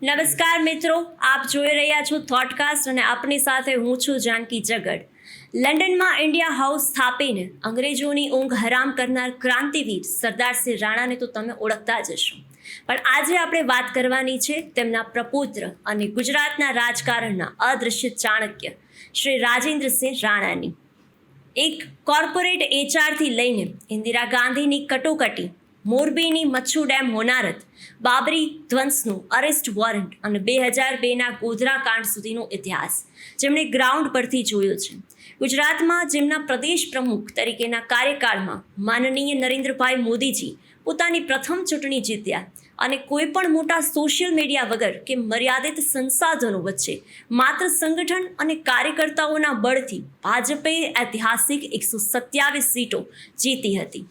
નમસ્કાર મિત્રો, આપ જોઈ રહ્યા છો થોટકાસ્ટ અને આપની સાથે હું છું જાનકી જગડ. લંડનમાં ઇન્ડિયા હાઉસ સ્થાપીને અંગ્રેજોની ઊંઘ હરામ કરનાર ક્રાંતિવીર સરદારસિંહ રાણાને તો તમે ઓળખતા જ હશો, પણ આજે આપણે વાત કરવાની છે તેમના પ્રપુત્ર અને ગુજરાતના રાજકારણના અદૃશ્ય ચાણક્ય શ્રી રાજેન્દ્રસિંહ રાણાની. એક કોર્પોરેટ એચઆરથી લઈને ઇન્દિરા ગાંધીની કટોકટી, મોરબીની મચ્છુ ડેમ હોનારત, બાબરી ધ્વંસનું અરેસ્ટ વોરંટ અને 2002ના ગોધરા કાંડ સુધીનો ઇતિહાસ જેમણે ગ્રાઉન્ડ પરથી જોયો છે. ગુજરાતમાં જેમના પ્રદેશ પ્રમુખ તરીકેના કાર્યકાળમાં માનનીય નરેન્દ્રભાઈ મોદીજી પોતાની પ્રથમ ચૂંટણી જીત્યા અને કોઈ પણ મોટા સોશિયલ મીડિયા વગર કે મર્યાદિત સંસાધનો વચ્ચે માત્ર સંગઠન અને કાર્યકર્તાઓના બળથી ભાજપે ઐતિહાસિક 127 સીટો જીતી હતી.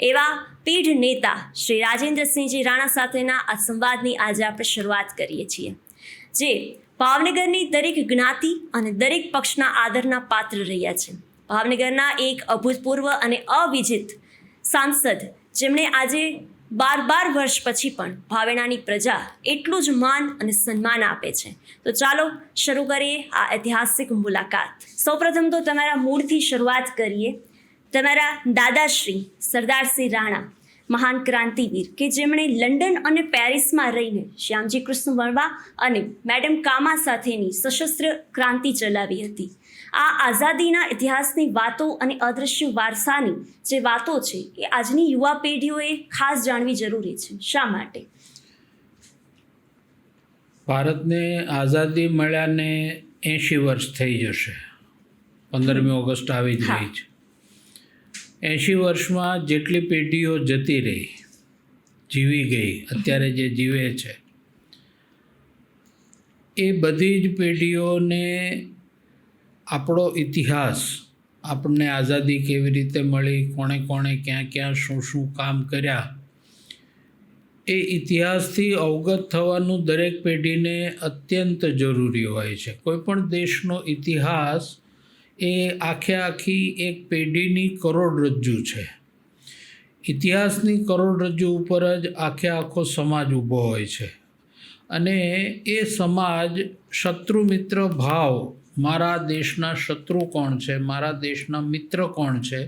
એવા પીઢ નેતા શ્રી રાજેન્દ્રસિંહજી રાણા સાથેના આ સંવાદની આજે આપણે શરૂઆત કરીએ છીએ, જે ભાવનગરની દરેક જ્ઞાતિ અને દરેક પક્ષના આદરના પાત્ર રહ્યા છે. ભાવનગરના એક અભૂતપૂર્વ અને અવિજિત સાંસદ જેમણે આજે 12 વર્ષ પછી પણ ભાવેણાની પ્રજા એટલું જ માન અને સન્માન આપે છે. તો ચાલો શરૂ કરીએ આ ઐતિહાસિક મુલાકાત. સૌપ્રથમ તો તમારા મૂળથી શરૂઆત કરીએ. તમારા દાદાશ્રી સરદારસિંહ રાણા, મહાન ક્રાંતિવીર કે જેમણે લંડન અને પેરિસમાં રહીને શ્યામજી કૃષ્ણ વર્મા અને મેડમ કામા સાથેની સશસ્ત્ર ક્રાંતિ ચલાવી હતી. આ આઝાદીના ઇતિહાસની વાતો અને અદૃશ્ય વારસાની જે વાતો છે એ આજની યુવા પેઢીઓએ ખાસ જાણવી જરૂરી છે. શા માટે? ભારતને આઝાદી મળ્યાને 80 વર્ષ થઈ જશે. 15મી ઓગસ્ટ આવી જ રહી છે. 80 વર્ષમાં જેટલી પેઢીઓ જતી રહી, જીવી ગઈ, અત્યારે જે જીવે છે એ બધી જ પેઢીઓને આપણો ઇતિહાસ, આપણને આઝાદી કેવી રીતે મળી, કોણે કોણે ક્યાં ક્યાં શું શું કામ કર્યા, એ ઇતિહાસથી અવગત થવાનું દરેક પેઢીને અત્યંત જરૂરી હોય છે. કોઈપણ દેશનો ઇતિહાસ એ આખી એક પેઢીની કરોડરજ્જુ છે. ઇતિહાસની કરોડરજ્જુ ઉપર જ આખો સમાજ ઊભો હોય છે અને એ સમાજ શત્રુ મિત્ર ભાવ, મારા દેશના શત્રુ કોણ છે, મારા દેશના મિત્ર કોણ છે,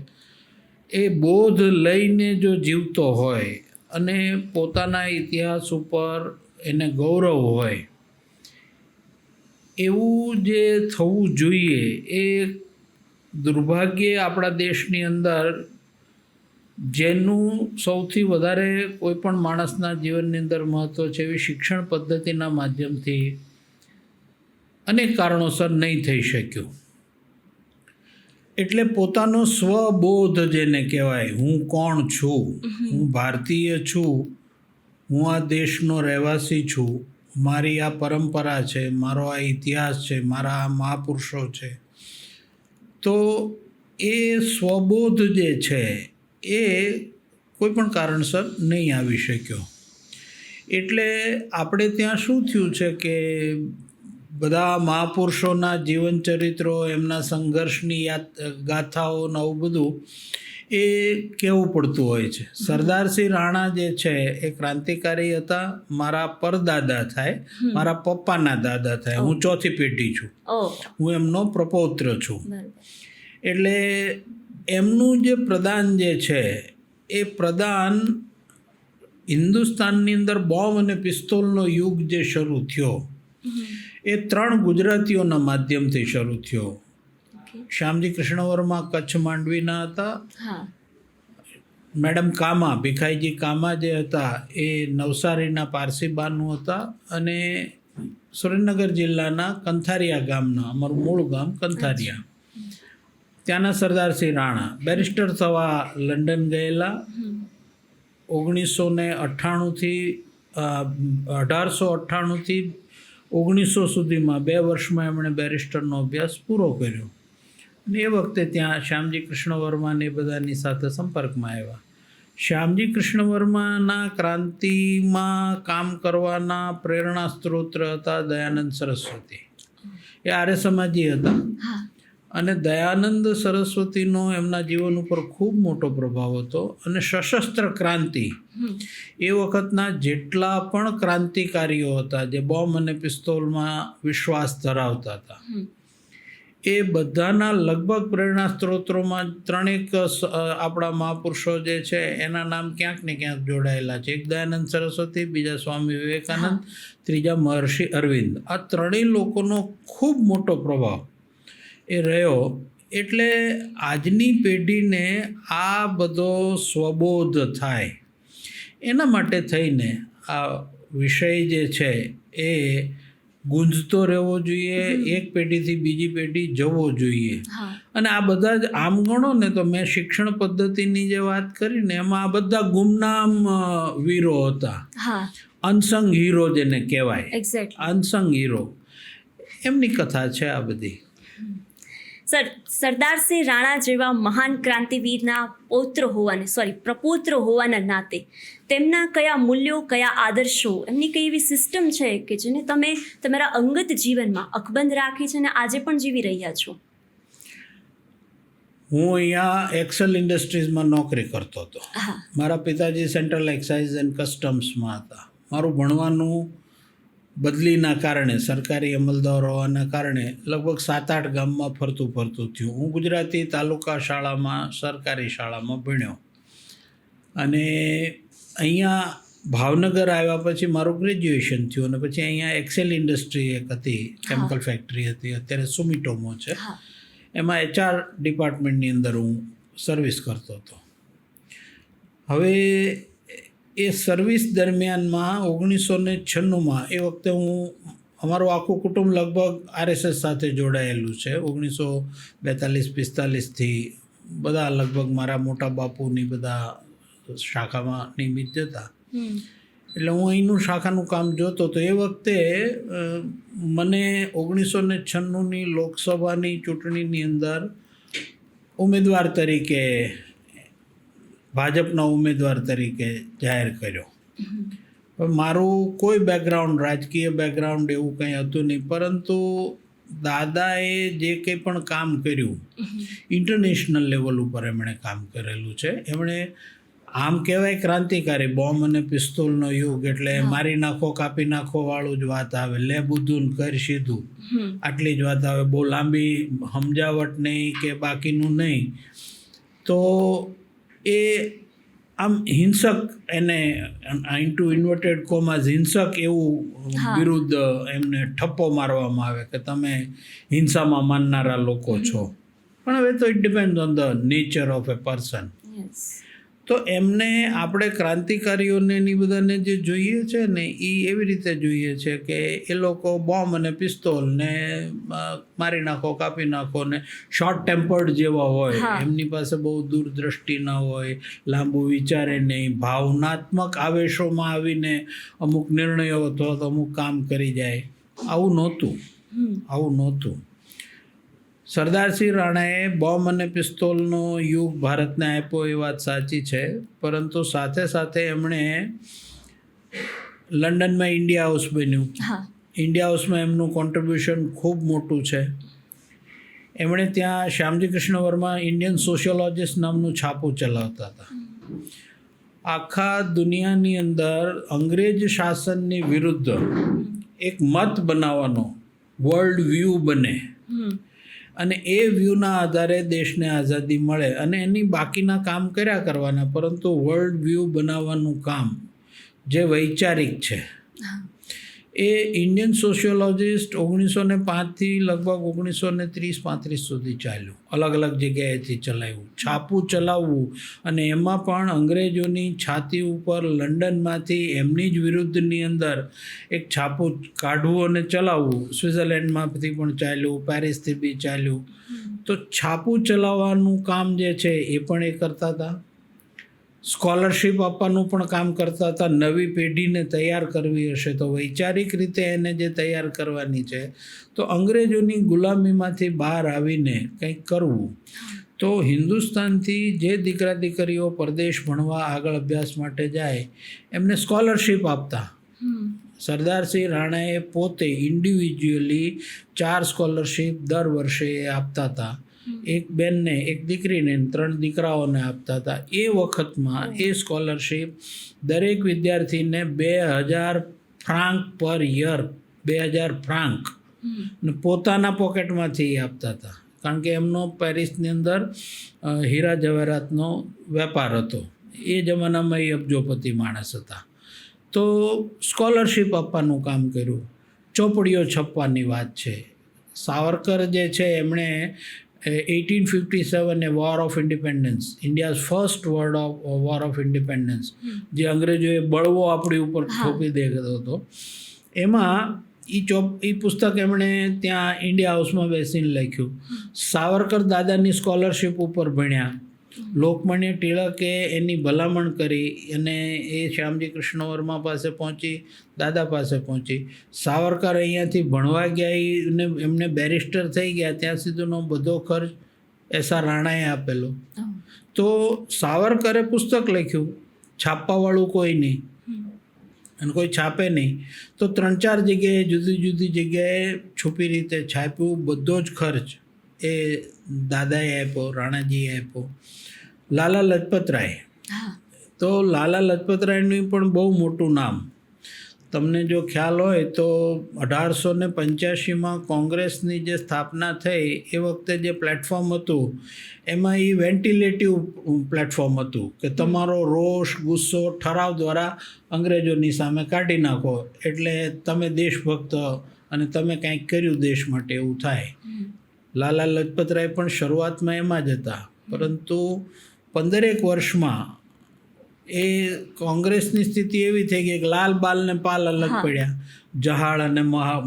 એ બોધ લઈને જો જીવતો હોય અને પોતાના ઇતિહાસ ઉપર એને ગૌરવ હોય, એવું જે થવું જોઈએ. એ દુર્ભાગ્યે આપણા દેશની અંદર જેનું સૌથી વધારે કોઈપણ માણસના જીવનની અંદર મહત્ત્વ છે એવી શિક્ષણ પદ્ધતિના માધ્યમથી અનેક કારણોસર નહીં થઈ શક્યું. એટલે પોતાનો સ્વબોધ જેને કહેવાય, હું કોણ છું, હું ભારતીય છું, હું આ દેશનો રહેવાસી છું, મારી આ પરંપરા છે, મારો આ ઇતિહાસ છે, મારા આ મહાપુરુષો છે, તો એ સ્વબોધ જે છે એ કોઈ પણ કારણસર નહીં આવી શક્યો. એટલે આપણે ત્યાં શું થયું છે કે બધા મહાપુરુષોના જીવનચરિત્રો, એમના સંઘર્ષની ગાથાઓ ને આવું બધું એ કહેવું પડતું હોય છે. સરદારસિંહ રાણા જે છે એ ક્રાંતિકારી હતા. મારા પરદાદા થાય, મારા પપ્પાના દાદા થાય. હું ચોથી પેઢી છું, હું એમનો પ્રપૌત્ર છું. એટલે એમનું જે પ્રદાન જે છે એ પ્રદાન હિન્દુસ્તાનની અંદર બોમ્બ અને પિસ્તોલનો યુગ જે શરૂ થયો એ 3 ગુજરાતીઓના માધ્યમથી શરૂ થયો. શ્યામજી કૃષ્ણ વર્મા કચ્છ માંડવીના હતા. મેડમ કામા, ભીખાઈજી કામા જે હતા એ નવસારીના પારસીબાનું હતા અને સુરેન્દ્રનગર જિલ્લાના કંથારિયા ગામના, અમારું મૂળ ગામ કંથારિયા, ત્યાંના સરદારસિંહ રાણા બેરિસ્ટર થવા લંડન ગયેલા. 1898થી 1900 સુધીમાં 2 વર્ષમાં એમણે બેરિસ્ટરનો અભ્યાસ પૂરો કર્યો અને એ વખતે ત્યાં શ્યામજી કૃષ્ણ વર્માને બધાની સાથે સંપર્કમાં આવ્યા. શ્યામજી કૃષ્ણ વર્માના ક્રાંતિમાં કામ કરવાના પ્રેરણા સ્ત્રોત હતા દયાનંદ સરસ્વતી. એ આર્ય સમાજી હતા અને દયાનંદ સરસ્વતીનો એમના જીવન ઉપર ખૂબ મોટો પ્રભાવ હતો. અને સશસ્ત્ર ક્રાંતિ એ વખતના જેટલા પણ ક્રાંતિકારીઓ હતા જે બોમ્બ અને પિસ્તોલમાં વિશ્વાસ ધરાવતા હતા, એ બધાના લગભગ પ્રેરણા સ્ત્રોત્રોમાં ત્રણેક આપણા મહાપુરુષો જે છે એના નામ ક્યાંક ને ક્યાંક જોડાયેલા છે. એક દયાનંદ સરસ્વતી, બીજા સ્વામી વિવેકાનંદ, ત્રીજા મહર્ષિ અરવિંદ. આ ત્રણેય લોકોનો ખૂબ મોટો પ્રભાવ એ રહ્યો. એટલે આજની પેઢીને આ બધો સ્વબોધ થાય એના માટે થઈને આ વિષય જે છે એ ગુંજતો રહેવો જોઈએ, એક પેઢીથી બીજી પેઢી જવો જોઈએ. અને આ બધા જ આમ ગણો ને તો મેં શિક્ષણ પદ્ધતિની જે વાત કરી ને એમાં આ બધા ગુમનામ વીરો હતા, અનસંગ હીરો જેને કહેવાય, અનસંગ હીરો, એમની કથા છે આ બધી. સર, સરદારસિંહ રાણા જેવા મહાન ક્રાંતિવીરના પ્રપુત્ર હોવાના નાતે તેમના કયા મૂલ્યો, કયા આદર્શો, એમની કઈ એવી સિસ્ટમ છે કે જેને તમે તમારા અંગત જીવનમાં અકબંધ રાખી છે અને આજે પણ જીવી રહ્યા છો? હું અહીંયા એક્સેલ ઇન્ડસ્ટ્રીઝમાં નોકરી કરતો હતો. મારા પિતાજી સેન્ટ્રલ એક્સાઇઝ એન્ડ કસ્ટમ્સમાં હતા. મારું ભણવાનું બદલીના કારણે, સરકારી અમલદાર હોવાના કારણે લગભગ 7-8 ગામમાં ફરતું થયું. હું ગુજરાતી તાલુકા શાળામાં, સરકારી શાળામાં ભણ્યો. અને અહીંયા ભાવનગર આવ્યા પછી મારું ગ્રેજ્યુએશન થયું. અને પછી અહીંયા એક્સેલ ઇન્ડસ્ટ્રી એક હતી, કેમિકલ ફેક્ટરી હતી, અત્યારે સુમિટોમો છે, એમાં HR ડિપાર્ટમેન્ટની અંદર હું સર્વિસ કરતો હતો. હવે એ સર્વિસ દરમિયાનમાં 1996માં, એ વખતે અમારું આખું કુટુંબ લગભગ RSS સાથે જોડાયેલું છે. 1942-45થી બધા લગભગ મારા મોટા બાપુની બધા શાખામાં નિયમિત જતા. એટલે હું અહીંનું શાખાનું કામ જોતો હતો. એ વખતે મને 1996ની લોકસભાની ચૂંટણીની અંદર ઉમેદવાર તરીકે, ભાજપના ઉમેદવાર તરીકે જાહેર કર્યો. મારું કોઈ બેકગ્રાઉન્ડ, રાજકીય બેકગ્રાઉન્ડ એવું કંઈ હતું નહીં, પરંતુ દાદાએ જે કંઈ પણ કામ કર્યું ઇન્ટરનેશનલ લેવલ ઉપર એમણે કામ કરેલું છે. એમણે આમ કહેવાય ક્રાંતિકારી, બોમ્બ અને પિસ્તોલનો યુગ એટલે મારી નાખો, કાપી નાખો વાળું જ વાત આવે, લે બુદ્ધું કર સીધું, આટલી જ વાત આવે, બહુ લાંબી સમજાવટ નહીં કે બાકીનું નહીં. તો એ આમ હિંસક, એને ઇન્ટુ ઇન્વર્ટેડ કોમાઝ હિંસક એવું વિરુદ્ધ એમને ઠપ્પો મારવામાં આવે કે તમે હિંસામાં માનનારા લોકો છો. પણ હવે તો it depend on the nature of A person. તો એમને આપણે ક્રાંતિકારીઓને એ બધાને જે જોઈએ છે ને એ એવી રીતે જોઈએ છે કે એ લોકો બોમ્બ અને પિસ્તોલ ને મારી નાખો, કાપી નાખો ને શોર્ટ ટેમ્પર્ડ જેવા હોય, એમની પાસે બહુ દૂરદ્રષ્ટિ ના હોય, લાંબુ વિચારે નહીં, ભાવનાત્મક આવેશોમાં આવીને અમુક નિર્ણયો અથવા તો અમુક કામ કરી જાય. આવું નહોતું. સરદારસિંહ રાણાએ બોમ્બ અને પિસ્તોલનો યુગ ભારતને આપ્યો એ વાત સાચી છે, પરંતુ સાથે સાથે એમણે લંડનમાં ઇન્ડિયા હાઉસ બન્યું. ઇન્ડિયા હાઉસમાં એમનું કોન્ટ્રીબ્યુશન ખૂબ મોટું છે. એમણે ત્યાં શ્યામજી કૃષ્ણ વર્મા ઇન્ડિયન સોશિયોલોજિસ્ટ નામનું છાપું ચલાવતા હતા. આખા દુનિયાની અંદર અંગ્રેજ શાસનની વિરુદ્ધ એક મત બનાવવાનો, વર્લ્ડ વ્યૂ બને અને એ વ્યૂના આધારે દેશને આઝાદી મળે અને એની બાકીના કામ કર્યા કરવાના, પરંતુ વર્લ્ડ વ્યૂ બનાવવાનું કામ જે વૈચારિક છે એ ઇન્ડિયન સોશિયોલોજિસ્ટ 1905થી લગભગ 1930-35 સુધી ચાલ્યું. અલગ અલગ જગ્યાએથી ચલાવ્યું, છાપું ચલાવવું, અને એમાં પણ અંગ્રેજોની છાતી ઉપર લંડનમાંથી એમની જ વિરુદ્ધની અંદર એક છાપું કાઢવું અને ચલાવવું. સ્વિટ્ઝરલેન્ડમાંથી પણ ચાલ્યું, પેરિસથી બી ચાલ્યું. તો છાપું ચલાવવાનું કામ જે છે એ પણ એ કરતા હતા. સ્કોલરશિપ આપવાનું પણ કામ કરતા હતા. નવી પેઢીને તૈયાર કરવી હશે તો વૈચારિક રીતે એને જે તૈયાર કરવાની છે, તો અંગ્રેજોની ગુલામીમાંથી બહાર આવીને કંઈક કરવું. તો હિન્દુસ્તાનથી જે દીકરા દીકરીઓ પરદેશ ભણવા આગળ અભ્યાસ માટે જાય એમને સ્કોલરશિપ આપતા. સરદારસિંહ રાણાએ પોતે ઇન્ડિવિજ્યુઅલી 4 સ્કોલરશીપ દર વર્ષે આપતા હતા. એક બેનને, એક દીકરીને, 3 દીકરાઓને આપતા હતા. એ વખતમાં એ સ્કોલરશીપ દરેક વિદ્યાર્થીને 2000 ફ્રાંક પર યર, 2000 ફ્રાંક ને પોતાના પોકેટમાંથી આપતા હતા. કારણ કે એમનો પેરિસની અંદર હીરા જવાહરાતનો વેપાર હતો. એ જમાનામાં એ અબજોપતિ માણસ હતા. તો સ્કોલરશીપ આપવાનું કામ કર્યું. ચોપડીઓ છપવાની વાત છે. સાવરકર જે છે એમણે 1857 એ war of independence, India's first war of independence, જે અંગ્રેજોએ બળવો આપણી ઉપર થોપી દેતો હતો, એમાં એ પુસ્તક એમણે ત્યાં ઇન્ડિયા હાઉસમાં બેસીને લખ્યું. સાવરકર દાદાની સ્કોલરશીપ ઉપર ભણ્યા. લોકમાન્ય ટિળકે એની ભલામણ કરી અને એ શ્યામજી કૃષ્ણ વર્મા પાસે પહોંચી, દાદા પાસે પહોંચી. સાવરકર અહીંયાથી ભણવા ગયા ને એમને બેરિસ્ટર થઈ ગયા ત્યાં સુધીનો બધો ખર્ચ એસઆર રાણાએ આપેલો. તો સાવરકરે પુસ્તક લખ્યું, છાપવાવાળું કોઈ નહીં અને કોઈ છાપે નહીં. તો 3-4 જગ્યાએ જુદી જુદી જગ્યાએ છુપી રીતે છાપ્યું. બધો જ ખર્ચ એ દાદાએ આપ્યો, રાણાજીએ આપ્યો. લાલા લજપતરાય, તો લાલા લજપતરાયનું પણ બહુ મોટું નામ. તમને જો ખ્યાલ હોય તો 1885માં કોંગ્રેસની જે સ્થાપના થઈ એ વખતે જે પ્લેટફોર્મ હતું એમાં એ વેન્ટિલેટિવ પ્લેટફોર્મ હતું કે તમારો રોષ, ગુસ્સો ઠરાવ દ્વારા અંગ્રેજોની સામે કાઢી નાખો એટલે તમે દેશભક્ત અને તમે કંઈક કર્યું દેશ માટે એવું થાય. લાલા લજપતરાય પણ શરૂઆતમાં એમાં જ હતા, પરંતુ 15 વર્ષમાં એ કોંગ્રેસની સ્થિતિ એવી થઈ ગઈ કે લાલ બાલ ને પાલ અલગ પડ્યા, જહાળ અને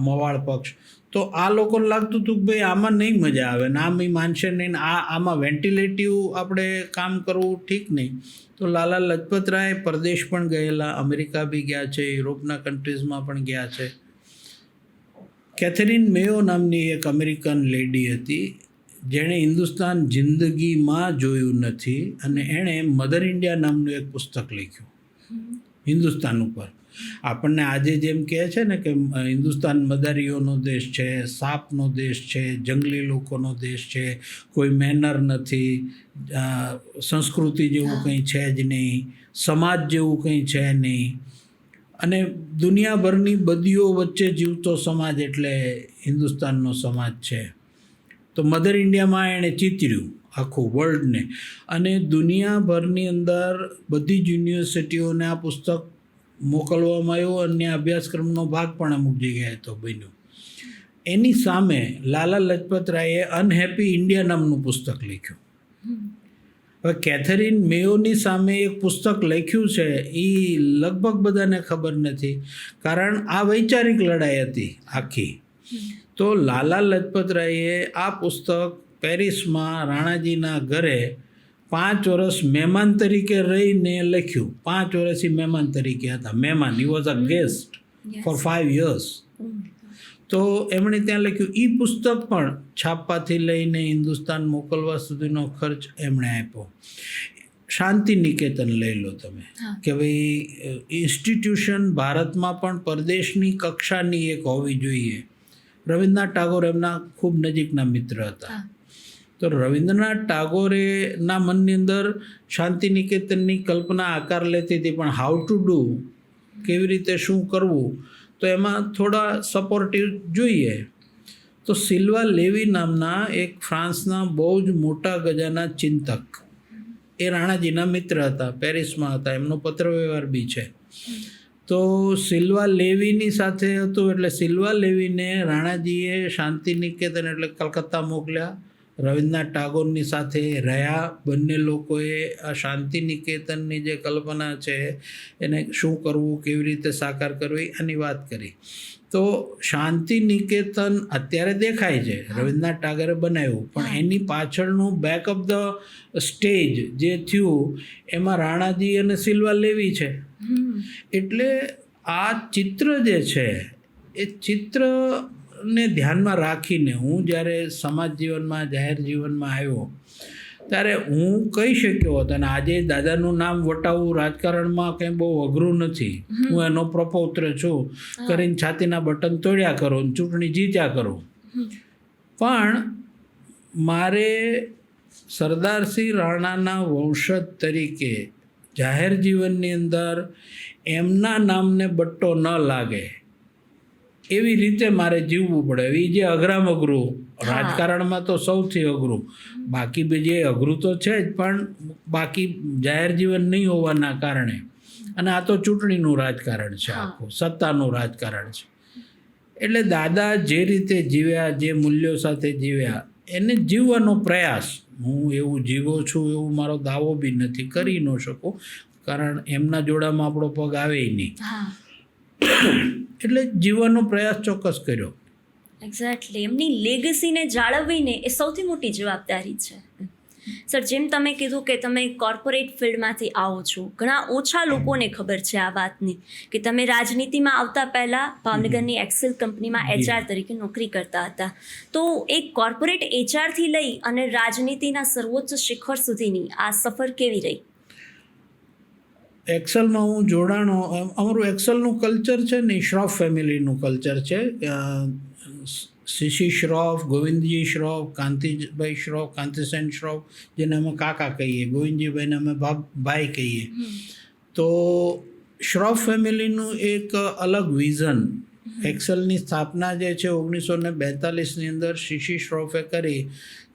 મવાળ પક્ષ. તો આ લોકોને લાગતું હતું કે ભાઈ આમાં નહીં મજા આવે ને આમ માનશે નહીં, આમાં વેન્ટિલેટિવ આપણે કામ કરવું ઠીક નહીં. તો લાલા લજપતરાય પરદેશ પણ ગયેલા, અમેરિકા બી ગયા છે, યુરોપના કન્ટ્રીઝમાં પણ ગયા છે. કેથરીન મેયો નામની એક અમેરિકન લેડી હતી જેણે હિન્દુસ્તાન જિંદગીમાં જોયું નથી અને એણે મધર ઇન્ડિયા નામનું એક પુસ્તક લખ્યું હિન્દુસ્તાન ઉપર. આપણને આજે જેમ કહે છે ને કે હિન્દુસ્તાન મદારીઓનો દેશ છે, સાપનો દેશ છે, જંગલી લોકોનો દેશ છે, કોઈ મેનર નથી, સંસ્કૃતિ જેવું કંઈ છે જ નહીં, સમાજ જેવું કંઈ છે નહીં, અને દુનિયાભરની બદીઓ વચ્ચે જીવતો સમાજ એટલે હિન્દુસ્તાનનો સમાજ છે. તો મધર ઇન્ડિયામાં એણે ચિતર્યું આખું વર્લ્ડને, અને દુનિયાભરની અંદર બધી જ યુનિવર્સિટીઓને આ પુસ્તક મોકલવામાં આવ્યું અને અભ્યાસક્રમનો ભાગ પણ અમુક જગ્યાએ તો બન્યું. એની સામે લાલા લજપતરાયે અનહેપી ઇન્ડિયા નામનું પુસ્તક લખ્યું. હવે કેથરીન મેયોની સામે એક પુસ્તક લખ્યું છે એ લગભગ બધાને ખબર નથી, કારણ આ વૈચારિક લડાઈ હતી આખી. તો લાલા લજપતરાયે આ પુસ્તક પેરિસમાં રાણાજીના ઘરે 5 વર્ષ મહેમાન તરીકે રહીને લખ્યું. 5 વર્ષથી મહેમાન તરીકે હતા. મહેમાન, he was a guest for 5 years. તો એમણે ત્યાં લખ્યું. એ પુસ્તક પણ છાપવાથી લઈને હિન્દુસ્તાન મોકલવા સુધીનો ખર્ચ એમણે આપ્યો. શાંતિ નિકેતન લઈ લો તમે, કે ભાઈ ઇન્સ્ટિટ્યુશન ભારતમાં પણ પરદેશની કક્ષાની એક હોવી જોઈએ. રવિન્દ્રનાથ ટાગોર એમના ખૂબ નજીકના મિત્ર હતા. તો રવિન્દ્રનાથ ટાગોરેના મનની અંદર શાંતિ નિકેતનની કલ્પના આકાર લેતી હતી, પણ હાઉ ટુ ડુ, કેવી રીતે શું કરવું, તો એમાં થોડા સપોર્ટિવ જોઈએ. તો સિલ્વા લેવી નામના એક ફ્રાન્સના બહુ જ મોટા ગજાના ચિંતક, એ રાણાજીના મિત્ર હતા, પેરિસમાં હતા, એમનો પત્રવ્યવહાર બી છે. તો સિલ્વા લેવીની સાથે હતું, એટલે સિલ્વા લેવીને રાણાજીએ શાંતિ નિકેતન એટલે કલકત્તા મોકલ્યા. રવિન્દ્રનાથ ટાગોરની સાથે રહ્યા. બંને લોકોએ આ શાંતિ નિકેતનની જે કલ્પના છે એને શું કરવું, કેવી રીતે સાકાર કરવી, આની વાત કરી. તો શાંતિ નિકેતન અત્યારે દેખાય છે, રવિન્દ્રનાથ ટાગોરે બનાવ્યું, પણ એની પાછળનું બેક ઓફ ધ સ્ટેજ જે થયું એમાં રાણાજી અને સિલ્વા લેવી છે. એટલે આ ચિત્ર જે છે એ ચિત્રને ધ્યાનમાં રાખીને હું જ્યારે સમાજ જીવનમાં, જાહેર જીવનમાં આવ્યો ત્યારે હું કહી શક્યો હતો અને આજે દાદાનું નામ વટાવવું રાજકારણમાં કંઈ બહુ અઘરું નથી. હું એનો પ્રપૌત્ર છું કરીને છાતીના બટન તોડ્યા કરો અને ચૂંટણી જીત્યા કરો. પણ મારે સરદારસિંહ રાણાના વંશજ તરીકે જાહેર જીવનની અંદર એમના નામને બટ્ટો ન લાગે એવી રીતે મારે જીવવું પડે. એ જે અઘરામ અઘરું રાજકારણમાં તો સૌથી અઘરું, બાકી બીજે અઘરું તો છે જ, પણ બાકી જાહેર જીવન નહીં હોવાના કારણે. અને આ તો ચૂંટણીનું રાજકારણ છે, આખું સત્તાનું રાજકારણ છે. એટલે દાદા જે રીતે જીવ્યા, જે મૂલ્યો સાથે જીવ્યા, એને જીવવાનો પ્રયાસ હું એવું જીવો છું એવું મારો દાવો બી નથી, કરી ન શકું, કારણ એમના જોડામાં આપણો પગ આવે નહીં. એટલે જીવવાનો પ્રયાસ ચોક્કસ કર્યો. એક્ઝેક્ટલી. એમની લેગસીને જાળવવીને એ સૌથી મોટી જવાબદારી છે. સર, જેમ તમે કીધું કે તમે કોર્પોરેટ ફિલ્ડમાંથી આવો છો, ઘણા ઓછા લોકોને ખબર છે આ વાતની કે તમે રાજનીતિમાં આવતા પહેલાં ભાવનગરની એક્સેલ કંપનીમાં HR તરીકે નોકરી કરતા હતા. તો એક કોર્પોરેટ HRથી લઈ અને રાજનીતિના સર્વોચ્ચ શિખર સુધીની આ સફર કેવી રહી? એક્સેલમાં હું જોડાણો, અમારું એક્સેલનું કલ્ચર છે ને શ્રોફ ફેમિલીનું કલ્ચર છે. શિશી શ્રોફ, ગોવિંદજી શ્રોફ, કાંતિભાઈ શ્રોફ, કાંતિસેન શ્રોફ, જેને અમે કાકા કહીએ, ગોવિંદજીભાઈને અમે ભાઈ કહીએ. તો શ્રોફ ફેમિલીનું એક અલગ વિઝન, એક્સેલની સ્થાપના જે છે 1942ની અંદર શિશી શ્રોફે કરી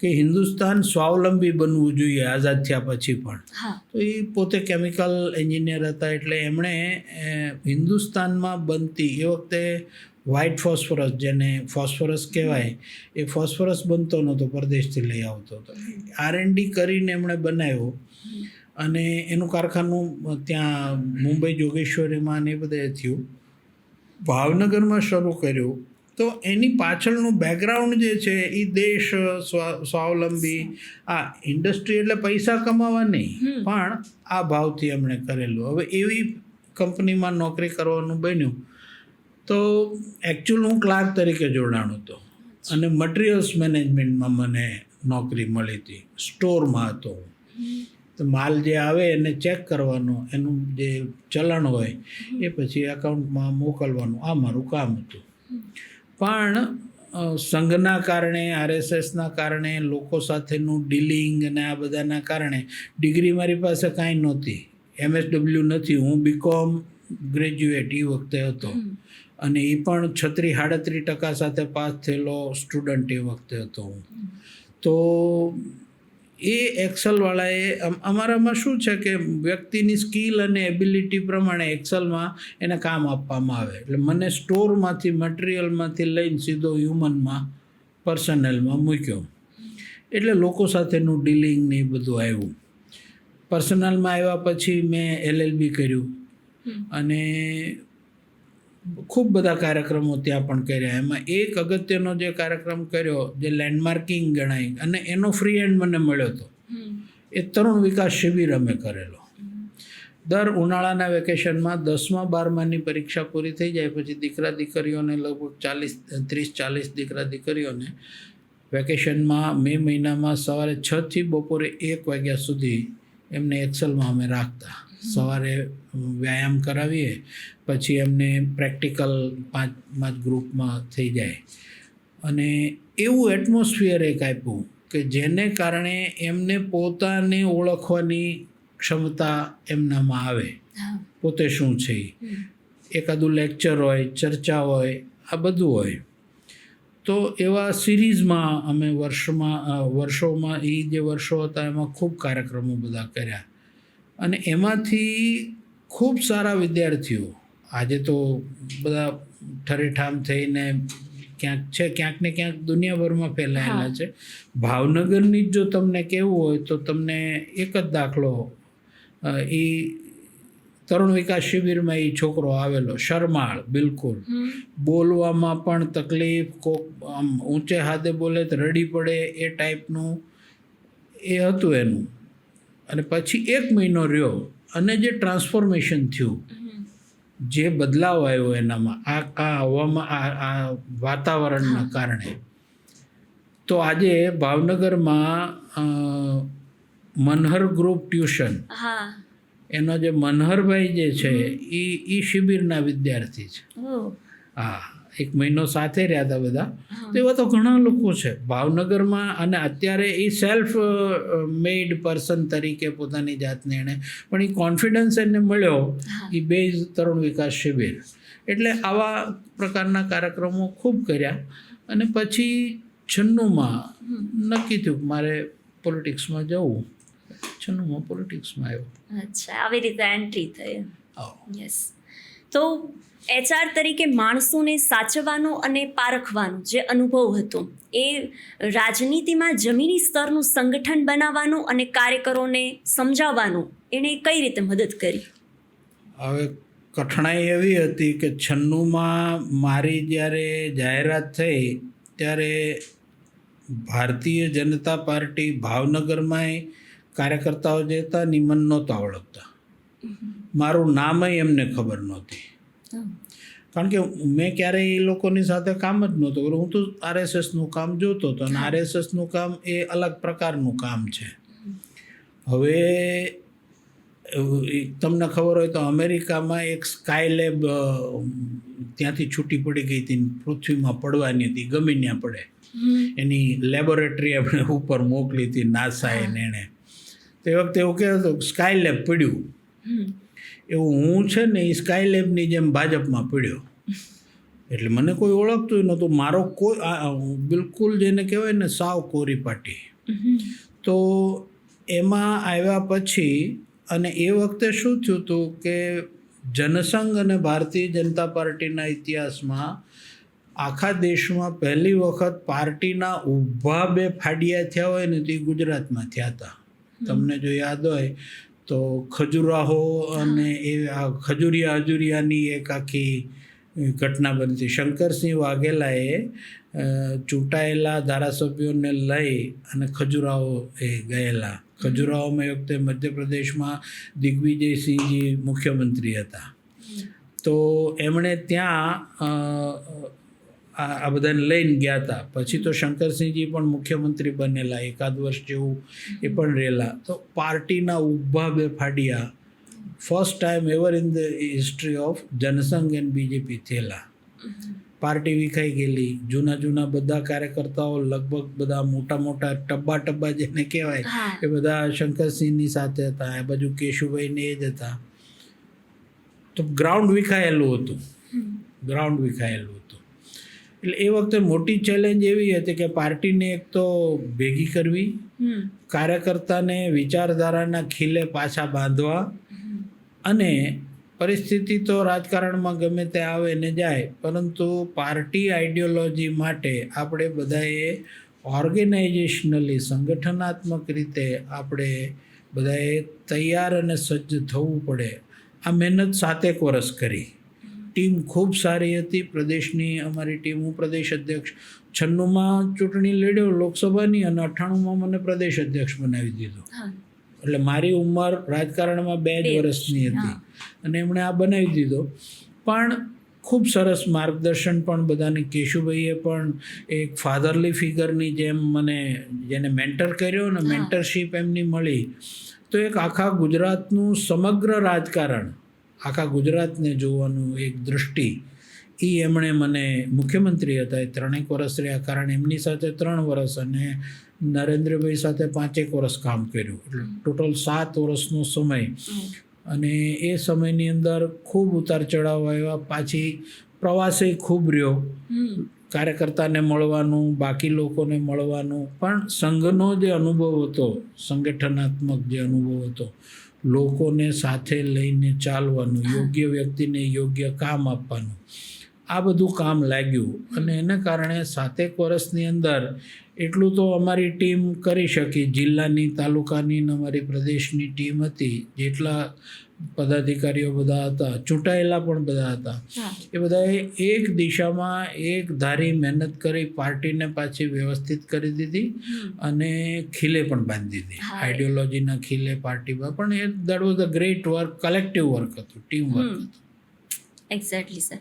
કે હિન્દુસ્તાન સ્વાવલંબી બનવું જોઈએ આઝાદ થયા પછી પણ. તો એ પોતે કેમિકલ એન્જિનિયર હતા, એટલે એમણે હિન્દુસ્તાનમાં બનતી એ વખતે વ્હાઇટ ફોસ્ફરસ, જેને ફોસ્ફરસ કહેવાય, એ ફોસ્ફરસ બનતો નહોતો, પરદેશથી લઈ આવતો હતો. R&D કરીને એમણે બનાવ્યો અને એનું કારખાનું ત્યાં મુંબઈ જોગેશ્વરીમાં ને એ બધે થયું. ભાવનગરમાં શરૂ કર્યું. તો એની પાછળનું બેકગ્રાઉન્ડ જે છે એ દેશ સ્વાવલંબી, આ ઇન્ડસ્ટ્રી એટલે પૈસા કમાવા નહીં, પણ આ ભાવથી એમણે કરેલું. હવે એવી કંપનીમાં નોકરી કરવાનું બન્યું. તો એકચ્યુઅલ હું ક્લાર્ક તરીકે જોડાણો હતો અને મટીરિયલ્સ મેનેજમેન્ટમાં મને નોકરી મળી હતી. સ્ટોરમાં હતો. તો માલ જે આવે એને ચેક કરવાનો, એનું જે ચલણ હોય એ પછી એકાઉન્ટમાં મોકલવાનું, આ મારું કામ હતું. પણ સંઘના કારણે, RSSના કારણે, લોકો સાથેનું ડીલિંગ અને આ બધાના કારણે ડિગ્રી મારી પાસે કાંઈ નહોતી, MSW નથી. હું BCom ગ્રેજ્યુએટ એ વખતે હતો અને એ પણ 36-38% સાથે પાસ થયેલો સ્ટુડન્ટ એ વખતે હતો હું. તો એ એક્સેલવાળાએ અમારામાં શું છે કે વ્યક્તિની સ્કિલ અને એબિલિટી પ્રમાણે એક્સેલમાં એને કામ આપવામાં આવે. એટલે મને સ્ટોરમાંથી, મટીરિયલમાંથી લઈને સીધો હ્યુમનમાં, પર્સનલમાં મૂક્યો. એટલે લોકો સાથેનું ડીલિંગ ને એ બધું આવ્યું. પર્સનલમાં આવ્યા પછી મેં LLB કર્યું અને ખૂબ બધા કાર્યક્રમો ત્યાં પણ કર્યા. એમાં એક અગત્યનો જે કાર્યક્રમ કર્યો, જે લેન્ડમાર્કિંગ ગણાય અને એનો ફ્રી હેન્ડ મને મળ્યો હતો, એ તરુણ વિકાસ શિબિર અમે કરેલો. દર ઉનાળાના વેકેશનમાં 10મા-12માની પરીક્ષા પૂરી થઈ જાય પછી દીકરા દીકરીઓને લગભગ 30-40 દીકરા દીકરીઓને વેકેશનમાં મે મહિનામાં સવારે 6 થી બપોરે 1 વાગ્યા સુધી એમને એક્સેલમાં અમે રાખતા. સવારે વ્યાયામ કરાવીએ, પછી એમને પ્રેક્ટિકલ 5 ગ્રુપમાં થઈ જાય. અને એવું એટમોસ્ફિયર એક આપ્યું કે જેને કારણે એમને પોતાને ઓળખવાની ક્ષમતા એમનામાં આવે, પોતે શું છે. એકાદું લેક્ચર હોય, ચર્ચા હોય, આ બધું હોય. તો એવા સિરીઝમાં અમે વર્ષોમાં એ જે વર્ષો હતા એમાં ખૂબ કાર્યક્રમો બધા કર્યા. અને એમાંથી ખૂબ સારા વિદ્યાર્થીઓ આજે તો બધા ઠરેઠામ થઈને ક્યાંક ને ક્યાંક દુનિયાભરમાં ફેલાયેલા છે. ભાવનગરની જ જો તમને કહેવું હોય તો તમને એક જ દાખલો, એ તરુણ વિકાસ શિબિરમાં એ છોકરો આવેલો, શરમાળ બિલકુલ, બોલવામાં પણ તકલીફ, કોક આમ ઊંચે હાથે બોલે તો રડી પડે એ ટાઈપનું એ હતું એનું. અને પછી 1 મહિનો રહ્યો અને જે ટ્રાન્સફોર્મેશન થયું, જે બદલાવ આવ્યો એનામાં, આ હવામાં, આ વાતાવરણના કારણે, તો આજે ભાવનગરમાં મનહર ગ્રુપ ટ્યુશન, હા. એનો જે મનહરભાઈ જે છે એ શિબિરના વિદ્યાર્થી છે. ઓહ. હા, 1 મહિનો સાથે રહ્યા હતા બધા. તો એવા તો ઘણા લોકો છે ભાવનગરમાં, અને અત્યારે એ સેલ્ફ મેડ પર્સન તરીકે પોતાની જાતને એણે, પણ એ કોન્ફિડન્સ એને મળ્યો એ બેઝ તરુણ વિકાસ શિબિર. એટલે આવા પ્રકારના કાર્યક્રમો ખૂબ કર્યા, અને પછી 96માં નક્કી થયું કે મારે પોલિટિક્સમાં જવું. 96માં પોલિટિક્સમાં આવ્યો. અચ્છા, આવી રીતે એન્ટ્રી થઈ. આવો. યસ. તો HR તરીકે માણસોને સાચવવાનો અને પારખવાનો જે અનુભવ હતો, એ રાજનીતિમાં જમીની સ્તરનું સંગઠન બનાવવાનું અને કાર્યકરોને સમજાવવાનું એણે કઈ રીતે મદદ કરી? હવે કઠણાઈ એવી હતી કે 96માં મારી જ્યારે જાહેરાત થઈ ત્યારે ભારતીય જનતા પાર્ટી ભાવનગરમાંય કાર્યકર્તાઓ જે હતા નિમન નહોતા ઓળખતા. મારું નામય એમને ખબર નહોતી, કારણ કે મેં ક્યારેય એ લોકોની સાથે કામ જ નહોતું કર્યું. હું તો RSSનું કામ જોતો હતો, અને RSSનું કામ એ અલગ પ્રકારનું કામ છે. હવે તમને ખબર હોય તો અમેરિકામાં એક સ્કાય લેબ ત્યાંથી છૂટી પડી ગઈ હતી, પૃથ્વીમાં પડવાની હતી, ગમે ત્યાં પડે. એની લેબોરેટરી આપણે ઉપર મોકલી હતી નાસાએ ને એણે. તે વખતે એવું કહેતો સ્કાય લેબ પડ્યું, એવું હું છે ને એ સ્કાય લેબની જેમ ભાજપમાં પડ્યો. એટલે મને કોઈ ઓળખતું નહોતું. મારો કોઈ બિલકુલ જેને કહેવાય ને સાવ કોરી પાટી. તો એમાં આવ્યા પછી, અને એ વખતે શું થયું હતું કે જનસંઘ અને ભારતીય જનતા પાર્ટીના ઇતિહાસમાં આખા દેશમાં પહેલી વખત પાર્ટીના ઊભા 2 ફાડિયા થયા હોય ને તે ગુજરાતમાં થયા હતા. તમને જો યાદ હોય તો ખજુરાહો અને એ ખજુરિયા હજુરિયાની એક આખી ઘટના બનતી. શંકરસિંહ વાઘેલાએ ચૂંટાયેલા ધારાસભ્યોને લઈ અને ખજુરાહો એ ગયેલા. ખજુરાહોમાં એ વખતે મધ્યપ્રદેશમાં દિગ્વિજયસિંહજી મુખ્યમંત્રી હતા. તો એમણે ત્યાં આ બધાને લઈને ગયા હતા. પછી તો શંકરસિંહજી પણ મુખ્યમંત્રી બનેલા, 1 વર્ષ જેવું એ પણ રહેલા. તો પાર્ટીના ઊભા 2 ફાડિયા first time ever in the history of Jansangh and BJP થયેલા. પાર્ટી વિખાઈ ગયેલી. જૂના બધા કાર્યકર્તાઓ લગભગ બધા મોટા ટબ્બા જેને કહેવાય એ બધા શંકરસિંહની સાથે હતા. આ બાજુ કેશુભાઈને એ જ હતા. તો ગ્રાઉન્ડ વિખાયેલું હતું. એટલે એ વખતે મોટી ચેલેન્જ એવી હતી કે પાર્ટીને એક તો ભેગી કરવી, કાર્યકર્તાને વિચારધારાના ખીલે પાછા બાંધવા, અને પરિસ્થિતિ તો રાજકારણમાં ગમે તે આવે ને જાય, પરંતુ પાર્ટી આઈડિયોલોજી માટે આપણે બધાએ ઓર્ગેનાઇઝેશનલી સંગઠનાત્મક રીતે આપણે બધાએ તૈયાર અને સજ્જ થવું પડે. આ મહેનત 7 વર્ષ કરી. ટીમ ખૂબ સારી હતી. પ્રદેશની અમારી ટીમ, હું પ્રદેશ અધ્યક્ષ. 96માં ચૂંટણી લડ્યો લોકસભાની, અને 98માં મને પ્રદેશ અધ્યક્ષ બનાવી દીધો. એટલે મારી ઉંમર રાજકારણમાં 2 જ વર્ષની હતી, અને એમણે આ બનાવી દીધો. પણ ખૂબ સરસ માર્ગદર્શન પણ બધાની. કેશુભાઈએ પણ એક ફાધરલી ફિગરની જેમ મને, જેને મેન્ટર કર્યો ને, મેન્ટરશીપ એમની મળી. તો એક આખા ગુજરાતનું સમગ્ર રાજકારણ, આખા ગુજરાતને જોવાનું એક દૃષ્ટિ, એ એમણે મને, મુખ્યમંત્રી હતા એ 3 વર્ષ રહ્યા, કારણ એમની સાથે 3 વર્ષ અને નરેન્દ્રભાઈ સાથે 5 વર્ષ કામ કર્યું. એટલે ટોટલ 7 વર્ષનો સમય. અને એ સમયની અંદર ખૂબ ઉતાર ચઢાવ આવ્યા. પાછી પ્રવાસે ખૂબ રહ્યો, કાર્યકર્તાને મળવાનું, બાકી લોકોને મળવાનું. પણ સંઘનો જે અનુભવ હતો, સંગઠનાત્મક જે અનુભવ હતો, લોકોને સાથે લઈને ચાલવાનું, યોગ્ય વ્યક્તિને યોગ્ય કામ આપવાનું, આ બધું કામ લાગ્યું. અને એને કારણે 7 વર્ષની અંદર એટલું તો અમારી ટીમ કરી શકી. જિલ્લાની, તાલુકાની ને અમારી પ્રદેશની ટીમ હતી. જેટલા પદાધિકારીઓ બધા હતા, ચૂંટાયેલા પણ બધા હતા, એ બધાએ એક દિશામાં એક ધારી મહેનત કરી પાર્ટીને પાછી વ્યવસ્થિત કરી દીધી, અને ખીલે પણ બાંધી દીધી. આઈડિયોલોજીના ખીલે પાર્ટીમાં પણ. એ that was a great work, collective work હતું, ટીમ વર્ક હતું. Exactly sir.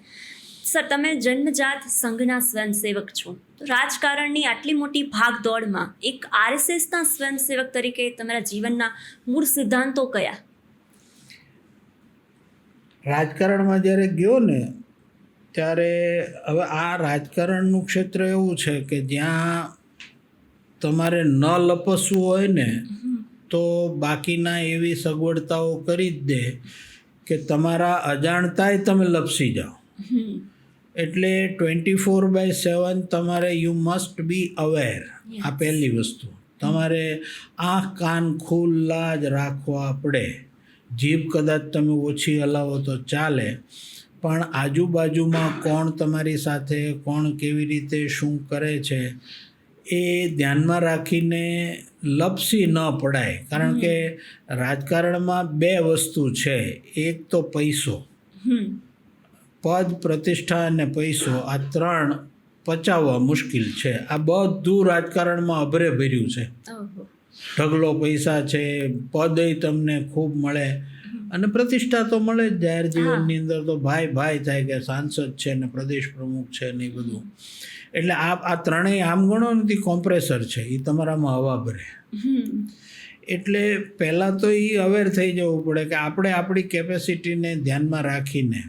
તમે જન્મજાત સંઘના સ્વયંસેવક છો, તો રાજકારણની આટલી મોટી ભાગદોડમાં એક આરએસએસના સ્વયંસેવક તરીકે તમારા જીવનના મૂળ સિદ્ધાંતો કયા? રાજકારણમાં જ્યારે ગયો ને ત્યારે હવે આ રાજકારણનું ક્ષેત્ર એવું છે કે જ્યાં તમારે ન લપસવું હોય ને તો બાકીના એવી સગવડતાઓ કરી જ દે કે તમારા અજાણતાય તમે લપસી જાઓ. એટલે 24/7 તમારે યુ મસ્ટ બી અવેર. આ પહેલી વસ્તુ. તમારે આંખ કાન ખુલ્લા જ રાખવા પડે. જીભ કદાચ તમે ઓછી હલાવો તો ચાલે, પણ આજુબાજુમાં કોણ તમારી સાથે, કોણ કેવી રીતે શું કરે છે એ ધ્યાનમાં રાખીને લપસી ન પડાય. કારણ કે રાજકારણમાં બે વસ્તુ છે. એક તો પૈસો, પદ, પ્રતિષ્ઠા અને પૈસો, આ ત્રણ પચાવવા મુશ્કેલ છે. આ બધું રાજકારણમાં અભરે ભર્યું છે. ઢગલો પૈસા છે, પદય તમને ખૂબ મળે અને પ્રતિષ્ઠા તો મળે જ. જાહેર જીવનની અંદર તો ભાઈ ભાઈ થાય કે સાંસદ છે ને પ્રદેશ પ્રમુખ છે ને એ બધું. એટલે આ ત્રણેય આમ ગણો નથી કોમ્પ્રેસર છે, એ તમારામાં હવા ભરે. એટલે પહેલાં તો એ અવેર થઈ જવું પડે કે આપણે આપણી કેપેસિટીને ધ્યાનમાં રાખીને.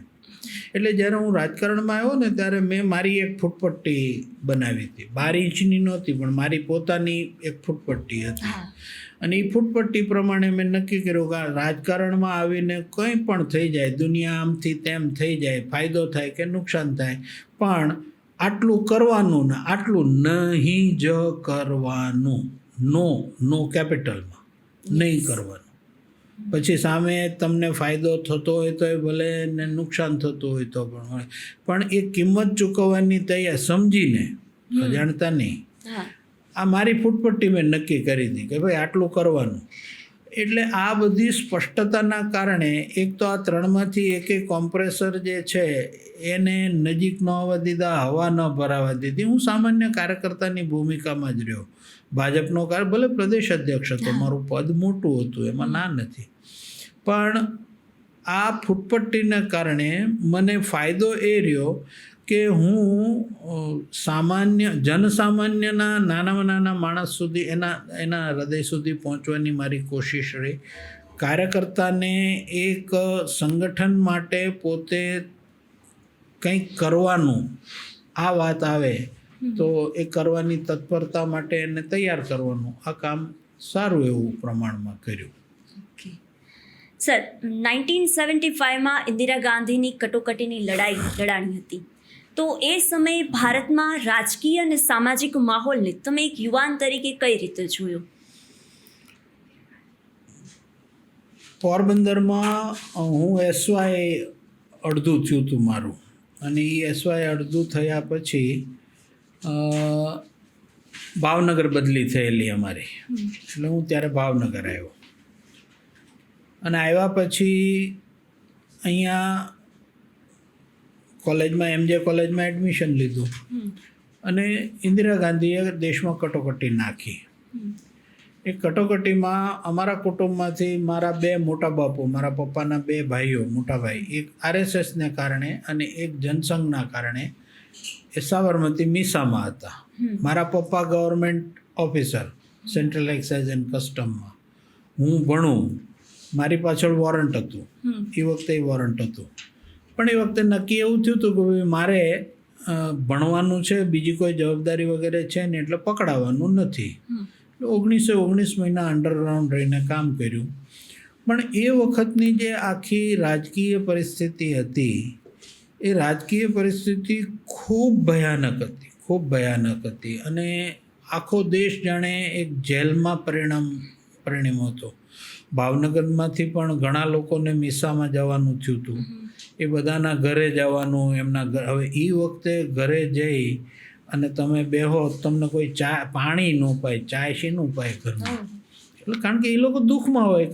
એટલે જ્યારે હું રાજકારણમાં આવ્યો ને ત્યારે મેં મારી એક ફૂટપટ્ટી બનાવી હતી. 12 ઇંચની નહોતી પણ મારી પોતાની એક ફૂટપટ્ટી હતી. અને એ ફૂટપટ્ટી પ્રમાણે મેં નક્કી કર્યું કે રાજકારણમાં આવીને કંઈ પણ થઈ જાય, દુનિયા આમથી તેમ થઈ જાય, ફાયદો થાય કે નુકસાન થાય, પણ આટલું કરવાનું ને આટલું નહીં જ કરવાનું. નો કેપિટલમાં નહીં કરવાનું. પછી સામે તમને ફાયદો થતો હોય તો ભલે ને નુકસાન થતું હોય તો પણ એ કિંમત ચૂકવવાની તૈયાર સમજીને, અજાણતા નહીં. આ મારી ફૂટપટ્ટી મેં નક્કી કરી હતી કે ભાઈ આટલું કરવાનું. એટલે આ બધી સ્પષ્ટતાના કારણે એક તો આ ત્રણમાંથી એક કોમ્પ્રેસર જે છે એને નજીક ન આવવા દીધા, હવા ન ભરાવા દીધી. હું સામાન્ય કાર્યકર્તાની ભૂમિકામાં જ રહ્યો. ભાજપનો ભલે પ્રદેશ અધ્યક્ષ હતો, મારું પદ મોટું હતું, એમાં ના નથી, પણ આ ફૂટપટ્ટીના કારણે મને ફાયદો એ રહ્યો કે હું જનસામાન્યના નાનામાં નાના માણસ સુધી એના હૃદય સુધી પહોંચવાની મારી કોશિશ રહી. કાર્યકર્તાને એક સંગઠન માટે પોતે કંઈક કરવાનું આ વાત આવે તો એ કરવાની તત્પરતા માટે એને તૈયાર કરવાનું. આ કામ સારું એવું પ્રમાણમાં કર્યું. સર, 1975માં ઇન્દિરા ગાંધીની કટોકટીની લડાઈ લડાણી હતી. તો એ સમયે ભારતમાં રાજકીય અને સામાજિક માહોલને તમે એક યુવાન તરીકે કઈ રીતે જોયો? પોરબંદરમાં હું એસવાય અડધું થયું હતું મારું, અને એ એસવાય અડધું થયા પછી ભાવનગર બદલી થયેલી અમારી. એટલે હું ત્યારે ભાવનગર આવ્યો, અને આવ્યા પછી અહીંયા કોલેજમાં MJ કોલેજમાં એડમિશન લીધું. અને ઇન્દિરા ગાંધીએ દેશમાં કટોકટી નાખી. એ કટોકટીમાં અમારા કુટુંબમાંથી મારા 2 મોટા બાપુ, મારા પપ્પાના 2 ભાઈઓ, મોટા ભાઈ, એક RSSને કારણે અને એક જનસંઘના કારણે એ સાબરમતી મીસામાં હતા. મારા પપ્પા government officer, central excise and કસ્ટમમાં. હું ભણું, મારી પાછળ વોરંટ હતું. એ વખતે વોરંટ હતું, પણ એ વખતે નક્કી એવું થયું હતું કે ભાઈ મારે ભણવાનું છે, બીજી કોઈ જવાબદારી વગેરે છે ને, એટલે પકડાવાનું નથી. એટલે 19 મહિના અંડરગ્રાઉન્ડ રહીને કામ કર્યું. પણ એ વખતની જે આખી રાજકીય પરિસ્થિતિ હતી, એ રાજકીય પરિસ્થિતિ ખૂબ ભયાનક હતી. અને આખો દેશ જાણે એક જેલમાં પરિણમ્યો હતો. ભાવનગરમાંથી પણ ઘણા લોકોને મીસામાં જવાનું થયું હતું. એ બધાના ઘરે જવાનું, હવે એ વખતે ઘરે જઈ અને તમે બેહો, તમને કોઈ પાણી ન પાય, ચાય શીનું પાય ઘરમાં. એટલે કારણ કે એ લોકો દુઃખમાં હોય,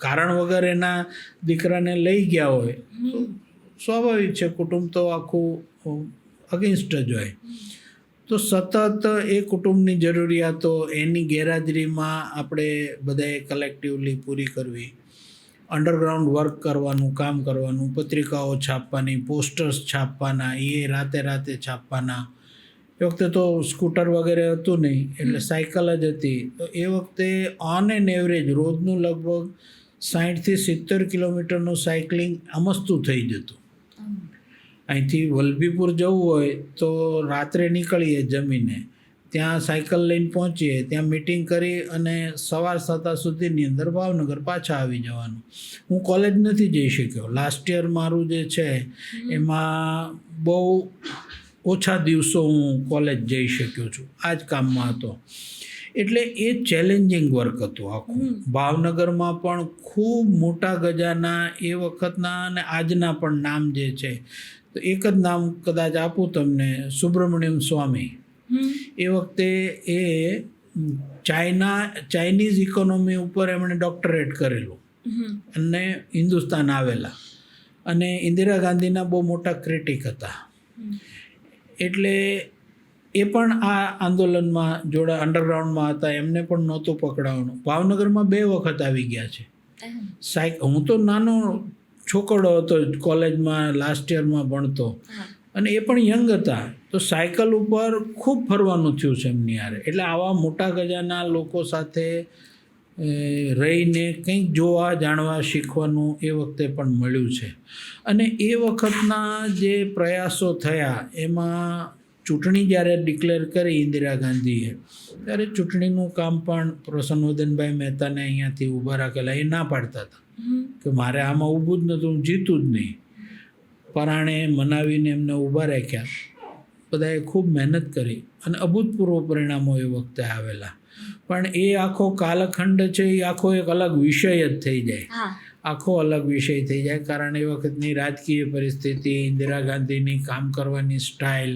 કારણ વગર એના દીકરાને લઈ ગયા હોય. સ્વાભાવિક છે, કુટુંબ તો આખું અગેન્સ્ટ જ હોય. તો સતત એ કુટુંબની જરૂરિયાતો એની ગેરહાજરીમાં આપણે બધાએ કલેક્ટિવલી પૂરી કરવી. અંડરગ્રાઉન્ડ વર્ક કરવાનું, કામ કરવાનું, પત્રિકાઓ છાપવાની, પોસ્ટર્સ છાપવાના, એ રાતે છાપવાના. એ વખતે તો સ્કૂટર વગેરે હતું નહીં, એટલે સાયકલ જ હતી. તો એ વખતે ઓન એન એવરેજ રોજનું લગભગ 60થી 70 કિલોમીટરનું સાયકલિંગ અમસ્તું થઈ જતું. અહીંથી વલભીપુર જવું હોય તો રાત્રે નીકળીએ જમીને, ત્યાં સાયકલ લઈને પહોંચીએ, ત્યાં મિટિંગ કરી અને સવાર 7 સુધીની અંદર ભાવનગર પાછા આવી જવાનું. હું કોલેજ નથી જઈ શક્યો. લાસ્ટ યર મારું જે છે એમાં બહુ ઓછા દિવસો હું કોલેજ જઈ શક્યો છું, આ જ કામમાં હતો. એટલે એ ચેલેન્જિંગ વર્ક હતું આખું. ભાવનગરમાં પણ ખૂબ મોટા ગજાના એ વખતના અને આજના પણ નામ જે છે, તો એક જ નામ કદાચ આપું તમને, સુબ્રમણ્યમ સ્વામી. એ વખતે એ ચાઇનીઝ ઇકોનોમી ઉપર એમણે ડૉક્ટરેટ કરેલું અને હિન્દુસ્તાન આવેલા, અને ઇન્દિરા ગાંધીના બહુ મોટા ક્રિટિક હતા. એટલે એ પણ આ આંદોલનમાં અંડરગ્રાઉન્ડમાં હતા, એમને પણ નહોતું પકડાવાનું. ભાવનગરમાં 2 વખત આવી ગયા છે. હું તો નાનો છોકરો હતો, કોલેજમાં લાસ્ટ યરમાં ભણતો, અને એ પણ યંગ હતા. તો સાયકલ ઉપર ખૂબ ફરવાનું થયું છે એમની હારે. એટલે આવા મોટા ગજાના લોકો સાથે રહીને કંઈક જોવા, જાણવા, શીખવાનું એ વખતે પણ મળ્યું છે. અને એ વખતના જે પ્રયાસો થયા એમાં ચૂંટણી જ્યારે ડિક્લેર કરી ઇન્દિરા ગાંધીએ, ત્યારે ચૂંટણીનું કામ પણ પ્રસન્નવદનભાઈ મહેતાને અહીંયાથી ઊભા રાખેલા. એ ના પાડતા હતા કે મારે આમાં ઊભું જ નહોતું, હું જીતું જ નહીં. પરાણે મનાવીને એમને ઊભા રાખ્યા. બધાએ ખૂબ મહેનત કરી અને અભૂતપૂર્વ પરિણામો એ વખતે આવેલા. પણ એ આખો કાલખંડ છે એ આખો એક અલગ વિષય જ થઈ જાય, આખો અલગ વિષય થઈ જાય. કારણ એ વખતની રાજકીય પરિસ્થિતિ, ઇન્દિરા ગાંધીની કામ કરવાની સ્ટાઇલ,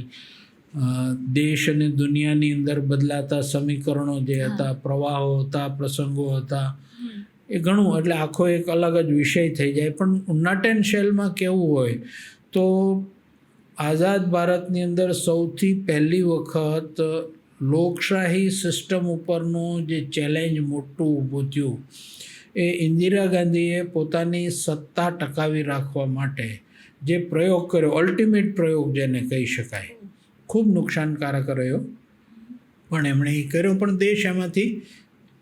દેશ અને દુનિયાની અંદર બદલાતા સમીકરણો જે હતા, પ્રવાહો હતા, પ્રસંગો હતા, એ ઘણું, એટલે આખો એક અલગ જ વિષય થઈ જાય. પણ નટ એન્ડ શેલમાં કેવું હોય તો આઝાદ ભારતની અંદર સૌથી પહેલી વખત લોકશાહી સિસ્ટમ ઉપરનું જે ચેલેન્જ મોટું ઊભું થયું, એ ઇન્દિરા ગાંધીએ પોતાની સત્તા ટકાવી રાખવા માટે જે પ્રયોગ કર્યો, અલ્ટિમેટ પ્રયોગ જેને કહી શકાય, ખૂબ નુકસાનકારક રહ્યો, પણ એમણે એ કર્યો. પણ દેશ એમાંથી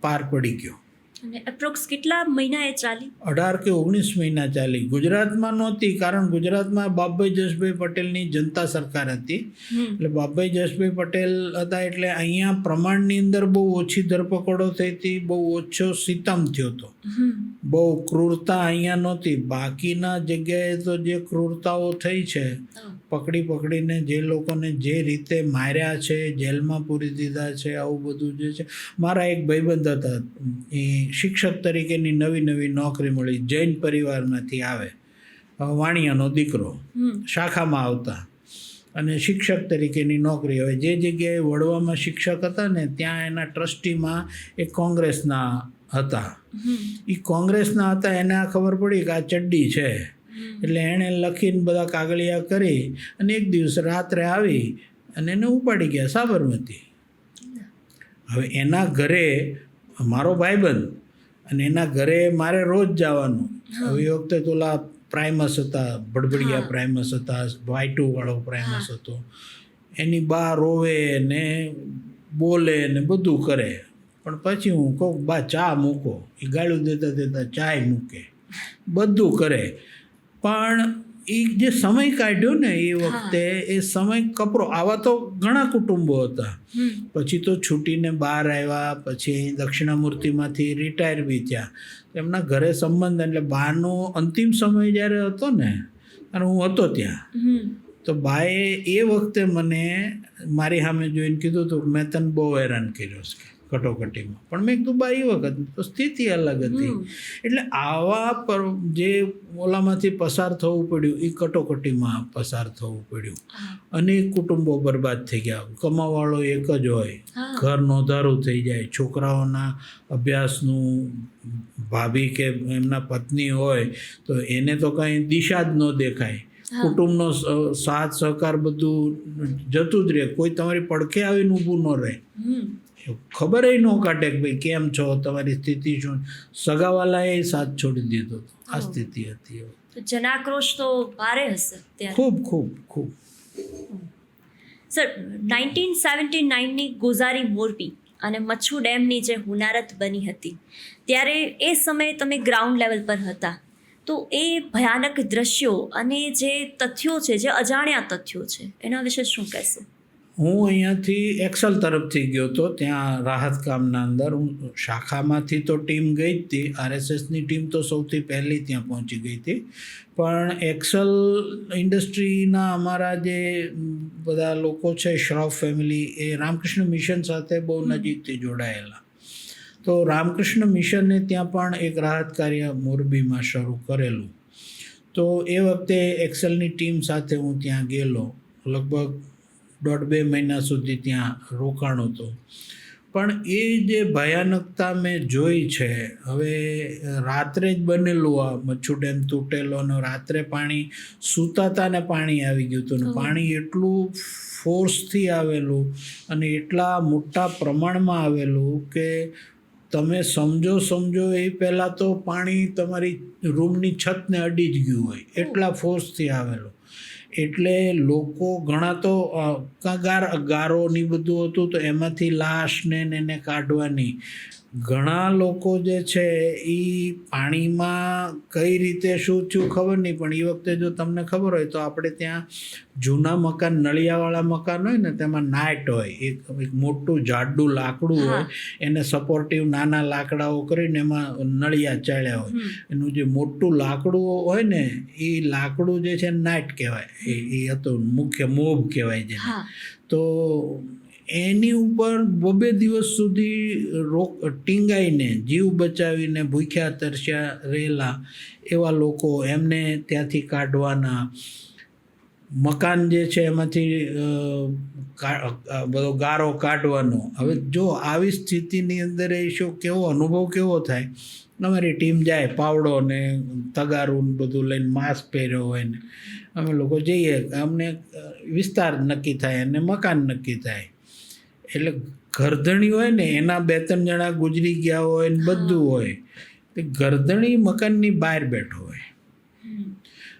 પાર પડી ગયો. અને એપ્રોક્સ કેટલા મહિના એ ચાલી? 18 કે 19 મહિના ચાલી. ગુજરાતમાં નહોતી, કારણ ગુજરાતમાં બાપભાઈ જસભાઈ પટેલની જનતા સરકાર હતી. એટલે બાપભાઈ જસભાઈ પટેલ હતા, એટલે અહીંયા પ્રમાણની અંદર બહુ ઓછી ધરપકડો થઈ હતી, બહુ ઓછો સિતમ થયો હતો, બહુ ક્રૂરતા અહીંયા નહોતી. બાકીના જગ્યાએ તો જે ક્રૂરતાઓ થઈ છે, પકડીને જે લોકોને જે રીતે માર્યા છે, જેલમાં પૂરી દીધા છે, આવું બધું જે છે. મારા એક ભાઈબંધ હતા, એ શિક્ષક તરીકેની નવી નોકરી મળી, જૈન પરિવારમાંથી આવે, વાણિયાનો દીકરો, શાખામાં આવતા, અને શિક્ષક તરીકેની નોકરી. હવે જે જગ્યાએ વડવામાં શિક્ષક હતા ને, ત્યાં એના ટ્રસ્ટીમાં એક કોંગ્રેસના હતા. એ કોંગ્રેસના હતા, એને આ ખબર પડી કે આ ચડ્ડી છે, એટલે એણે લખીને બધા કાગળિયા કરી અને એક દિવસ રાત્રે આવી અને એને ઉપાડી ગયા સાબરમતી. હવે એના ઘરે મારો ભાઈબંધ, અને એના ઘરે મારે રોજ જવાનું. હવે એ વખતે તો ઓલા પ્રાઇમસ હતા, બડબડિયા પ્રાઇમસ હતા, Y2 વાળો પ્રાઇમસ હતો. એની બા રોવે ને બોલે ને બધું કરે. પણ પછી હું કહું, બા ચા મૂકો, એ ગાળું દેતા ચાય મૂકે, બધું કરે. પણ એ જે સમય કાઢ્યો ને એ વખતે, એ સમય કપરો. આવા તો ઘણા કુટુંબો હતા. પછી તો છૂટીને બહાર આવ્યા, પછી અહીં દક્ષિણામૂર્તિમાંથી રિટાયર બી થયા. એમના ઘરે સંબંધ, એટલે બાનો અંતિમ સમય જ્યારે હતો ને, અને હું હતો ત્યાં, તો બાએ એ વખતે મને મારી સામે જોઈને કીધું હતું કે મેં તને બહુ હેરાન કર્યો છે કટોકટીમાં. પણ મેં કીધું બા, એ વખત તો સ્થિતિ અલગ હતી. એટલે આવા જે ઓલામાંથી પસાર થવું પડ્યું, એ કટોકટીમાં પસાર થવું પડ્યું. અનેક કુટુંબો બરબાદ થઈ ગયા. કમાવાળો એક જ હોય, ઘર નોંધારું થઈ જાય, છોકરાઓના અભ્યાસનું, ભાભી કે એમના પત્ની હોય તો એને તો કાંઈ દિશા જ ન દેખાય. કુટુંબનો સાથ સહકાર બધું જતું જ રહે. કોઈ તમારી પડખે આવીને ઊભું ન રહે, ખબર ન કાઢે કે ભાઈ કેમ છો, તમારી સ્થિતિ શું. સગાવાલાએ સાથ છોડી દીધો હતો. આ સ્થિતિ હતી. જનાક્રોશ તો ભારે હશે ત્યારે. ખૂબ ખૂબ ખૂબ. સર 1979ની ગોઝારી મોરબી અને મચ્છુ ડેમની જે હોનારત બની હતી ત્યારે એ સમયે તમે ગ્રાઉન્ડ લેવલ પર હતા, તો એ ભયાનક દ્રશ્યો અને જે તથ્યો છે, જે અજાણ્યા તથ્યો છે, એના વિશે શું કહેશો? હું અહીંયાથી એક્સલ તરફથી ગયો હતો, ત્યાં રાહત કામના અંદર. હું શાખામાંથી તો ટીમ ગઈ જ હતી, RSSની ટીમ તો સૌથી પહેલી ત્યાં પહોંચી ગઈ હતી, પણ એક્સલ ઇન્ડસ્ટ્રીના અમારા જે બધા લોકો છે, શ્રોફ ફેમિલી, એ રામકૃષ્ણ મિશન સાથે બહુ નજીકથી જોડાયેલા. તો રામકૃષ્ણ મિશને ત્યાં પણ એક રાહત કાર્ય મોરબીમાં શરૂ કરેલું. તો એ વખતે એક્સેલની ટીમ સાથે હું ત્યાં ગયેલો, લગભગ 1.5-2 મહિના સુધી ત્યાં રોકાણો હતો. પણ એ જે ભયાનકતા મેં જોઈ છે, હવે રાત્રે જ બનેલું આ મચ્છુ ડેમ તૂટેલો, અને રાત્રે પાણી સૂતા ને પાણી આવી ગયું હતું, ને પાણી એટલું ફોર્સથી આવેલું અને એટલા મોટા પ્રમાણમાં આવેલું કે તમે સમજો એ પહેલાં તો પાણી તમારી રૂમની છતને અડી જ ગયું હોય, એટલા ફોર્સથી આવેલું. એટલે લોકો ઘણા તો ગારો ની બધું હતું, તો એમાંથી લાશને એને કાઢવાની. ઘણા લોકો જે છે એ પાણીમાં કઈ રીતે શું થયું ખબર નહીં, પણ એ વખતે જો તમને ખબર હોય તો આપણે ત્યાં જૂના મકાન, નળિયાવાળા મકાન હોય ને, તેમાં નાઇટ હોય, એક મોટું જાડું લાકડું હોય, એને સપોર્ટિવ નાના લાકડાઓ કરીને એમાં નળિયા ચાળ્યા હોય. એનું જે મોટું લાકડું હોય ને, એ લાકડું જે છે નાઇટ કહેવાય, એ હતું મુખ્ય મોબ કહેવાય છે. તો એની ઉપર 2 દિવસ સુધી ટીંગાઈને જીવ બચાવીને ભૂખ્યા તરસ્યા રહેલા એવા લોકો, એમને ત્યાંથી કાઢવાના. મકાન જે છે એમાંથી બધો ગારો કાઢવાનો. હવે જો આવી સ્થિતિની અંદર એ કેવો અનુભવ કેવો થાય? અમારી ટીમ જાય, પાવડો ને તગારું બધું લઈને, માસ્ક પહેર્યો હોય ને અમે લોકો જઈએ. અમને વિસ્તાર નક્કી થાય અને મકાન નક્કી થાય. એટલે ગરદણી હોય ને, એના 2-3 જણા ગુજરી ગયા હોય ને બધું હોય, તે ગરદણી મકાનની બહાર બેઠો હોય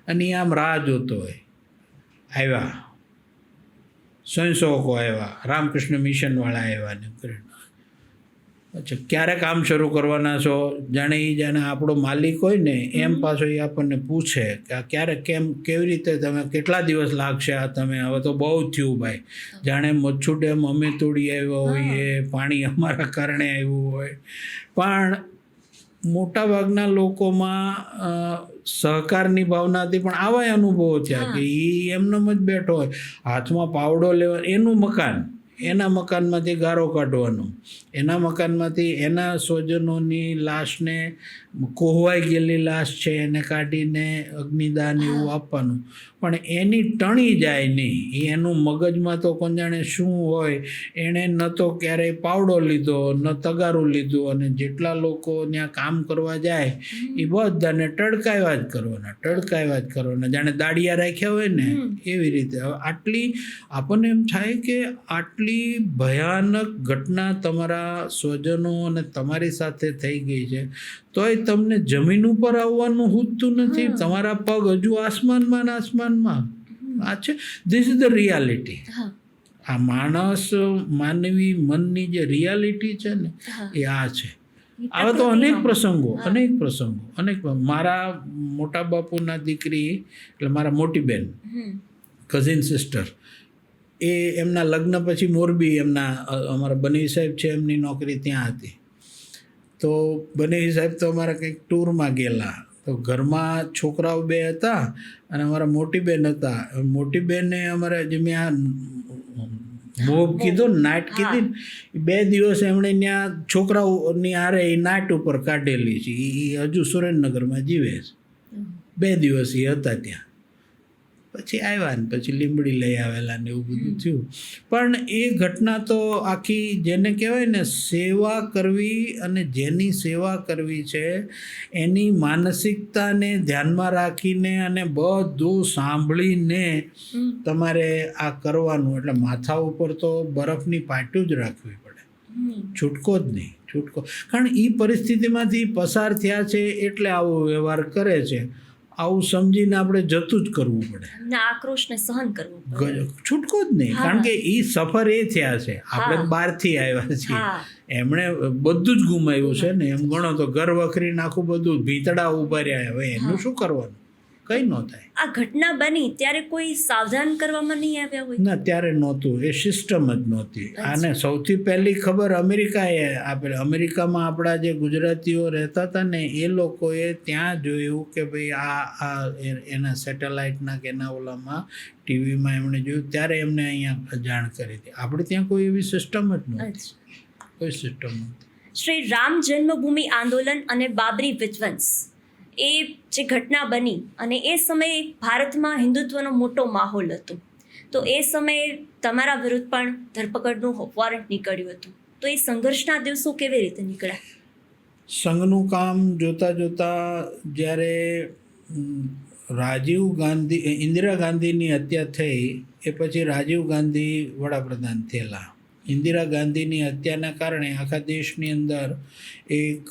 અને આમ રાહ જોતો હોય. આવ્યા સ્વયંસેવકો, આવ્યા રામકૃષ્ણ મિશનવાળા, આવ્યા ને અચ્છા ક્યારે કામ શરૂ કરવાના છો? જાણે આપણો માલિક હોય ને એમ પાછો એ આપણને પૂછે કે આ ક્યારે, કેવી રીતે, તમે કેટલા દિવસ લાગશે? આ તમે હવે તો બહુ થયું ભાઈ. જાણે મચ્છુ ડેમ અમે તોડી આવ્યા હોઈએ, પાણી અમારા કારણે આવ્યું હોય. પણ મોટાભાગના લોકોમાં સહકારની ભાવના હતી, પણ આવા અનુભવો થયા કે એ એમનેમ જ બેઠો હોય, હાથમાં પાવડો લેવા, એનું મકાન, એના મકાનમાંથી ગારો કાઢવાનો, એના મકાનમાંથી એના સ્વજનોની લાશને, કોહવાઈ ગયેલી લાશ છે એને કાઢીને અગ્નિદાન એવું આપવાનું. પણ એની ટણી જાય નહીં. એનું મગજમાં તો કોણ જાણે શું હોય. એણે ન તો ક્યારેય પાવડો લીધો, ન તગારું લીધું, અને જેટલા લોકો ત્યાં કામ કરવા જાય એ બધાને ટડકાવ્યા જ કરવાના, જાણે દાડિયા રાખ્યા હોય ને એવી રીતે. હવે આટલી આપણને એમ થાય કે આટલી ભયાનક ઘટના તમારા સ્વજનો અને તમારી સાથે થઈ ગઈ છે, તોય તમને જમીન ઉપર આવવાનું હૂતું નથી. તમારા પગ હજુ આસમાનમાં. આ છે, ધીસ ઇઝ ધ રિયાલિટી. આ માનવી મનની જે રિયાલિટી છે ને, એ આ છે. આવા તો અનેક પ્રસંગો. મારા મોટા બાપુના દીકરી, એટલે મારા મોટી બેન, કઝિન સિસ્ટર, એ એમના લગ્ન પછી મોરબી, અમારા બનેવી સાહેબ છે, એમની નોકરી ત્યાં હતી. તો બનેવી સાહેબ તો અમારા કંઈક ટૂરમાં ગયેલા, તો ઘરમાં છોકરાઓ 2 હતા અને અમારા મોટી બેન હતા. મોટી બેનને અમારે જે મેં મોબ કીધો, નાઇટ કીધી, 2 દિવસ એમણે ત્યાં છોકરાઓની હારે એ નાઇટ ઉપર કાઢેલી છે. એ હજુ સુરેન્દ્રનગરમાં જીવે છે. 2 દિવસ એ હતા ત્યાં. પછી આવ્યા ને પછી લીંબડી લઈ આવેલા ને એવું બધું થયું. પણ એ ઘટના તો આખી, જેને કહેવાય ને સેવા કરવી, અને જેની સેવા કરવી છે એની માનસિકતાને ધ્યાનમાં રાખીને અને બધું સાંભળીને તમારે આ કરવાનું. એટલે માથા ઉપર તો બરફની પાટીઓ જ રાખવી પડે, છૂટકો જ નહીં, છૂટકો. કારણ એ પરિસ્થિતિમાંથી પસાર થયા છે એટલે આવો વ્યવહાર કરે છે. આવું સમજીને આપણે જતું જ કરવું પડે, એમના આક્રોશને સહન કરવું પડે. છૂટકો જ નહીં. કારણ કે એ સફર એ થયા છે, આપણે બહારથી આવ્યા છીએ. હા. એમણે બધું જ ગુમાવ્યું છે ને, એમ ગણો તો ઘર વખરી નાખું બધું, ભીતડા ઉભા રહ્યા. હવે એનું શું કરવાનું, કંઈ ન થાય. આ ઘટના બની ત્યારે કોઈ સાવધાન કરવામાં નહીં આવ્યા હોય? ના, ત્યારે નહોતું, એ સિસ્ટમ જ નહોતી. આને સૌથી પહેલી ખબર અમેરિકાએ આપેલી. અમેરિકામાં આપણા જે ગુજરાતીઓ રહેતા હતા ને, એ લોકોએ ત્યાં જોયું કે ભાઈ આ એના સેટેલાઇટના કે એના ઓલામાં ટીવીમાં એમણે જોયું, ત્યારે એમને અહીંયા જાણ કરી હતી. આપણે ત્યાં કોઈ એવી સિસ્ટમ જ નહોતી, કોઈ સિસ્ટમ નહોતી. શ્રી રામ જન્મભૂમિ આંદોલન અને બાબરી વિધ્વંસ, એ જે ઘટના બની અને એ સમયે ભારતમાં હિન્દુત્વનો મોટો માહોલ હતો, તો એ સમયે તમારા વિરુદ્ધ પણ ધરપકડનું વોરંટ નીકળ્યું હતું. તો એ સંઘર્ષના દિવસો કેવી રીતે નીકળ્યા? સંઘનું કામ જોતાં જોતાં જ્યારે રાજીવ ગાંધી, ઇન્દિરા ગાંધીની હત્યા થઈ, એ પછી રાજીવ ગાંધી વડાપ્રધાન થયેલા. ઇન્દિરા ગાંધીની હત્યાના કારણે આખા દેશની અંદર એક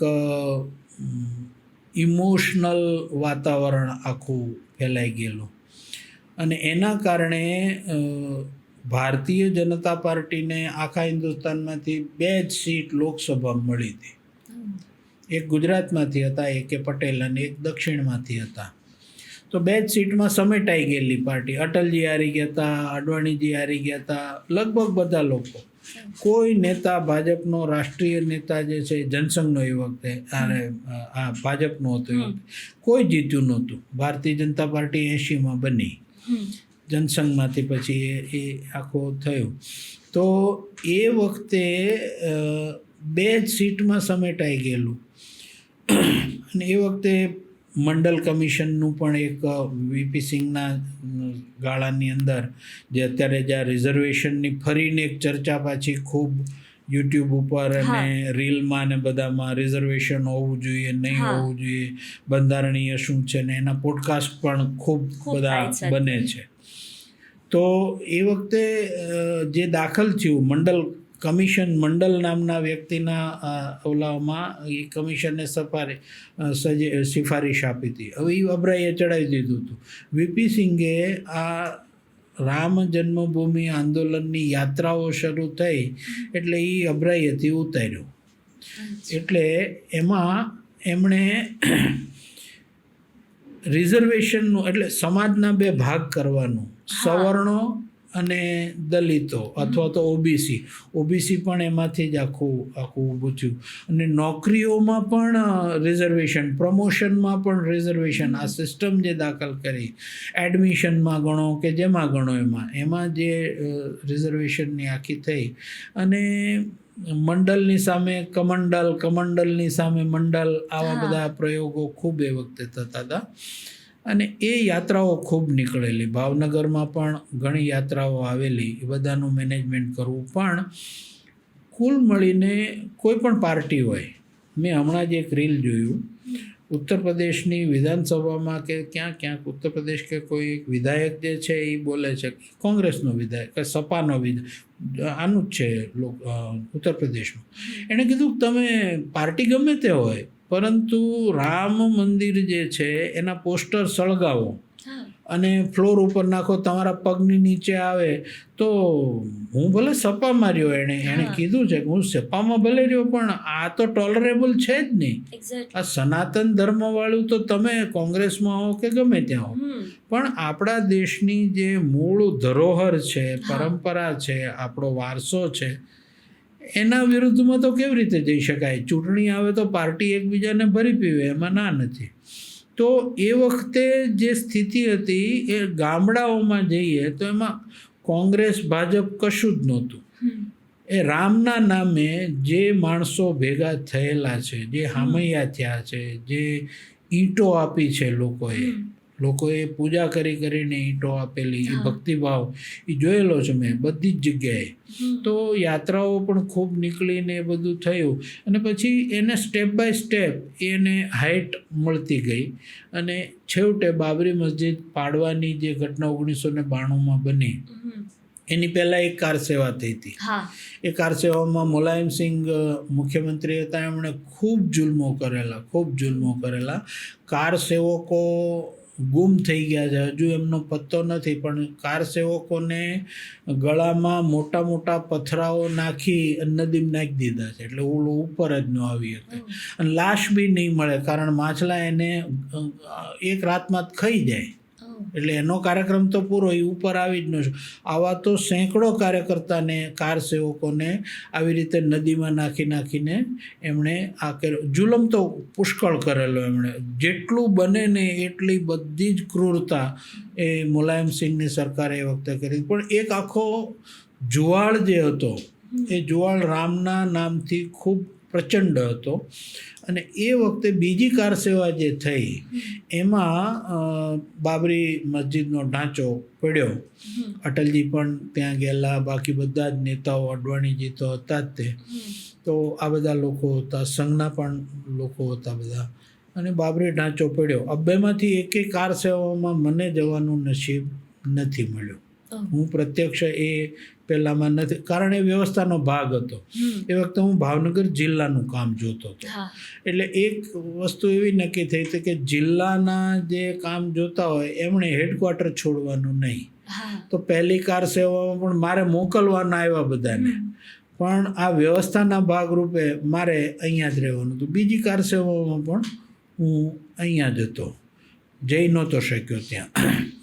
ઇમોશનલ વાતાવરણ આખું ફેલાઈ ગયેલું, અને એના કારણે ભારતીય જનતા પાર્ટીને આખા હિન્દુસ્તાનમાંથી 2 જ સીટ લોકસભામાં મળી હતી. એક ગુજરાતમાંથી હતા, એક પટેલ, અને એક દક્ષિણમાંથી હતા. તો 2 જ સીટમાં સમેટાઈ ગયેલી પાર્ટી. અટલજી હારી ગયા હતા, અડવાણીજી હારી ગયા હતા, લગભગ બધા લોકો. કોઈ નેતા, ભાજપનો રાષ્ટ્રીય નેતા જે છે, જનસંઘનો એ વખતે, આ ભાજપનો હતો એ વખતે, કોઈ જીત્યું નહોતું. ભારતીય જનતા પાર્ટી 80માં બની, જનસંઘમાંથી પછી એ આખું થયું. તો એ વખતે 2 જ સીટમાં સમેટાઈ ગયેલું. અને એ વખતે મંડલ કમિશનનું પણ એક વીપી સિંઘના ગાળાની અંદર, જે અત્યારે જ્યાં રિઝર્વેશનની ફરીને એક ચર્ચા પાછી ખૂબ યુટ્યુબ ઉપર અને રીલમાં ને બધામાં, રિઝર્વેશન હોવું જોઈએ, નહીં હોવું જોઈએ, બંધારણીય શું છે ને, એના પોડકાસ્ટ પણ ખૂબ બધા બને છે. તો એ વખતે જે દાખલ થયું મંડલ કમિશન, મંડલ નામના વ્યક્તિના ઓલામાં, એ કમિશને સિફારિશ આપી હતી. હવે એ અભરાઈએ ચડાવી દીધું હતું. વીપી સિંઘે આ રામ જન્મભૂમિ આંદોલનની યાત્રાઓ શરૂ થઈ એટલે એ અભરાઈએથી ઉતાર્યો. એટલે એમાં એમણે રિઝર્વેશનનું, એટલે સમાજના 2 ભાગ કરવાનું, સવર્ણો અને દલિતો અથવા તો ઓબીસી પણ એમાંથી જ આખું ઊભું થયું. અને નોકરીઓમાં પણ રિઝર્વેશન, પ્રમોશનમાં પણ રિઝર્વેશન, આ સિસ્ટમ જે દાખલ કરી, એડમિશનમાં ગણો કે જેમાં ગણો એમાં જે રિઝર્વેશનની આખી થઈ. અને મંડલની સામે કમંડલ, કમંડલની સામે મંડલ, આવા બધા પ્રયોગો ખૂબ એ વખતે થતા હતા. અને એ યાત્રાઓ ખૂબ નીકળેલી. ભાવનગરમાં પણ ઘણી યાત્રાઓ આવેલી. એ બધાનું મેનેજમેન્ટ કરવું. પણ કુલ મળીને કોઈ પણ પાર્ટી હોય, મેં હમણાં જ એક રીલ જોયું, ઉત્તર પ્રદેશની વિધાનસભામાં કે ક્યાંક ઉત્તર પ્રદેશ કે કોઈ એક વિધાયક જે છે એ બોલે છે, કોંગ્રેસનો વિધાયક કે સપાનો વિધાયક, આનું જ છે ઉત્તર પ્રદેશમાં, એણે કીધું તમે પાર્ટી ગમે તે હોય પરંતુ રામ મંદિર જે છે એના પોસ્ટર સળગાવો અને ફ્લોર ઉપર નાખો, તમારા પગની નીચે આવે તો હું ભલે સપા માર્યો, એણે કીધું છે કે હું સપામાં ભલે રહ્યો પણ આ તો ટોલરેબલ છે જ નહીં. આ સનાતન ધર્મવાળું તો તમે કોંગ્રેસમાં હો કે ગમે ત્યાં હો, પણ આપણા દેશની જે મૂળ ધરોહર છે, પરંપરા છે, આપણો વારસો છે, એના વિરુદ્ધમાં તો કેવી રીતે જઈ શકાય? ચૂંટણી આવે તો પાર્ટી એકબીજાને ભરી પીવે, એમાં ના નથી. તો એ વખતે જે સ્થિતિ હતી એ ગામડાઓમાં જઈએ તો એમાં કોંગ્રેસ ભાજપ કશું જ નહોતું. એ રામના નામે જે માણસો ભેગા થયેલા છે, જે હામૈયા થયા છે, જે ઈંટો આપી છે લોકોએ પૂજા કરીને ઈંટો આપેલી, એ ભક્તિભાવ એ જોયેલો છે મેં બધી જ જગ્યાએ. તો યાત્રાઓ પણ ખૂબ નીકળીને એ બધું થયું. અને પછી એને સ્ટેપ બાય સ્ટેપ એને હાઇટ મળતી ગઈ. અને છેવટે બાબરી મસ્જિદ પાડવાની જે ઘટના 1992માં બની, એની પહેલાં એક કાર સેવા થઈ હતી. એ કાર સેવામાં મુલાયમસિંહ મુખ્યમંત્રી હતા, એમણે ખૂબ જુલ્મો કરેલા. કાર સેવકો ગુમ થઈ ગયા છે, હજુ એમનો પત્તો નથી. પણ કાર સેવકોને ગળામાં મોટા મોટા પથરાઓ નાખી નદીમાં નાખી દીધા છે, એટલે ઓલો ઉપર જ ન આવી શકે. અને લાશ બી નહીં મળે, કારણ માછલા એને એક રાતમાં જ ખાઈ જાય, એટલે એનો કાર્યક્રમ તો પૂરો, એ ઉપર આવી જ ન શકે. આવા તો સેંકડો કાર્યકર્તાને, કાર સેવકોને આવી રીતે નદીમાં નાખીને એમણે આ કર્યો. જુલમ તો પુષ્કળ કરેલો એમણે, જેટલું બને ને એટલી બધી જ ક્રૂરતા એ મુલાયમસિંહની સરકારે એ વખતે કરી. પણ એક આખો જુવાળ જે હતો, એ જુવાળ રામના નામથી ખૂબ પ્રચંડ હતો. અને એ વખતે બીજી કાર સેવા જે થઈ એમાં બાબરી મસ્જિદનો ઢાંચો પડ્યો. અટલજી પણ ત્યાં ગયેલા, બાકી બધા જ નેતાઓ, અડવાણીજી તો હતા જ તે. તો આ બધા લોકો હતા, સંઘના પણ લોકો હતા બધા, અને બાબરી ઢાંચો પડ્યો. બેમાંથી એકેય કાર સેવામાં મને જવાનું નસીબ નથી મળ્યું. હું પ્રત્યક્ષ એ પહેલાંમાં નથી, કારણ એ વ્યવસ્થાનો ભાગ હતો. એ વખતે હું ભાવનગર જિલ્લાનું કામ જોતો હતો. એટલે એક વસ્તુ એવી નક્કી થઈ હતી કે જિલ્લાના જે કામ જોતા હોય એમણે હેડક્વાર્ટર છોડવાનું નહીં. તો પહેલી કાર સેવામાં પણ મારે મોકલવાના આવ્યા બધાને, પણ આ વ્યવસ્થાના ભાગરૂપે મારે અહીંયા જ રહેવાનું હતું. બીજી કાર સેવામાં પણ હું અહીંયા જ હતો, જઈ નહોતો શક્યો ત્યાં.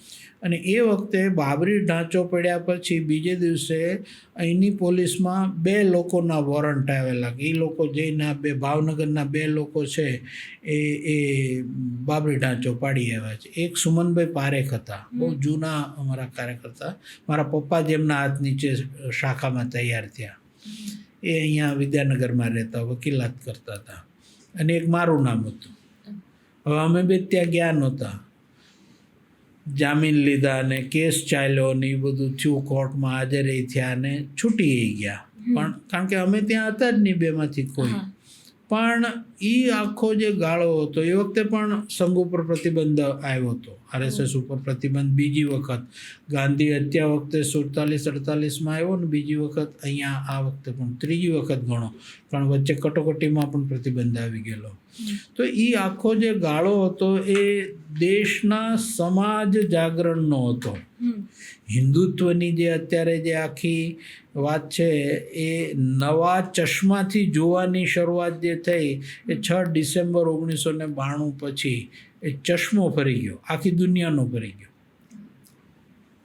અને એ વખતે બાબરી ઢાંચો પડ્યા પછી બીજે દિવસે અહીંની પોલીસમાં 2 લોકોના વોરંટ આવેલા. એ લોકો જઈને આ 2 ભાવનગરના 2 લોકો છે એ બાબરી ઢાંચો પાડી આવ્યા છે. એક સુમનભાઈ પારેખ હતા, બહુ જૂના અમારા કાર્યકર્તા, મારા પપ્પા જેમના હાથ નીચે શાખામાં તૈયાર થયા. એ અહીંયા વિદ્યાનગરમાં રહેતા, વકીલાત કરતા હતા. અને એક મારું નામ હતું. હવે અમે બે ત્યાં ગયા નહોતા, જામીન લીધા અને કેસ ચાલ્યો ને એ બધું થયું, કોર્ટમાં હાજર થયા અને છૂટી ગયા. પણ કારણ કે અમે ત્યાં હતા જ નહીં બેમાંથી કોઈ. પણ એ આખો જે ગાળો હતો, એ વખતે પણ સંઘ ઉપર પ્રતિબંધ આવ્યો હતો, RSS ઉપર પ્રતિબંધ બીજી વખત. ગાંધી હત્યા વખતે 47-48માં આવ્યો ને બીજી વખત અહીંયા આ વખતે પણ ત્રીજી વખત ગણો, કારણ વચ્ચે કટોકટીમાં પણ પ્રતિબંધ આવી ગયેલો. તો એ આખો જે ગાળો હતો એ દેશના સમાજ જાગરણનો હતો. હિન્દુત્વની જે અત્યારે જે આખી વાત છે એ નવા ચશ્માથી જોવાની શરૂઆત જે થઈ એ 6 ડિસેમ્બર 1992 પછી એ ચશ્મો ફરી ગયો, આખી દુનિયાનો ફરી ગયો,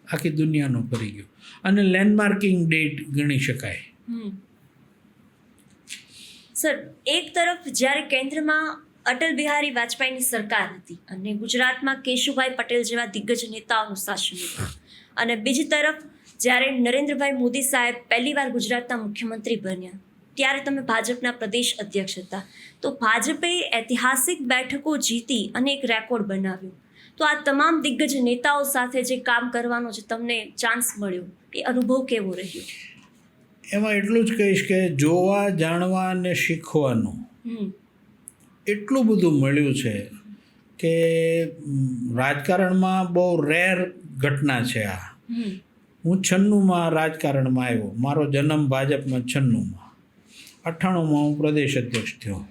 આખી દુનિયાનો ફરી ગયો. અને લેન્ડમાર્કિંગ ડેટ ગણી શકાય. સર, એક તરફ જ્યારે કેન્દ્રમાં અટલ બિહારી વાજપેયીની સરકાર હતી અને ગુજરાતમાં કેશુભાઈ પટેલ જેવા દિગ્ગજ નેતાઓનું શાસન હતું, અને બીજી તરફ જ્યારે નરેન્દ્રભાઈ મોદી સાહેબ પહેલીવાર ગુજરાતના મુખ્યમંત્રી બન્યા, ત્યારે તમે ભાજપના પ્રદેશ અધ્યક્ષ હતા. તો ભાજપે ઐતિહાસિક બેઠકો જીતી અને એક રેકોર્ડ બનાવ્યો. તો આ તમામ દિગ્ગજ નેતાઓ સાથે જે કામ કરવાનો જે તમને ચાન્સ મળ્યો, એ અનુભવ કેવો રહ્યો? એમાં એટલું જ કહીશ કે જોવા, જાણવા અને શીખવાનું એટલું બધું મળ્યું છે કે રાજકારણમાં બહુ રેર ઘટના છે આ. હું 96માં રાજકારણમાં આવ્યો, મારો જન્મ ભાજપમાં 96માં, 98માં હું પ્રદેશ અધ્યક્ષ થયો,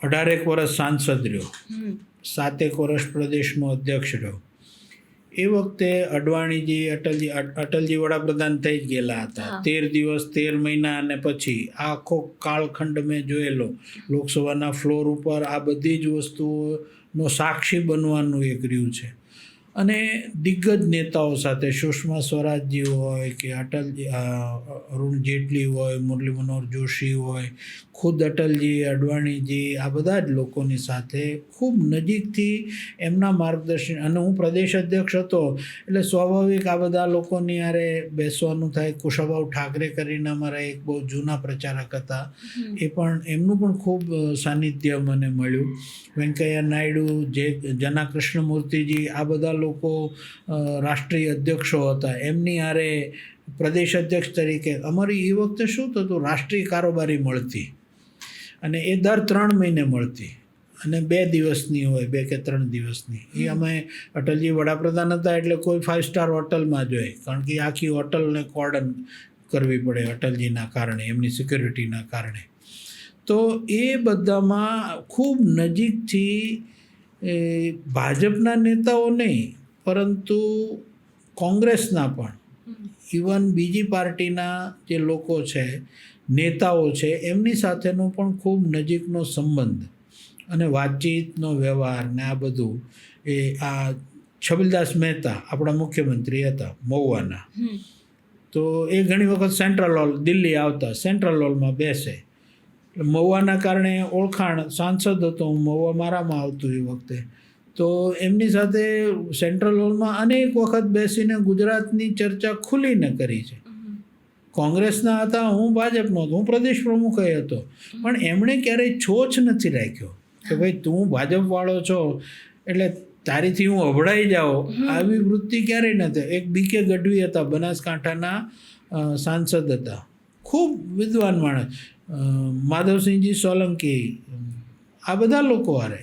18 વર્ષ સાંસદ રહ્યો, 7 વર્ષ પ્રદેશનો અધ્યક્ષ રહ્યો. એ વખતે અડવાણીજી, અટલજી વડાપ્રધાન થઈ જ ગયેલા હતા. 13 દિવસ 13 મહિના અને પછી આખો કાળખંડ મેં જોયેલો. લોકસભાના ફ્લોર ઉપર આ બધી જ વસ્તુઓનો સાક્ષી બનવાનું એક રહ્યું છે. અને દિગ્ગજ નેતાઓ સાથે સુષ્મા સ્વરાજજી હોય કે અટલજી, અરુણ જેટલી હોય, મુરલી મનોહર જોશી હોય, ખુદ અટલજી, અડવાણીજી, આ બધા જ લોકોની સાથે ખૂબ નજીકથી એમના માર્ગદર્શન. અને હું પ્રદેશ અધ્યક્ષ હતો એટલે સ્વાભાવિક આ બધા લોકોની હારે બેસવાનું થાય. કુશાભાઉ ઠાકરે કરીને અમારા એક બહુ જૂના પ્રચારક હતા, એ પણ, એમનું પણ ખૂબ સાનિધ્ય મને મળ્યું. વેંકૈયા નાયડુ, જના કૃષ્ણમૂર્તિજી, આ બધા લોકો રાષ્ટ્રીય અધ્યક્ષો હતા, એમની હારે પ્રદેશ અધ્યક્ષ તરીકે અમારી એ વખતે શું થતું, રાષ્ટ્રીય કારોબારી મળતી અને એ દર 3 મહિને મળતી અને 2 દિવસની હોય, 2 કે 3 દિવસની. એ અમે, અટલજી વડાપ્રધાન હતા એટલે કોઈ 5 સ્ટાર હોટલમાં જોઈએ, કારણ કે આખી હોટલને કોર્ડન કરવી પડે અટલજીના કારણે, એમની સિક્યુરિટીના કારણે. તો એ બધામાં ખૂબ નજીકથી એ ભાજપના નેતાઓ નહીં, પરંતુ કોંગ્રેસના પણ, ઇવન બીજી પાર્ટીના જે લોકો છે, નેતાઓ છે, એમની સાથેનો પણ ખૂબ નજીકનો સંબંધ અને વાતચીતનો વ્યવહાર ને આ બધું એ આ છબીલદાસ મહેતા આપણા મુખ્યમંત્રી હતા મહુવાના, તો એ ઘણી વખત સેન્ટ્રલ હોલ દિલ્હી આવતા, સેન્ટ્રલ હોલમાં બેસે. મહુવાના કારણે ઓળખાણ, સાંસદ હતો હું, મહુવા મારામાં આવતું એ વખતે, તો એમની સાથે સેન્ટ્રલ હોલમાં અનેક વખત બેસીને ગુજરાતની ચર્ચા ખુલીને કરી છે. કોંગ્રેસના હતા, હું ભાજપનો હતો, હું પ્રદેશ પ્રમુખ હતો, પણ એમણે ક્યારેય છોછ નથી રાખ્યો કે ભાઈ તું ભાજપવાળો છો એટલે તારીથી હું અભડાઈ જાઓ, આવી વૃત્તિ ક્યારેય નથી. એક બીકે ગઢવી હતા, બનાસકાંઠાના સાંસદ હતા, ખૂબ વિદ્વાન માણસ, માધવસિંહજી સોલંકી, આ બધા લોકો હારે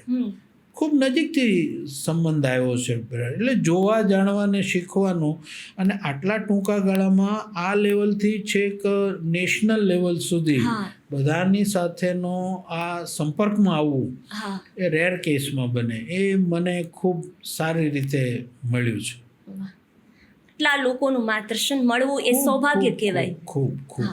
ખૂબ નજીકથી સંબંધ આવ્યો છે. એટલે જોવા, જાણવાને શીખવાનું, અને આટલા ટૂંકા ગાળામાં આ લેવલથી છેક નેશનલ લેવલ સુધી બધાની સાથેનો આ સંપર્કમાં આવવું એ રેર કેસમાં બને, એ મને ખૂબ સારી રીતે મળ્યું છે. એટલા લોકોનું માર્ગદર્શન મળવું એ સૌભાગ્ય કહેવાય. ખૂબ ખૂબ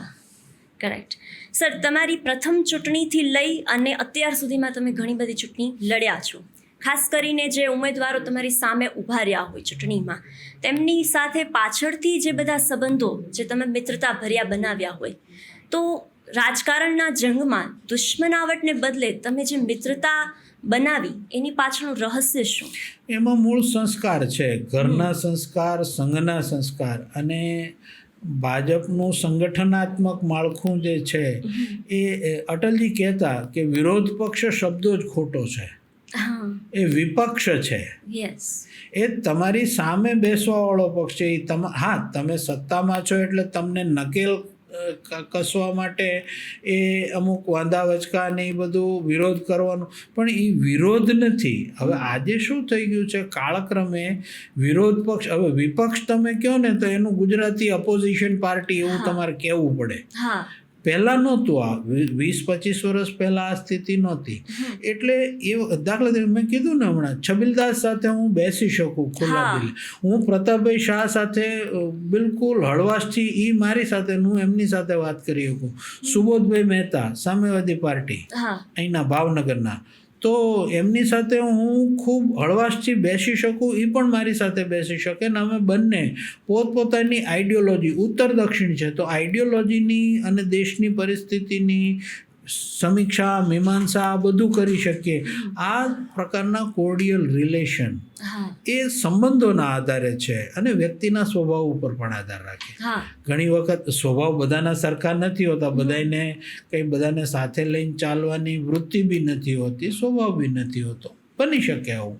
કરેક્ટ. સર, તમારી પ્રથમ ચૂંટણીથી લઈ અને અત્યાર સુધીમાં તમે ઘણી બધી ચૂંટણી લડ્યા છો. ખાસ કરીને જે ઉમેદવારો તમારી સામે ઊભા રહ્યા હોય ચૂંટણીમાં, તેમની સાથે પાછળથી જે બધા સંબંધો જે તમે મિત્રતા ભર્યા બનાવ્યા હોય, તો રાજકારણના જંગમાં દુશ્મનાવટને બદલે તમે જે મિત્રતા બનાવી એની પાછળનું રહસ્ય શું? એમાં મૂળ સંસ્કાર છે, ઘરના સંસ્કાર, સંઘના સંસ્કાર, અને ભાજપનું સંગઠનાત્મક માળખું જે છે એ અટલજી કહેતા કે વિરોધ પક્ષ શબ્દો જ ખોટો છે, એ વિપક્ષ છે. એ તમારી સામે બેસવાવાળો પક્ષ છે. હા, તમે સત્તામાં છો એટલે તમને નકેલ કસવા માટે એ અમુક વાંધા વચકા ને એ બધું વિરોધ કરવાનો, પણ એ વિરોધ નથી. હવે આજે શું થઈ ગયું છે, કાળક્રમે વિરોધ પક્ષ, હવે વિપક્ષ તમે કહો ને તો એનું ગુજરાતી અપોઝિશન પાર્ટી એવું તમારે કહેવું પડે. પહેલાં નહોતું, આ 20-25 વર્ષ પહેલાં આ સ્થિતિ નહોતી. એટલે એ દાખલા તરીકે મેં કીધું ને હમણાં, છબીલદાસ સાથે હું બેસી શકું ખુલ્લા દિલે, હું પ્રતાપભાઈ શાહ સાથે બિલકુલ હળવાશથી, એ મારી સાથે, હું એમની સાથે વાત કરી શકું. સુબોધભાઈ મહેતા, સામ્યવાદી પાર્ટી અહીંના ભાવનગરના, તો એમની સાથે હું ખૂબ હળવાશથી બેસી શકું, એ પણ મારી સાથે બેસી શકે, ને અમે બંને પોતપોતાની આઈડિયોલોજી, ઉત્તર દક્ષિણ છે તો આઈડિયોલોજીની અને દેશની પરિસ્થિતિની સમીક્ષા, મીમાંસા આ બધું કરી શકીએ. આ પ્રકારના કોર્ડિયલ રિલેશન એ સંબંધોના આધારે છે અને વ્યક્તિના સ્વભાવ ઉપર પણ આધાર રાખે. ઘણી વખત સ્વભાવ બધાના સરખા નથી હોતા, બધાને કંઈ બધાને સાથે લઈને ચાલવાની વૃત્તિ બી નથી હોતી, સ્વભાવ બી નથી હોતો, બની શકે આવું.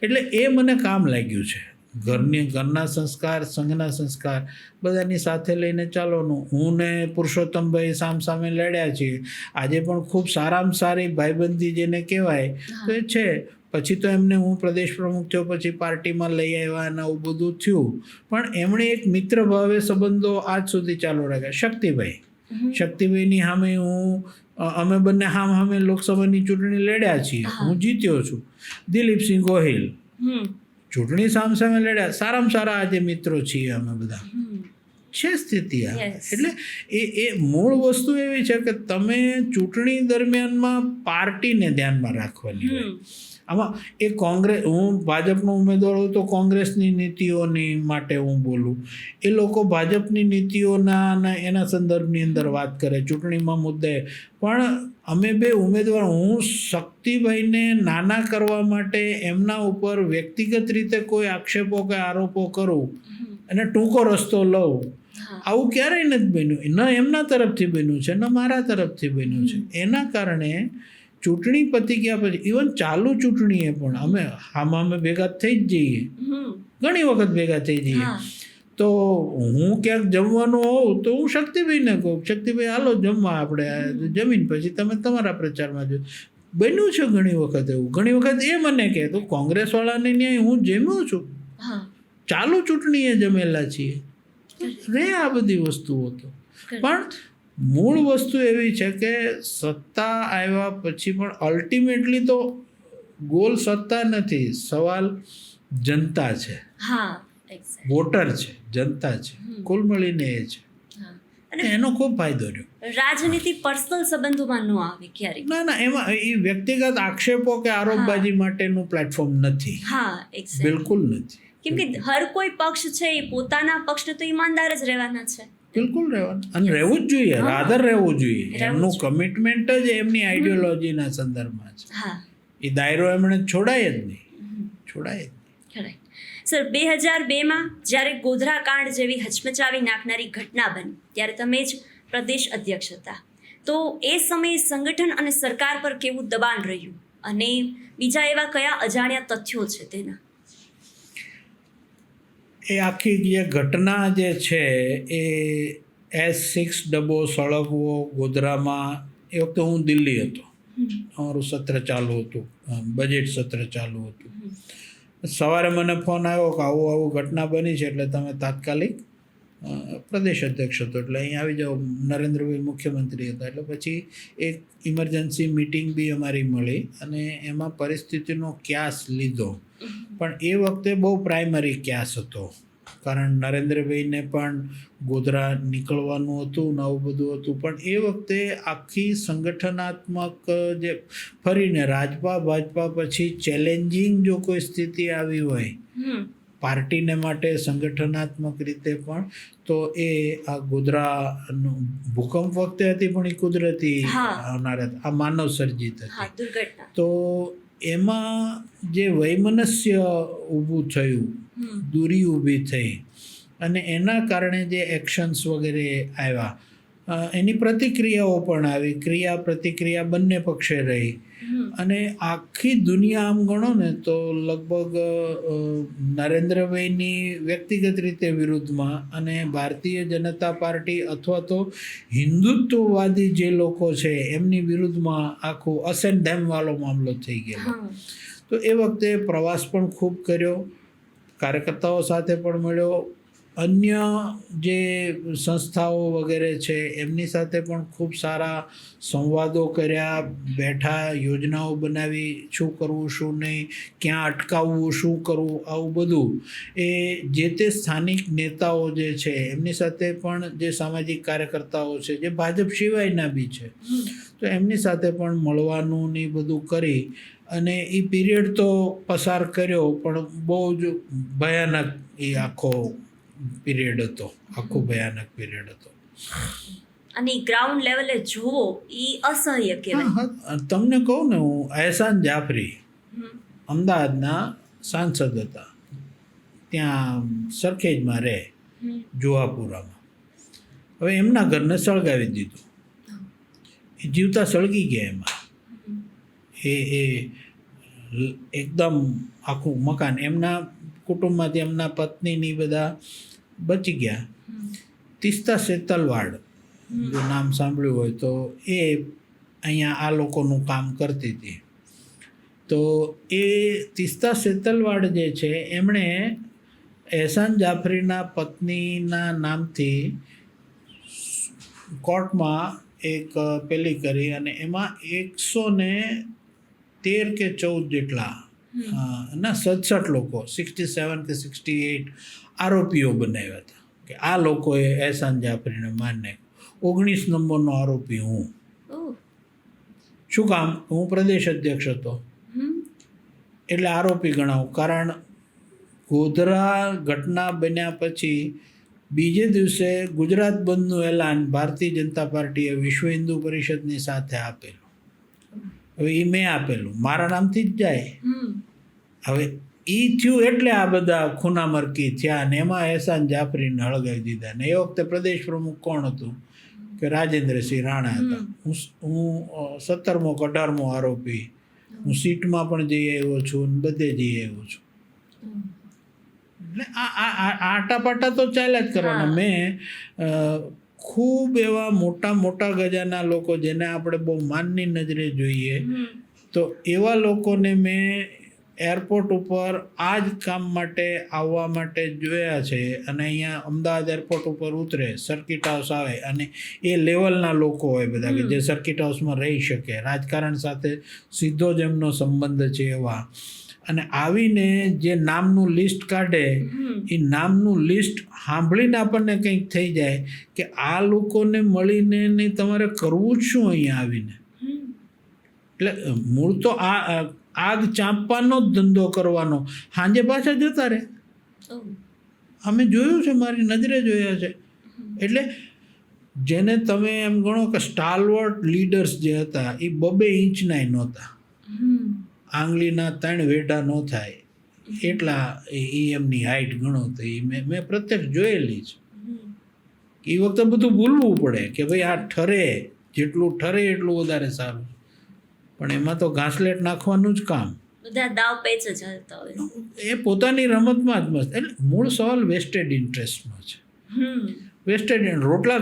એટલે એ મને કામ લાગ્યું છે. ઘરના સંસ્કાર, સંઘના સંસ્કાર, બધાની સાથે લઈને ચાલવાનું. હું ને પુરુષોત્તમભાઈ સામે લડ્યા છીએ, આજે પણ ખૂબ સારામાં સારી ભાઈબંધી જેને કહેવાય તો એ છે. પછી તો એમને હું પ્રદેશ પ્રમુખ થયો, પછી પાર્ટીમાં લઈ આવ્યા અને આવું બધું થયું, પણ એમણે એક મિત્ર ભાવે સંબંધો આજ સુધી ચાલુ રાખ્યા. શક્તિભાઈની સામે અમે બંને સામે લોકસભાની ચૂંટણી લડ્યા છીએ, હું જીત્યો છું. દિલીપસિંહ ગોહિલ ચૂંટણી સામે લડ્યા, સારામાં સારા આજે મિત્રો છીએ અમે બધા. છે સ્થિતિ આ. એટલે એ મૂળ વસ્તુ એવી છે કે તમે ચૂંટણી દરમિયાનમાં પાર્ટીને ધ્યાનમાં રાખવાની હોય. આમાં એ કોંગ્રેસ, હું ભાજપનો ઉમેદવાર હોઉં તો કોંગ્રેસની નીતિઓની માટે હું બોલું, એ લોકો ભાજપની નીતિઓના અને એના સંદર્ભની અંદર વાત કરે ચૂંટણીમાં મુદ્દે. પણ અમે બે ઉમેદવાર, હું શક્તિભાઈને નાના કરવા માટે એમના ઉપર વ્યક્તિગત રીતે કોઈ આક્ષેપો કે આરોપો કરું અને ટૂંકો રસ્તો લઉં, આવું ક્યારેય નથી બન્યું. ન એમના તરફથી બન્યું છે, ન મારા તરફથી બન્યું છે. એના કારણે ચૂંટણી પતી ગયા પછી, ઇવન ચાલુ ચૂંટણીએ પણ અમે ભેગા થઈ જ જઈએ, ઘણી વખત ભેગા થઈ જઈએ. તો હું ક્યાંક જમવાનું હોઉં તો હું શક્તિભાઈને કહું, શક્તિભાઈ હાલો જમવા, આપણે જમીન પછી તમે તમારા પ્રચારમાં જો. બન્યું છે ઘણી વખત એવું. ઘણી વખત એ મને કહે તો કોંગ્રેસવાળાને ન્યાય હું જમ્યો છું, ચાલુ ચૂંટણીએ જમેલા છીએ, રે આ બધી વસ્તુઓ. તો પણ મૂળ વસ્તુ એવી છે કે સત્તા આવ્યા પછી પણ અલ્ટિમેટલી તો ગોલ સત્તા નથી, સવાલ જનતા છે, હા એક્ઝેક્ટ. વોટર છે, જનતા છે, કુલ મળીને એ છે. હા. અને એનો ખૂબ ફાયદો રહ્યો. રાજનીતિ પર્સનલ સંબંધોમાં ન આવે ક્યારેક. ના એમાં એ વ્યક્તિગત આક્ષેપો કે આરોપબાજી માટેનું પ્લેટફોર્મ નથી, હા એક્ઝેક્ટ. બિલકુલ નથી. કેમ કે હર કોઈ પક્ષ છે એ પોતાના પક્ષને તો ઈમાનદાર જ રહેવાના છે. બિલકુલ રહેવાનું અને રહેવું જ જોઈએ, રાધર રહેવું જોઈએ. એમનું કમિટમેન્ટ જ એમની આઈડિયોલોજીના સંદર્ભમાં છે. હા એ દાયરો એમણે છોડાય જ નહીં, છોડાય જ નહીં. કરેક્ટ. સર 2002માં જ્યારે ગોધરા કાંડ જેવી હચમચાવી નાખનારી ઘટના બની ત્યારે તમે જ પ્રદેશ અધ્યક્ષ હતા. તો એ સમયે સંગઠન અને સરકાર પર કેવું દબાણ રહ્યું અને બીજા એવા કયા અજાણ્યા તથ્યો છે તેના? એ આખી જે ઘટના જે છે એ S6 ડબ્બો સળગવો ગોધરામાં, એ વખતે હું દિલ્હી હતો, અમારું સત્ર ચાલુ હતું, બજેટ સત્ર ચાલુ હતું. સવારે મને ફોન આવ્યો કે આવું ઘટના બની છે, એટલે તમે તાત્કાલિક પ્રદેશ અધ્યક્ષ હતો એટલે અહીં આવી જાઓ. નરેન્દ્રભાઈ મુખ્યમંત્રી હતા એટલે પછી એક ઇમરજન્સી મિટિંગ બી અમારી મળી અને એમાં પરિસ્થિતિનો ક્યાસ લીધો. પણ એ વખતે બહુ પ્રાઇમરી ક્યાસ હતો, કારણ નરેન્દ્રભાઈને પણ ગોધરા નીકળવાનું હતું ને આવું બધું હતું. પણ એ વખતે આખી સંગઠનાત્મક જે ફરીને રાજપા ભાજપા પછી ચેલેન્જિંગ જો કોઈ સ્થિતિ આવી હોય પાર્ટીને માટે સંગઠનાત્મક રીતે પણ, તો એ આ ગોધરાનું ભૂકંપ વખતે હતી, પણ એ કુદરતી હોનારત, આ માનવ સર્જિત હતી. તો એમાં જે વૈમનસ્ય ઊભું થયું, દૂરી ઊભી થઈ અને એના કારણે જે એક્શન્સ વગેરે આવ્યા, એની પ્રતિક્રિયાઓ પણ આવી, ક્રિયા પ્રતિક્રિયા બંને પક્ષે રહી. અને આખી દુનિયા આમ ગણો ને તો લગભગ નરેન્દ્રભાઈની વ્યક્તિગત રીતે વિરુદ્ધમાં અને ભારતીય જનતા પાર્ટી અથવા તો હિન્દુત્વવાદી જે લોકો છે એમની વિરુદ્ધમાં આખું અસ એન્ડ ધેમ વાળો મામલો થઈ ગયેલો. તો એ વખતે પ્રવાસ પણ ખૂબ કર્યો, કાર્યકર્તાઓ સાથે પણ મળ્યો, અન્ય જે સંસ્થાઓ વગેરે છે એમની સાથે પણ ખૂબ સારા સંવાદો કર્યા, બેઠા, યોજનાઓ બનાવી, શું કરવું શું નહીં, ક્યાં અટકાવવું, શું કરવું, આવું બધું એ જે તે સ્થાનિક નેતાઓ જે છે એમની સાથે પણ, જે સામાજિક કાર્યકર્તાઓ છે જે ભાજપ સિવાયના બી છે, તો એમની સાથે પણ મળવાનું ને બધું કરી અને એ પીરિયડ તો પસાર કર્યો. પણ બહુ જ ભયાનક એ આખો પીરિયડ હતો, આખો ભયાનક પીરિયડ હતો. અને ગ્રાઉન્ડ લેવલે જુઓ એ અસહ્ય કહેવાય. તમને કહું ને, હું અહેસાન જાફરી અમદાવાદના સાંસદ હતા, ત્યાં સરખેજમાં રહે, જુહાપુરામાં. હવે એમના ઘરને સળગાવી દીધું, એ જીવતા સળગી ગયા એમાં. એ એકદમ આખું મકાન, એમના કુટુંબમાંથી એમના પત્નીની બધા બચી ગયા. તિસ્તા સેતલવાડ જો નામ સાંભળ્યું હોય તો, એ અહીંયા આ લોકોનું કામ કરતી હતી. તો એ તિસ્તા સેતલવાડ જે છે એમણે અહેસાન જાફરીના પત્નીના નામથી કોર્ટમાં એક પેલી કરી અને એમાં 113 કે 14 જેટલા ના 67 લોકો, 67 કે 68 આરોપીઓ બનાવ્યા હતા કે આ લોકોએ અહેસાન જાફરીને મારી નાખ્યો. 19 નંબરનો આરોપી હું. શું કામ? હું પ્રદેશ અધ્યક્ષ હતો એટલે આરોપી ગણાવું. કારણ ગોધરા ઘટના બન્યા પછી બીજે દિવસે ગુજરાત બંધનું એલાન ભારતીય જનતા પાર્ટીએ વિશ્વ હિન્દુ પરિષદની સાથે આપેલું. હવે એ મેં આપેલું, મારા નામથી જ જાય. હવે એ થયું એટલે આ બધા ખૂનામરકી થયા અને એમાં અહેસાન જાફરીને હળગાવી દીધા. ને એ વખતે પ્રદેશ પ્રમુખ કોણ હતું? કે રાજેન્દ્રસિંહ રાણા હતા. હું 17મો કે 18મો આરોપી. હું સીટમાં પણ જઈ આવ્યો છું અને બધે જઈ આવ્યો છું. એટલે આટાપાટા તો ચાલ્યા જ કરવાના. મેં ખૂબ એવા મોટા મોટા ગજાના લોકો જેને આપણે બહુ માનની નજરે જોઈએ, તો એવા લોકોને મેં એરપોર્ટ ઉપર આ જ કામ માટે આવવા માટે જોયા છે અને અહીંયા અમદાવાદ એરપોર્ટ ઉપર ઉતરે, સર્કિટ હાઉસ આવે અને એ લેવલના લોકો હોય બધા કે જે સર્કિટ હાઉસમાં રહી શકે, રાજકારણ સાથે સીધો જ એમનો સંબંધ છે એવા, અને આવીને જે નામનું લિસ્ટ કાઢે એ નામનું લિસ્ટ સાંભળીને આપણને કંઈક થઈ જાય કે આ લોકોને મળીને નહીં તમારે કરવું જ શું અહીંયા આવીને. એટલે મૂળ તો આગ ચાંપવાનો જ ધંધો કરવાનો, સાંજે પાછા જતા રહે. અમે જોયું છે, મારી નજરે જોયા છે. એટલે જેને તમે એમ ગણો કે સ્ટાલવર્ટ લીડર્સ જે હતા એ 2 ઇંચના નહોતા, આંગળીના 3 વેઢા ન થાય એટલા એ એમની હાઈટ ગણો તો એ મેં પ્રત્યક્ષ જોયેલી છે. એ વખતે બધું ભૂલવું પડે કે ભાઈ આ ઠરે, જેટલું ઠરે એટલું વધારે સારું, પણ એમાં તો ઘાસલેટ નાખવાનું જ કામ. બધા દાવ પેચ જ ચાલતા હોય. એ પોતાની રમતમાં જ મસ્ત. એટલે મૂળ સવાલ વેસ્ટેડ ઇન્ટરેસ્ટનો છે. વેસ્ટેડ રોટલા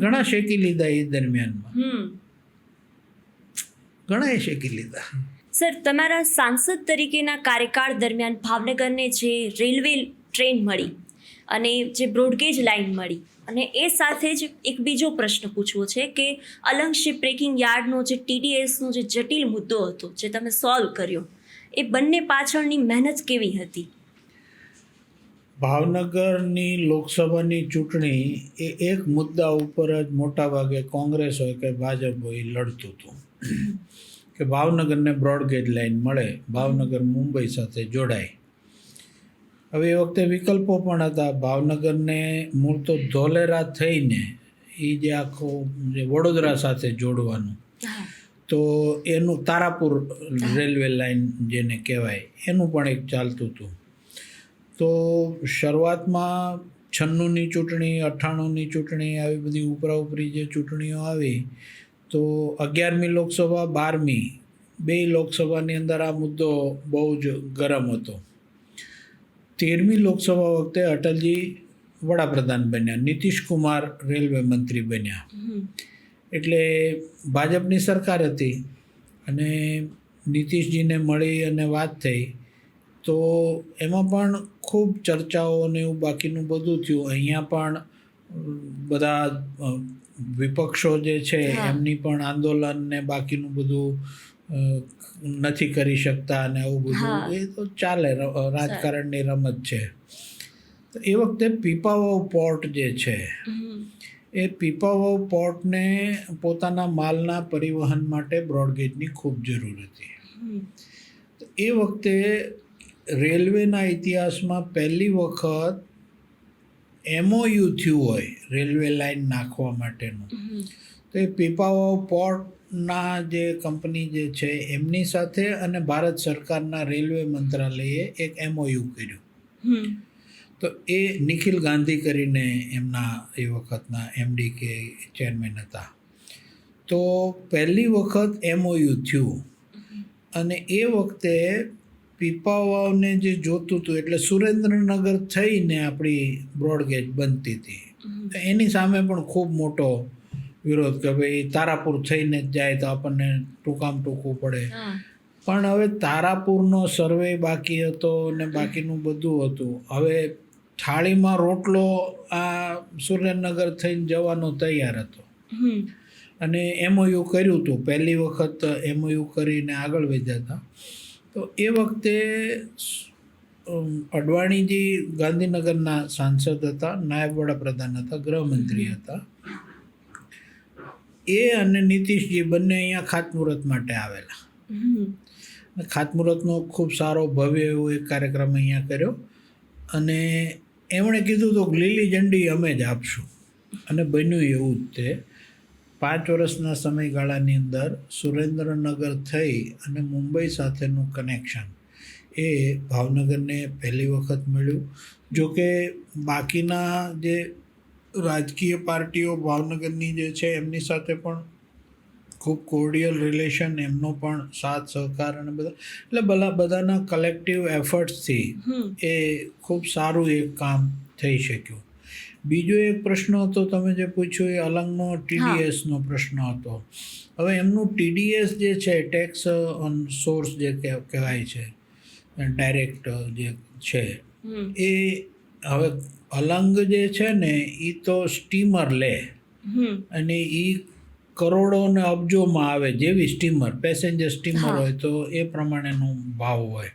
ઘણા શેકી લીધા એ દરમિયાનમાં, ઘણા શેકી લીધા. સર, તમારા સાંસદ તરીકેના કાર્યકાળ દરમિયાન ભાવનગરને જે રેલવે ટ્રેન મળી અને જે બ્રોડગેજ લાઇન મળી, અને એ સાથે જ એક બીજો પ્રશ્ન પૂછવો છે કે અલંગ શિપ બ્રેકિંગ યાર્ડનો જે TDSનો જે જટિલ મુદ્દો હતો જે તમે સોલ્વ કર્યો, એ બંને પાછળની મહેનત કેવી હતી? ભાવનગરની લોકસભાની ચૂંટણી એ એક મુદ્દા ઉપર જ મોટાભાગે કોંગ્રેસ હોય કે ભાજપ હોય લડતું હતું કે ભાવનગરને બ્રોડગેજ લાઇન મળે, ભાવનગર મુંબઈ સાથે જોડાય. હવે એ વખતે વિકલ્પો પણ હતા. ભાવનગરને મૂળ તો ધોલેરા થઈને એ જે આખું જે વડોદરા સાથે જોડવાનું, તો એનું તારાપુર રેલવે લાઇન જેને કહેવાય એનું પણ એક ચાલતું હતું. તો શરૂઆતમાં 96ની ચૂંટણી, 98ની ચૂંટણી, આવી બધી ઉપરાઉપરી જે ચૂંટણીઓ આવી, તો 11મી લોકસભા, 12મી, 2 લોકસભાની અંદર આ મુદ્દો બહુ જ ગરમ હતો. 13મી લોકસભા વખતે અટલજી વડાપ્રધાન બન્યા, નીતિશ કુમાર રેલવે મંત્રી બન્યા. એટલે ભાજપની સરકાર હતી અને નીતિશજીને મળી અને વાત થઈ, તો એમાં પણ ખૂબ ચર્ચાઓ ને એવું બાકીનું બધું થયું. અહીંયા પણ બધા વિપક્ષો જે છે એમની પણ આંદોલન ને બાકીનું બધું નથી કરી શકતા અને આવું બધું, એ તો ચાલે, રાજકારણની રમત છે. તો એ વખતે પીપાવાવ પોર્ટ જે છે એ પીપાવાવ પોર્ટને પોતાના માલના પરિવહન માટે બ્રોડગેજની ખૂબ જરૂર હતી. તો એ વખતે રેલવેના ઇતિહાસમાં પહેલી વખત MOU થયું હોય રેલવે લાઇન નાખવા માટેનું. તો એ પીપાવાવ પોર્ટના જે કંપની જે છે એમની સાથે અને ભારત સરકારના રેલવે મંત્રાલયે એક MOU કર્યું. તો એ નિખિલ ગાંધી કરીને એમના એ વખતના MD કે ચેરમેન હતા. તો પહેલી વખત MOU થયું અને એ વખતે પીપાવાવને જે જોતું હતું, એટલે સુરેન્દ્રનગર થઈને આપણી બ્રોડગેજ બનતી હતી, એની સામે પણ ખૂબ મોટો વિરોધ કે ભાઈ તારાપુર થઈને જ જાય તો આપણને ટૂંકામ ટૂંકવું પડે. પણ હવે તારાપુરનો સર્વે બાકી હતો ને બાકીનું બધું હતું. હવે થાળીમાં રોટલો આ સુરેન્દ્રનગર થઈને જવાનો તૈયાર હતો અને MOU કર્યું હતું. પહેલી વખત MOU કરીને આગળ વધ્યા હતા. તો એ વખતે અડવાણીજી ગાંધીનગરના સાંસદ હતા, નાયબ વડાપ્રધાન હતા, ગૃહમંત્રી હતા. એ અને નીતિશજી બંને અહીંયા ખાતમુહૂર્ત માટે આવેલા. ખાતમુહૂર્તનો ખૂબ સારો ભવ્ય એવો એક કાર્યક્રમ અહીંયા કર્યો અને એમણે કીધું તો લીલી ઝંડી અમે જ આપશું, અને બન્યું એવું જ. તે 5 વર્ષના સમયગાળાની અંદર સુરેન્દ્રનગર થઈ અને મુંબઈ સાથેનું કનેક્શન એ ભાવનગરને પહેલી વખત મળ્યું. જોકે બાકીના જે રાજકીય પાર્ટીઓ ભાવનગરની જે છે એમની સાથે પણ ખૂબ કોર્ડિયલ રિલેશન, એમનો પણ સાથ સહકાર અને બધા, એટલે બધાના કલેક્ટિવ એફર્ટ્સથી એ ખૂબ સારું એક કામ થઈ શક્યું. બીજો એક પ્રશ્ન હતો તમે જે પૂછ્યું એ અલંગનો TDSનો પ્રશ્ન હતો. હવે એમનું TDS જે છે ટેક્સ ઓન સોર્સ જે કહેવાય છે, ડાયરેક્ટ જે છે હમ એ હવે અલંગ જે છે ને એ તો સ્ટીમર લે હમ અને એ કરોડો ને અબજોમાં આવે, જેવી સ્ટીમર પેસેન્જર સ્ટીમર હા. હોય તો એ પ્રમાણેનો ભાવ હોય.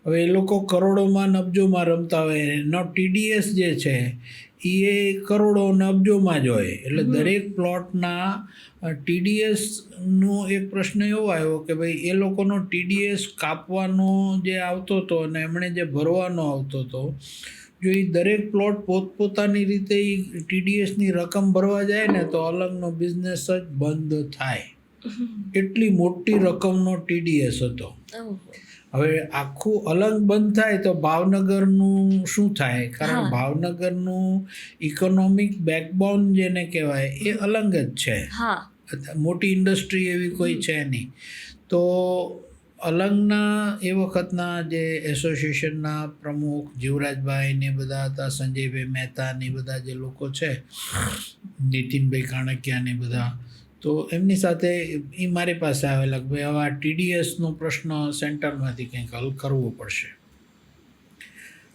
હવે એ લોકો કરોડોમાં ને અબજોમાં રમતા હોય, એનો TDS જે છે એ કરોડો ને અબજોમાં જ હોય. એટલે દરેક પ્લોટના TDSનો એક પ્રશ્ન એવો આવ્યો કે ભાઈ એ લોકોનો TDS કાપવાનો જે આવતો હતો અને એમણે જે ભરવાનો આવતો હતો, જો એ દરેક પ્લોટ પોતપોતાની રીતે એ TDSની રકમ ભરવા જાય ને તો અલગનો બિઝનેસ જ બંધ થાય. એટલી મોટી રકમનો TDS હતો. ઓહો. હવે આખું અલગ બંધ થાય તો ભાવનગરનું શું થાય? કારણ હા. ભાવનગરનું ઇકોનોમિક બેકબોન જેને કહેવાય એ અલગ જ છે. હા મોટી ઇન્ડસ્ટ્રી એવી કોઈ છે નહીં. તો અલંગના એ વખતના જે એસોસિએશનના પ્રમુખ જીવરાજભાઈ ને બધા હતા, સંજયભાઈ મહેતા ને બધા જે લોકો છે, નીતિનભાઈ કાણકિયા ને બધા, તો એમની સાથે એ મારી પાસે આવેલા કે ભાઈ હવે આ TDSનો પ્રશ્ન સેન્ટરમાંથી કંઈક હલ કરવો પડશે.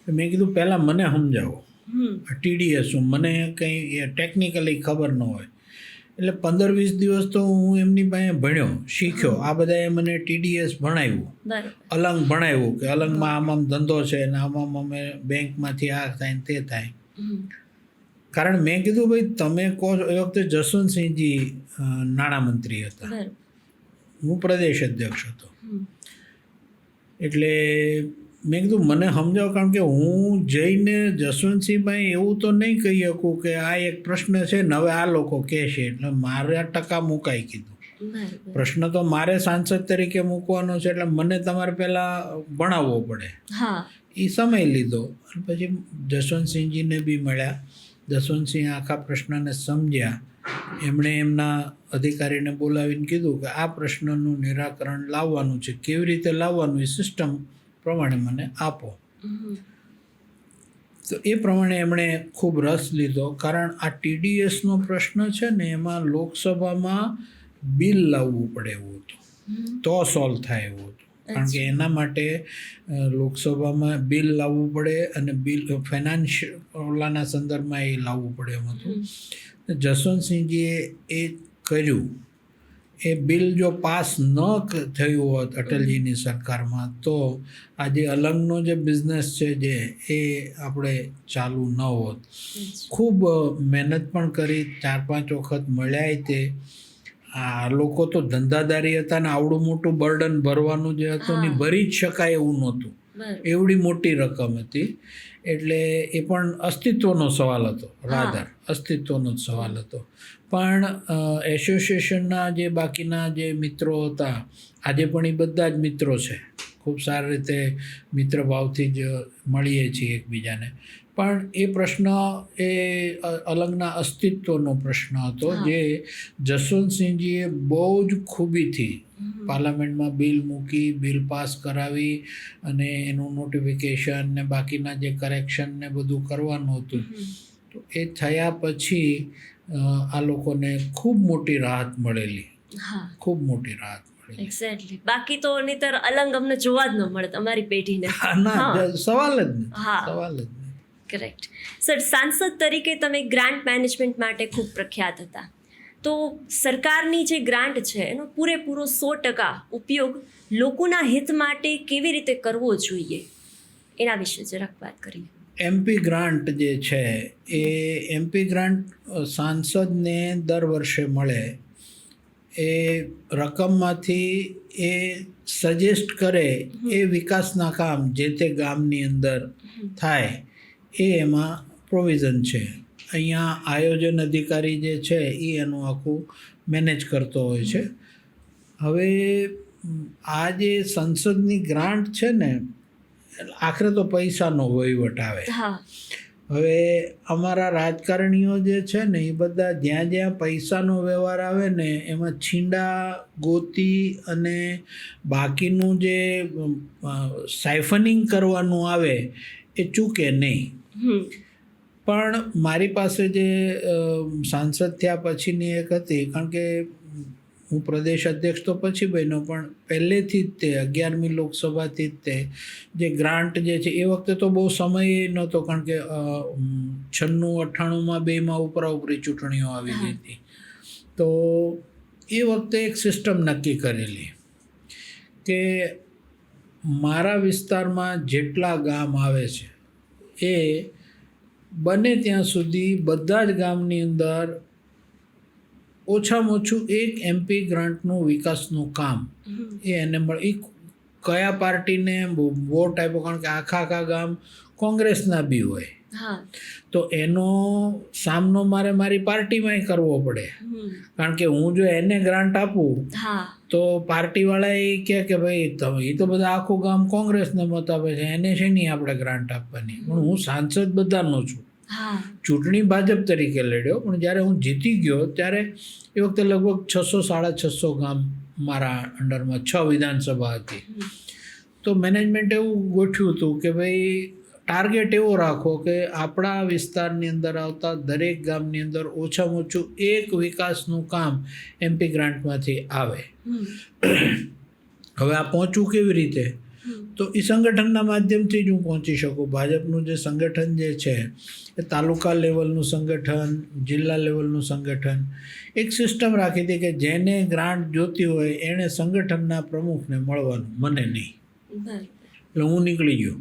મેં કીધું પહેલાં મને સમજાવો TDS શું, મને કંઈ ટેકનિકલી ખબર ન હોય. એટલે 15-20 દિવસ તો હું એમની પાસે ભણ્યો, શીખ્યો. આ બધાએ મને TDS ભણાવ્યું, બરાબર. અલંગ ભણાવ્યું કે અલંગમાં આમ ધંધો છે ને આમાં અમે બેંકમાંથી આ થાય ને તે થાય. હમ કારણ મેં કીધું ભાઈ તમે કહો છો, એ વખતે જસવંતસિંહજી નાણામંત્રી હતા, બરાબર. હું પ્રદેશ અધ્યક્ષ હતો. હમ એટલે મેં કીધું મને સમજાવો, કારણ કે હું જઈને જસવંતસિંહભાઈ એવું તો નહીં કહી શકું કે આ એક પ્રશ્ન છે ને હવે આ લોકો કહેશે એટલે મારા ટકા મુકાઈ કીધું. બરાબર. પ્રશ્ન તો મારે સાંસદ તરીકે મૂકવાનો છે એટલે મને તમારે પહેલાં ભણાવવો પડે. હા એ સમય લીધો અને પછી જસવંતસિંહજીને બી મળ્યા. જસવંતસિંહ આખા પ્રશ્નને સમજ્યા. એમણે એમના અધિકારીને બોલાવીને કીધું કે આ પ્રશ્નનું નિરાકરણ લાવવાનું છે, કેવી રીતે લાવવાનું એ સિસ્ટમ પ્રમાણે મને આપો. હમ તો એ પ્રમાણે એમણે ખૂબ રસ લીધો. કારણ આ TDSનો પ્રશ્ન છે ને એમાં લોકસભામાં બિલ લાવવું પડે એવું હતું, તો સોલ્વ થાય એવું હતું. કારણ કે એના માટે લોકસભામાં બિલ લાવવું પડે અને બિલ ફાઇનાન્શિયલના સંદર્ભમાં એ લાવવું પડે એમ હતું. જસવંતસિંહજીએ એ કર્યું. એ બિલ જો પાસ ન થયું હોત અટલજીની સરકારમાં તો આજે અલંગનો જે બિઝનેસ છે જે એ આપણે ચાલુ ન હોત. ખૂબ મહેનત પણ કરી, 4-5 વખત મળ્યા. તે આ લોકો તો ધંધાદારી હતા ને આવડું મોટું બર્ડન ભરવાનું જે હતું ને ભરી જ શકાય એવું નહોતું, એવડી મોટી રકમ હતી. એટલે એ પણ અસ્તિત્વનો સવાલ હતો, રાધર અસ્તિત્વનો જ સવાલ હતો. પણ એસોસિએશનના જે બાકીના જે મિત્રો હતા, આજે પણ એ બધા જ મિત્રો છે, ખૂબ સારી રીતે મિત્રભાવથી જ મળીએ છીએ એકબીજાને. પણ એ પ્રશ્ન એ અલંગના અસ્તિત્વનો પ્રશ્ન હતો, જે જસવંતસિંહજીએ બહુ જ ખૂબીથી પાર્લામેન્ટમાં બિલ મૂકી, બિલ પાસ કરાવી અને એનું નોટિફિકેશન ને બાકીના જે કરેક્શન ને બધું કરવાનું હતું. તો એ થયા પછી આ લોકોને ખૂબ મોટી રાહત મળેલી, ખૂબ મોટી રાહત મળેલી. એક્ઝેક્ટલી. બાકી તો નહીંતર અલંગ અમને જોવા જ ન મળે તમારી પેઢીને. ના, સવાલ જ નહીં, સવાલ જ નહીં. કરેક્ટ. સર, સાંસદ તરીકે તમે ગ્રાન્ટ મેનેજમેન્ટ માટે ખૂબ પ્રખ્યાત હતા. તો સરકારની જે ગ્રાન્ટ છે એનો પૂરેપૂરો 100% ઉપયોગ લોકોના હિત માટે કેવી રીતે કરવો જોઈએ એના વિશે જરાક વાત કરીએ. MP ગ્રાન્ટ જે છે એ MP ગ્રાન્ટ સાંસદને દર વર્ષે મળે. એ રકમમાંથી એ સજેસ્ટ કરે એ વિકાસના કામ જે તે ગામની અંદર થાય એ એમાં પ્રોવિઝન છે. અહીંયા આયોજન અધિકારી જે છે એ એનું આખું મેનેજ કરતો હોય છે. હવે આ જે સંસદની ગ્રાન્ટ છે ને, આખરે તો પૈસાનો વહીવટ આવે. હવે અમારા રાજકારણીઓ જે છે ને એ બધા જ્યાં જ્યાં પૈસાનો વ્યવહાર આવે ને એમાં છીંડા ગોતી અને બાકીનું જે સાયફનિંગ કરવાનું આવે એ ચૂકે નહીં. પણ મારી પાસે જે સાંસદ થયા પછીની એક હતી, કારણ કે હું પ્રદેશ અધ્યક્ષ તો પછી બન્યો, પણ પહેલેથી જ તે 11મી લોકસભાથી જ તે જે ગ્રાન્ટ જે છે, એ વખતે તો બહુ સમય નહોતો, કારણ કે 96-98માં બેમાં ઉપરાઉપરી ચૂંટણીઓ આવી ગઈ હતી. તો એ વખતે એક સિસ્ટમ નક્કી કરેલી કે મારા વિસ્તારમાં જેટલા ગામ આવે છે એ બને ત્યાં સુધી બધા જ ગામની અંદર ઓછામાં ઓછું એક MP ગ્રાન્ટનું વિકાસનું કામ એ એને મળે. એ કયા પાર્ટીને વોટ આપ્યો, કારણ કે આખા ગામ કોંગ્રેસના બી હોય, તો એનો સામનો મારી પાર્ટીમાં કરવો પડે. કારણ કે હું જો એને ગ્રાન્ટ આપું તો પાર્ટીવાળા એ કહે કે ભાઈ એ તો બધા આખું ગામ કોંગ્રેસને મત આપે છે, એને શેની આપણે ગ્રાન્ટ આપવાની. પણ હું સાંસદ બધાનો છું, ચૂંટણી ભાજપ તરીકે લડ્યો, પણ જ્યારે હું જીતી ગયો ત્યારે એ વખતે લગભગ 600-650 ગામ મારા અંડરમાં 6 વિધાનસભા હતી. તો મેનેજમેન્ટ એવું ગોઠવ્યું હતું કે ભાઈ ટાર્ગેટ એવો રાખો કે આપણા વિસ્તારની અંદર આવતા દરેક ગામની અંદર ઓછામાં ઓછું એક વિકાસનું કામ MP ગ્રાન્ટમાંથી આવે. હવે આ પહોંચવું કેવી રીતે? તો એ સંગઠનના માધ્યમથી જ હું પહોંચી શકું. ભાજપનું જે સંગઠન જે છે એ તાલુકા લેવલનું સંગઠન, જિલ્લા લેવલનું સંગઠન, એક સિસ્ટમ રાખી હતી કે જેને ગ્રાન્ટ જોતી હોય એણે સંગઠનના પ્રમુખને મળવાનું, મને નહીં. એટલે હું નીકળી ગયો.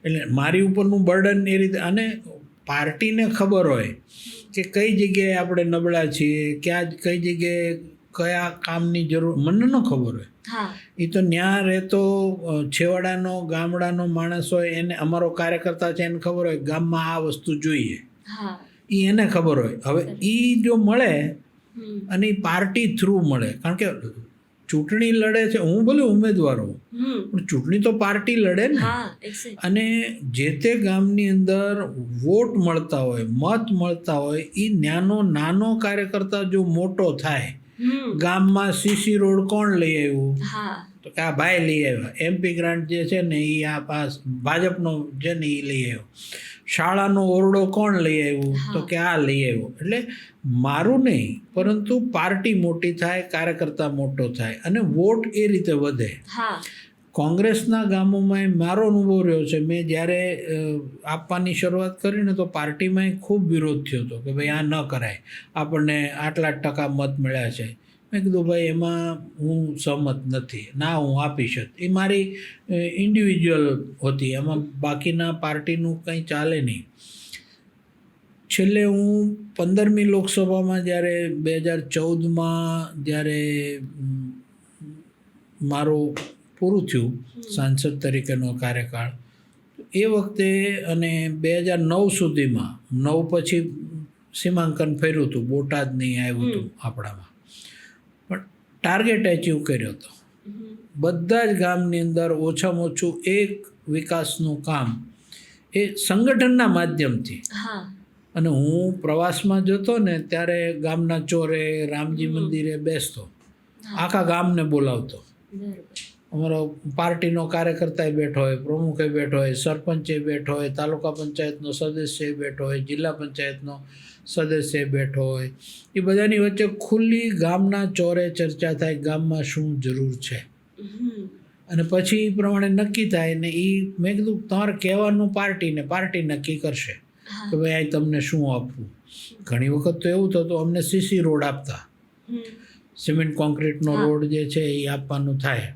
એટલે મારી ઉપરનું બર્ડન એ રીતે, અને પાર્ટીને ખબર હોય કે કઈ જગ્યાએ આપણે નબળા છીએ, કઈ જગ્યાએ કયા કામની જરૂર, મને ન ખબર હોય. એ તો ત્યાં રહેતો છેવાડાનો ગામડાનો માણસ હોય, એને અમારો કાર્યકર્તા છે, એને ખબર હોય ગામમાં આ વસ્તુ જોઈએ, એ એને ખબર હોય. હવે એ જો મળે અને એ પાર્ટી થ્રુ મળે, કારણ કે ચૂંટણી લડે છે, હું ભલે ઉમેદવાર હોઉં પણ ચૂંટણી તો પાર્ટી લડે ને. અને જે તે ગામની અંદર વોટ મળતા હોય, મત મળતા હોય, એ નાનો કાર્યકર્તા જો મોટો થાય, ગામમાં CC રોડ કોણ લઈ આવ્યું, તો કે આ ભાઈ લઈ આવ્યા. MP ગ્રાન્ટ જે છે ને એ આ ભાજપનો છે ને એ લઈ આવ્યો. શાળાનો ઓરડો કોણ લઈ આવ્યું, તો કે આ લઈ આવ્યો. એટલે મારું નહીં, પરંતુ પાર્ટી મોટી થાય, કાર્યકર્તા મોટો થાય અને વોટ એ રીતે વધે. કોંગ્રેસના ગામોમાં મારો અનુભવ રહ્યો છે. મેં જ્યારે આપવાની શરૂઆત કરી ને તો પાર્ટીમાં ખૂબ વિરોધ થયો હતો કે ભાઈ આ ન કરાય, આપણને આટલા ટકા મત મળ્યા છે. મેં કીધું ભાઈ એમાં હું સહમત નથી, ના હું આપીશ જ. એ મારી ઇન્ડિવિજ્યુઅલ હતી, એમાં બાકીના પાર્ટીનું કંઈ ચાલે નહીં. છેલ્લે હું 15મી લોકસભામાં જ્યારે 2014માં જ્યારે મારું પૂરું થયું સાંસદ તરીકેનો કાર્યકાળ, એ વખતે અને 2009 સુધીમાં, 9 પછી સીમાંકન ફર્યું હતું, બોટાદ નહીં આવ્યું હતું આપણામાં, પણ ટાર્ગેટ એચીવ કર્યો હતો. બધા જ ગામની અંદર ઓછામાં ઓછું એક વિકાસનું કામ એ સંગઠનના માધ્યમથી. અને હું પ્રવાસમાં જતો ને ત્યારે ગામના ચોરે, રામજી મંદિરે બેસતો, આખા ગામને બોલાવતો. અમારો પાર્ટીનો કાર્યકર્તાએ બેઠો હોય, પ્રમુખે બેઠો હોય, સરપંચે બેઠો હોય, તાલુકા પંચાયતનો સદસ્ય બેઠો હોય, જિલ્લા પંચાયતનો સદસ્ય બેઠો હોય, એ બધાની વચ્ચે ખુલ્લી ગામના ચોરે ચર્ચા થાય, ગામમાં શું જરૂર છે, અને પછી એ પ્રમાણે નક્કી થાય. ને એ મેં કીધું તમારે કહેવાનું પાર્ટીને, પાર્ટી નક્કી કરશે કે ભાઈ આ તમને શું આપવું. ઘણી વખત તો એવું થતું અમને CC રોડ આપતા, સિમેન્ટ કોન્ક્રીટનો રોડ જે છે એ આપવાનું થાય.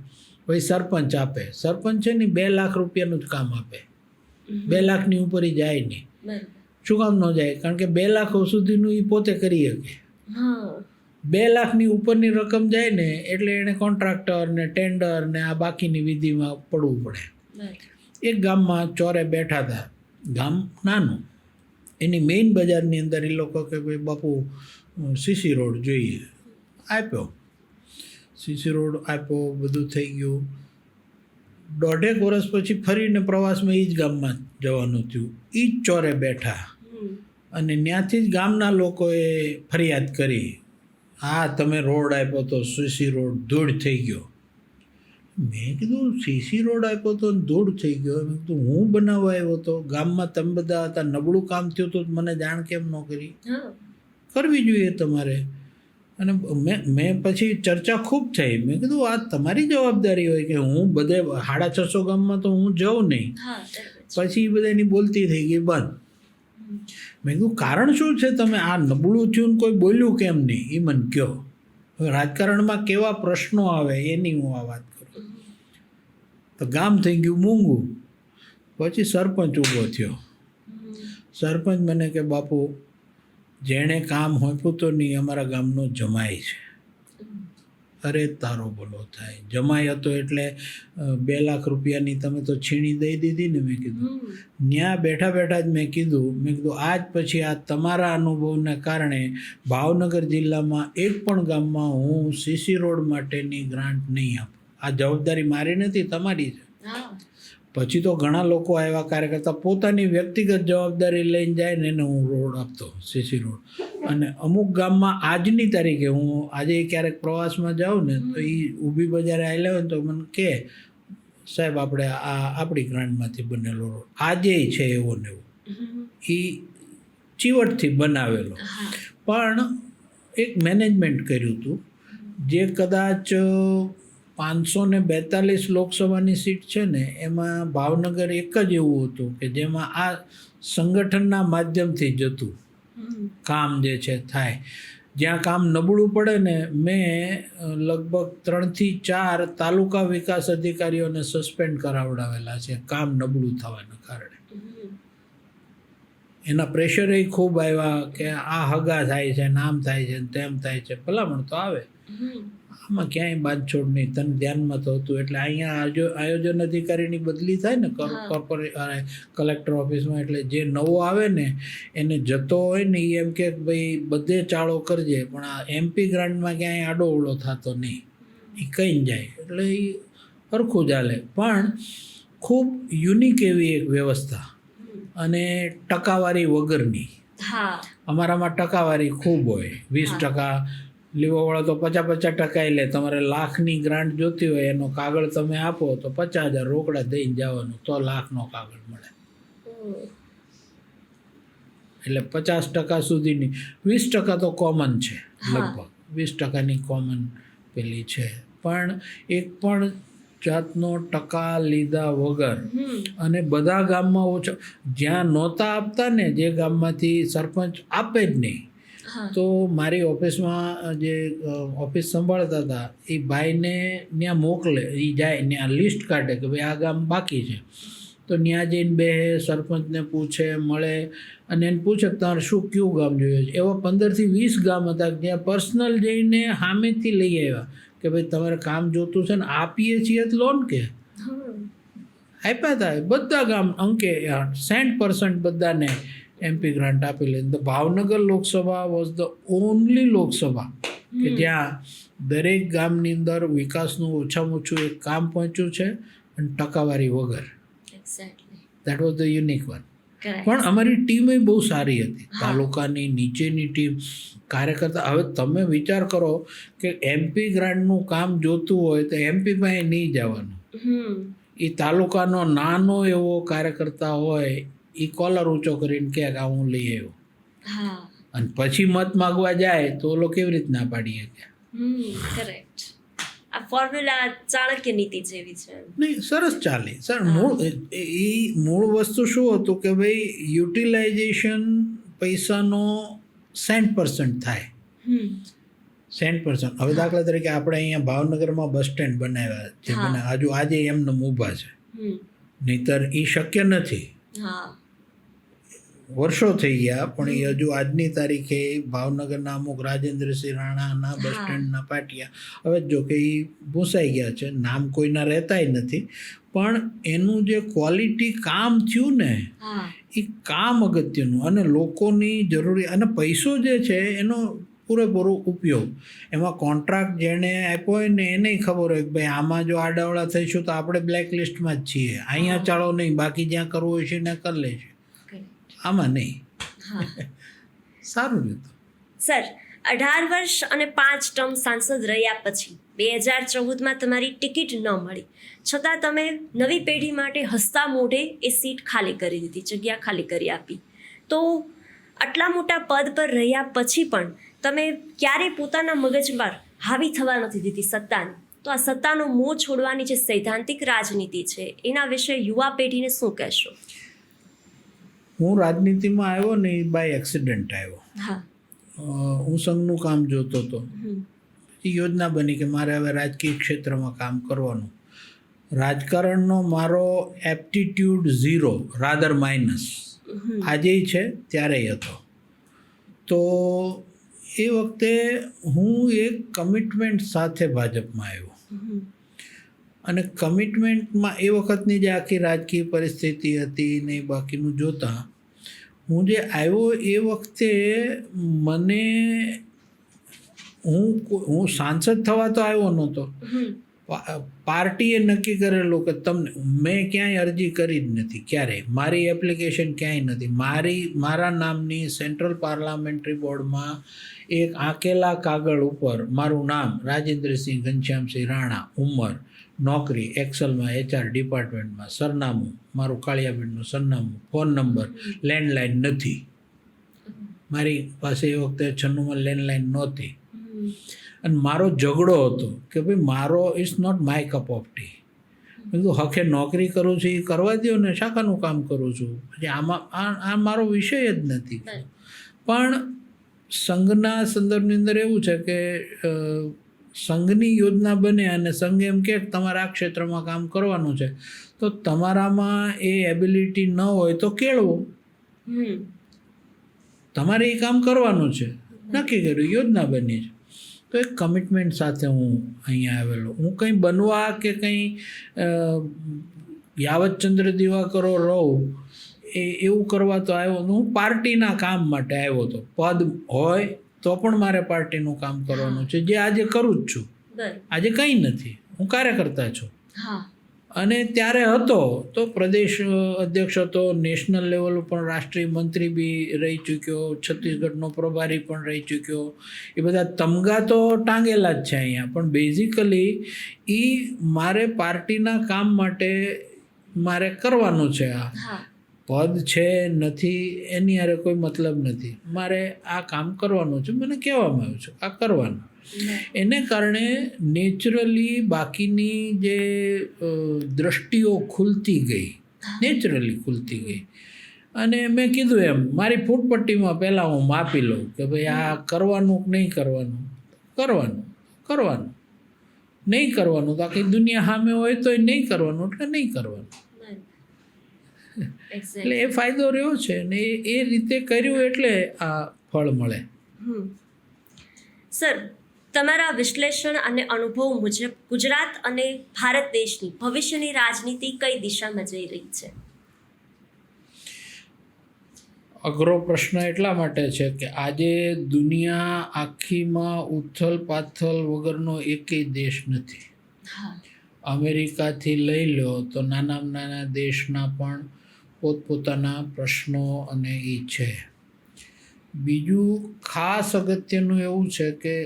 પછી સરપંચ આપે, સરપંચ છે ને 2 લાખ રૂપિયાનું જ કામ આપે, 2 લાખની ઉપર જાય નહીં. શું કામ ન જાય? કારણ કે 2 લાખ સુધીનું એ પોતે કરી શકે. 2 લાખની ઉપરની રકમ જાય ને એટલે એને કોન્ટ્રાક્ટર ને ટેન્ડર ને આ બાકીની વિધિમાં પડવું પડે. એક ગામમાં ચોરે બેઠા હતા, ગામ નાનું, એની મેઇન બજારની અંદર એ લોકો કે ભાઈ બાપુ CC રોડ જોઈએ, આપ્યો. CC રોડ આપ્યો, બધું થઈ ગયું. 1.5 વર્ષ પછી ફરીને પ્રવાસમાં એ જ ગામમાં જવાનું થયું, એ જ ચોરે બેઠા, અને ત્યાંથી જ ગામના લોકોએ ફરિયાદ કરી, હા તમે રોડ આપ્યો તો CC રોડ ધૂળ થઈ ગયો. મેં કીધું CC રોડ આપ્યો તો ધૂળ થઈ ગયો? મેં કીધું હું બનાવવા આવ્યો હતો, ગામમાં તમે બધા હતા, નબળું કામ થયું તો મને જાણ કેમ ન કરી? કરવી જોઈએ તમારે. અને મેં પછી ચર્ચા ખૂબ થઈ. મેં કીધું આ તમારી જવાબદારી હોય કે હું બધે 650 ગામમાં તો હું જાઉં નહીં. પછી બધા એની બોલતી થઈ ગઈ બંધ. મેં કીધું કારણ શું છે, તમે આ નબળું થયું ને કોઈ બોલ્યું કેમ નહીં એ મને કહો. હવે રાજકારણમાં કેવા પ્રશ્નો આવે એની હું આ વાત કરું. તો ગામ થઈ ગયું મૂંગું. પછી સરપંચ ઊભો થયો. સરપંચ મને કે બાપુ જેણે કામ હોંપ્યું તો નહીં અમારા ગામનો જમાઈ છે. અરે તારો ભલો થાય. જમાઈ હતો એટલે 2 લાખ રૂપિયાની તમે તો છીણી દઈ દીધી ને. મેં કીધું ત્યાં બેઠા બેઠા જ મેં કીધું આજ પછી આ તમારા અનુભવને કારણે ભાવનગર જિલ્લામાં એક પણ ગામમાં હું સીસી રોડ માટેની ગ્રાન્ટ નહીં આપું. આ જવાબદારી મારી નથી, તમારી છે. પછી તો ઘણા લોકો આવ્યા કાર્યકર્તા પોતાની વ્યક્તિગત જવાબદારી લઈને જાય ને એને હું રોડ આપતો, સીસી રોડ. અને અમુક ગામમાં આજની તારીખે હું આજે ક્યારેક પ્રવાસમાં જાઉં ને તો એ ઊભી બજારે આવેલા હોય ને તો મને કહે સાહેબ આપણે આ આપણી ગ્રાન્ટમાંથી બનેલો રોડ આજે છે એવો ને એવો. એ ચીવટથી બનાવેલો, પણ એક મેનેજમેન્ટ કર્યું હતું જે કદાચ 542 લોકસભાની સીટ છે ને એમાં ભાવનગર એક જ એવું હતું કે જેમાં આ સંગઠનના માધ્યમથી જતું કામ જે છે થાય. જ્યાં કામ નબળું પડે ને મેં લગભગ 3 થી 4 તાલુકા વિકાસ અધિકારીઓને સસ્પેન્ડ કરાવડાવેલા છે કામ નબળું થવાના કારણે. એના પ્રેશરે ખૂબ આવ્યા કે આ હગા થાય છે, નામ થાય છે, તેમ થાય છે. ભલામણ તો આવે, આમાં ક્યાંય બાંધછોડ નહીં. તને ધ્યાનમાં તો હતું એટલે અહીંયા આયોજન અધિકારીની બદલી થાય ને કલેક્ટર ઓફિસમાં, એટલે જે નવો આવે ને એને જતો હોય ને એ એમ કે ભાઈ બધે ચાળો કરજે પણ આ MP ગ્રાન્ટમાં ક્યાંય આડોઅવળો થતો નહીં, એ કઈ જાય એટલે એ સરખું ચાલે. પણ ખૂબ યુનિક એવી એક વ્યવસ્થા અને ટકાવારી વગરની. અમારામાં ટકાવારી ખૂબ હોય, 20%. લીવાવાળો તો 50% લે. તમારે લાખની ગ્રાન્ટ જોતી હોય એનો કાગળ તમે આપો તો 50,000 રોકડા દઈને જવાનું તો લાખનો કાગળ મળે. એટલે 50% સુધીની, 20% તો કોમન છે, લગભગ 20%ની કોમન પેલી છે. પણ એક પણ જાતનો ટકા લીધા વગર અને બધા ગામમાં ઓછો, જ્યાં નહોતા આપતા ને જે ગામમાંથી સરપંચ આપે જ નહીં, તો મારી ઓફિસમાં જે ઓફિસ સંભાળતા હતા એ ભાઈને ત્યાં મોકલે, એ જાય ત્યાં લિસ્ટ કાઢે કે ભાઈ આ ગામ બાકી છે તો ત્યાં જઈને બે સરપંચને પૂછે, મળે અને એને પૂછે કે તમારે શું કયું ગામ જોઈએ છે. એવા 15 થી 20 ગામ હતા જ્યાં પર્સનલ જઈને સામેથી લઈ આવ્યા કે ભાઈ તમારે કામ જોતું છે ને આપીએ છીએ તો લોન કે આપ્યા હતા. બધા ગામ અંકે 60% બધાને MP ગ્રાન્ટ આપેલી. The Bhavnagar Lok Sabha was the only Lok Sabha કે જ્યાં દરેક ગામની અંદર વિકાસનું ઓછામાં ઓછું એક કામ પહોંચ્યું છે અને ટકાવારી વગર. That was the unique one. પણ અમારી ટીમ બહુ સારી હતી, તાલુકાની નીચેની ટીમ, કાર્યકર્તા. હવે તમે વિચાર કરો કે MP ગ્રાન્ટનું કામ જોતું હોય તો MP પાસે નહીં જવાનું. એ તાલુકાનો નાનો એવો કાર્યકર્તા હોય એ કોલર ઊંચો કરીને કે હું લઈ આવ્યો, અને પછી મત માગવા જાય તો ઓલો કેવી રીતના પાડીએ કે. કરેક્ટ. આ ફોર્મ્યુલા ચાણક્ય નીતિ જેવી છે. નહીં, સરસ ચાલે સર. મૂળ વસ્તુ શું હતું કે ભાઈ યુટિલાઇઝેશન પૈસાનો 60% થાય. 60%. હવે દાખલા તરીકે આપણે અહીંયા ભાવનગરમાં બસ સ્ટેન્ડ બનાવ્યા છે, હજુ આજે એમને ઊભા છે, નહીતર એ શક્ય નથી. વર્ષો થઈ ગયા પણ એ હજુ આજની તારીખે ભાવનગરના અમુક રાજેન્દ્રસિંહ રાણાના બસ સ્ટેન્ડના પાટિયા હવે જો કે એ ભૂસાઈ ગયા છે, નામ કોઈના રહેતાય નથી. પણ એનું જે ક્વોલિટી કામ થયું ને એ કામ અગત્યનું, અને લોકોની જરૂરી, અને પૈસો જે છે એનો પૂરેપૂરો ઉપયોગ. એમાં કોન્ટ્રાક્ટ જેણે આપ્યો હોય ને એને ખબર હોય કે ભાઈ આમાં જો આડાવડા થઈશું તો આપણે બ્લેક લિસ્ટમાં જ છીએ, અહીંયા ચાલો નહીં, બાકી જ્યાં કરવું હોય છે ને કરી લેશે, આમાં નહીં. સારું હતું. સર, 18 વર્ષ અને 5 ટર્મ સાંસદ રહ્યા પછી 2014માં તમારી ટિકિટ ન મળી, છતાં તમે નવી પેઢી માટે હસતા મોઢે એ સીટ ખાલી કરી દીધી, જગ્યા ખાલી કરી આપી. તો આટલા મોટા પદ પર રહ્યા પછી પણ તમે ક્યારેય પોતાના મગજમાં હાવી થવા નથી દીધી સત્તાની, તો આ સત્તાનો મોહ છોડવાની જે સૈદ્ધાંતિક રાજનીતિ છે એના વિશે યુવા પેઢીને શું કહેશો? હું રાજનીતિમાં આવ્યો ને એ બાય એક્સિડન્ટ આવ્યો. હા. હું સંઘનું કામ જોતો હતો. હમ. એ યોજના બની કે મારે હવે રાજકીય ક્ષેત્રમાં કામ કરવાનું. રાજકારણનો મારો એપ્ટિટ્યૂડ 0 રાધર માઇનસ આજે છે ત્યારેય હતો. તો એ વખતે હું એક કમિટમેન્ટ સાથે ભાજપમાં આવ્યો. અને કમિટમેન્ટમાં એ વખતની જે આખી રાજકીય પરિસ્થિતિ હતી ને બાકીનું જોતાં હું જે આવ્યો એ વખતે મને હું સાંસદ થવા તો આવ્યો નહોતો. પાર્ટીએ નક્કી કરેલું કે તમને, મેં ક્યાંય અરજી કરી જ નથી ક્યારેય, મારી એપ્લિકેશન ક્યાંય નથી. મારા નામની સેન્ટ્રલ પાર્લામેન્ટરી બોર્ડમાં એક આંકેલા કાગળ ઉપર મારું નામ રાજેન્દ્રસિંહ ઘનશ્યામસિંહ રાણા, ઉંમર, નોકરી એક્સેલમાં HR ડિપાર્ટમેન્ટમાં, સરનામું મારું કાળિયાબેનનું સરનામું, ફોન નંબર, લેન્ડલાઇન નથી. મારી પાસે એ વખતે 96માં લેન્ડલાઇન નહોતી. અને મારો ઝઘડો હતો કે ભાઈ મારો it's not my cup of tea. મેં કીધું હકે નોકરી કરું છું એ કરવા દો ને, શાખાનું કામ કરું છું, પછી આમાં આ મારો વિષય જ નથી. પણ સંઘના સંદર્ભની અંદર એવું છે કે સંઘની યોજના બને અને સંઘ એમ કે તમારે આ ક્ષેત્રમાં કામ કરવાનું છે, તો તમારામાં એ એબિલિટી ન હોય તો કેળવો, તમારે એ કામ કરવાનું છે. નક્કી કર્યું, યોજના બની છે. તો એક કમિટમેન્ટ સાથે હું અહીંયા આવેલો. હું કંઈ બનવા કે કંઈ યાવતચંદ્ર દિવાકરો રહું એવું કરવા તો આવ્યો. હું પાર્ટીના કામ માટે આવ્યો હતો. પદ હોય તો પણ મારે પાર્ટીનું કામ કરવાનું છે, જે આજે કરું જ છું. આજે કંઈ નથી, હું કાર્યકર્તા છું. અને ત્યારે હતો તો પ્રદેશ અધ્યક્ષ હતો, નેશનલ લેવલ ઉપર રાષ્ટ્રીય મંત્રી બી રહી ચૂક્યો, છત્તીસગઢનો પ્રભારી પણ રહી ચૂક્યો. એ બધા તમગા તો ટાંગેલા જ છે અહીંયા. પણ બેઝિકલી એ મારે પાર્ટીના કામ માટે મારે કરવાનું છે. આ પદ છે નથી એની હારે કોઈ મતલબ નથી, મારે આ કામ કરવાનું છે. મને કહેવામાં આવ્યું છે આ કરવાનું. એને કારણે નેચરલી બાકીની જે દ્રષ્ટિઓ ખુલતી ગઈ, નેચરલી ખુલતી ગઈ. અને મેં કીધું એમ મારી ફૂટપટ્ટીમાં પહેલાં હું માપી લઉં કે ભાઈ આ કરવાનું કે નહીં કરવાનું. કરવાનું નહીં કરવાનું તો આખી દુનિયા સામે હોય તો નહીં કરવાનું એટલે નહીં કરવાનું. એટલે એ ફાયદો રહ્યો છે ને એ રીતે કર્યું એટલે આ ફળ મળે. સર, તમારા વિશ્લેષણ અને અનુભવ મુજબ ગુજરાત અને ભારત દેશની ભવિષ્યની રાજનીતિ કઈ દિશામાં જઈ રહી છે? અઘરો પ્રશ્ન એટલા માટે છે કે આજે દુનિયા આખીમાં ઉથલ પાથલ વગરનો એકેય દેશ નથી. અમેરિકાથી લઈ લો તો નાનામાં નાના દેશના પણ પોતપોતાના પ્રશ્નો અને એ છે. બીજું ખાસ અગત્યનું એવું છે કે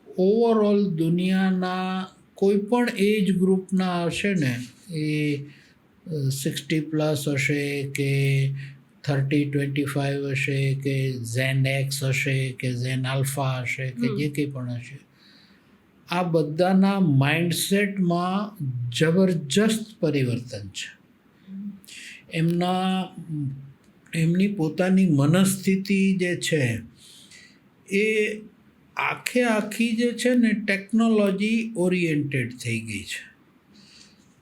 ઓવરઓલ દુનિયાના કોઈ પણ એજ ગ્રુપના હશે ને, એ 60+ હશે કે 30-25 હશે કે ઝેન એક્સ હશે કે ઝેન આલ્ફા હશે કે જે કંઈ પણ હશે, આ બધાના માઇન્ડસેટમાં જબરજસ્ત પરિવર્તન છે. એમની પોતાની મનસ્થિતિ જે છે એ આખી જે છે ને ટેકનોલોજી ઓરિએન્ટેડ થઈ ગઈ છે.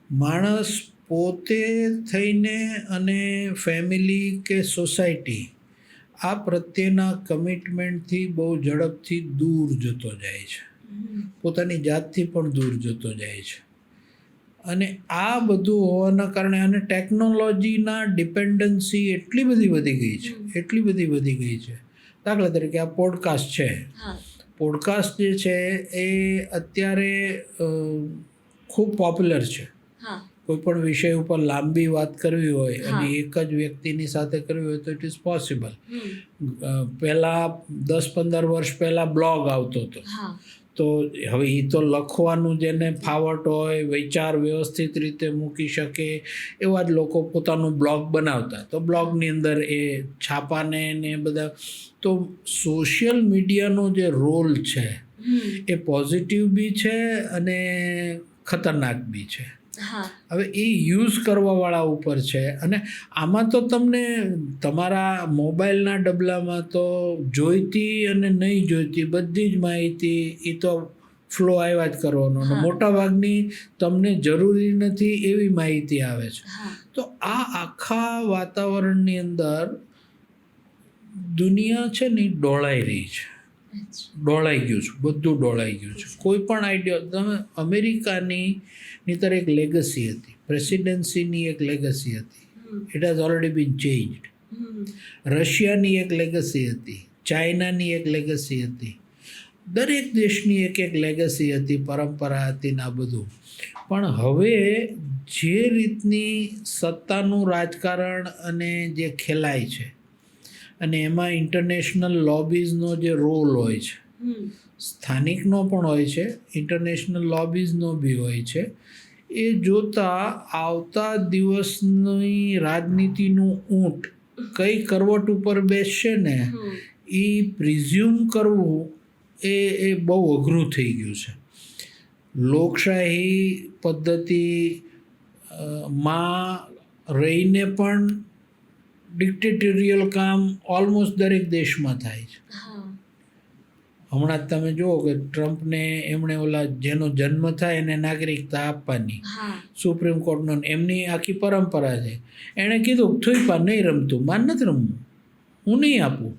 માણસ પોતે થઈને અને ફેમિલી કે સોસાયટી આ પ્રત્યેના કમિટમેન્ટથી બહુ ઝડપથી દૂર જતો જાય છે, પોતાની જાતથી પણ દૂર જતો જાય છે. અને આ બધું હોવાના કારણે અને ટેકનોલોજીના ડિપેન્ડન્સી એટલી બધી વધી ગઈ છે. દાખલા તરીકે આ પોડકાસ્ટ છે. પોડકાસ્ટ જે છે એ અત્યારે ખૂબ પોપ્યુલર છે. કોઈ પણ વિષય ઉપર લાંબી વાત કરવી હોય અને એક જ વ્યક્તિની સાથે કરવી હોય તો ઇટ ઇઝ પોસિબલ. પહેલાં 10-15 વર્ષ પહેલાં બ્લોગ આવતો હતો, તો હવે એ તો લખવાનું જેને ફાવટ હોય, વિચાર વ્યવસ્થિત રીતે મૂકી શકે એવા જ લોકો પોતાનું બ્લોગ બનાવતા. તો બ્લોગની અંદર એ છાપાને ને બધા. તો સોશિયલ મીડિયાનો જે રોલ છે એ પોઝિટિવ બી છે અને ખતરનાક બી છે. હવે એ યુઝ કરવાવાળા ઉપર છે. અને આમાં તો તમને તમારા મોબાઈલના ડબલામાં તો જોઈતી અને નહીં જોઈતી બધી જ માહિતી એ તો ફ્લો આવ્યા જ કરવાનો, અને મોટાભાગની તમને જરૂરી નથી એવી માહિતી આવે છે. તો આ આખા વાતાવરણની અંદર દુનિયા છે ને ડોળાઈ રહી છે, ડોળાઈ ગયું છે, બધું ડોળાઈ ગયું છે. કોઈ પણ આઈડિયા તમે અમેરિકાની તર એક લેગસી હતી, પ્રેસિડેન્સીની એક લેગસી હતી, it has already been changed. રશિયાની એક લેગસી હતી, ચાઇનાની એક લેગસી હતી, દરેક દેશની એક એક લેગસી હતી, પરંપરા હતી ને આ બધું. પણ હવે જે રીતની સત્તાનું રાજકારણ અને જે ખેલાય છે, અને એમાં ઇન્ટરનેશનલ લોબીઝનો જે રોલ હોય છે, સ્થાનિકનો પણ હોય છે, ઇન્ટરનેશનલ લોબીઝનો બી હોય છે, એ જોતાં આવતા દિવસની રાજનીતિનું ઊંટ કઈ કરવટ ઉપર બેસશે ને એ પ્રિઝ્યુમ કરવું એ બહુ અઘરું થઈ ગયું છે. લોકશાહી પદ્ધતિમાં રહીને પણ ડિક્ટેટોરિયલ કામ ઓલમોસ્ટ દરેક દેશમાં થાય છે. હમણાં જ તમે જુઓ કે ટ્રમ્પને એમણે જેનો જન્મ થાય એને નાગરિકતા આપવાની, સુપ્રીમ કોર્ટનો એમની આખી પરંપરા છે. એણે કીધું થુઈપા નહીં રમતું, માર નથી રમવું, હું નહીં આપું.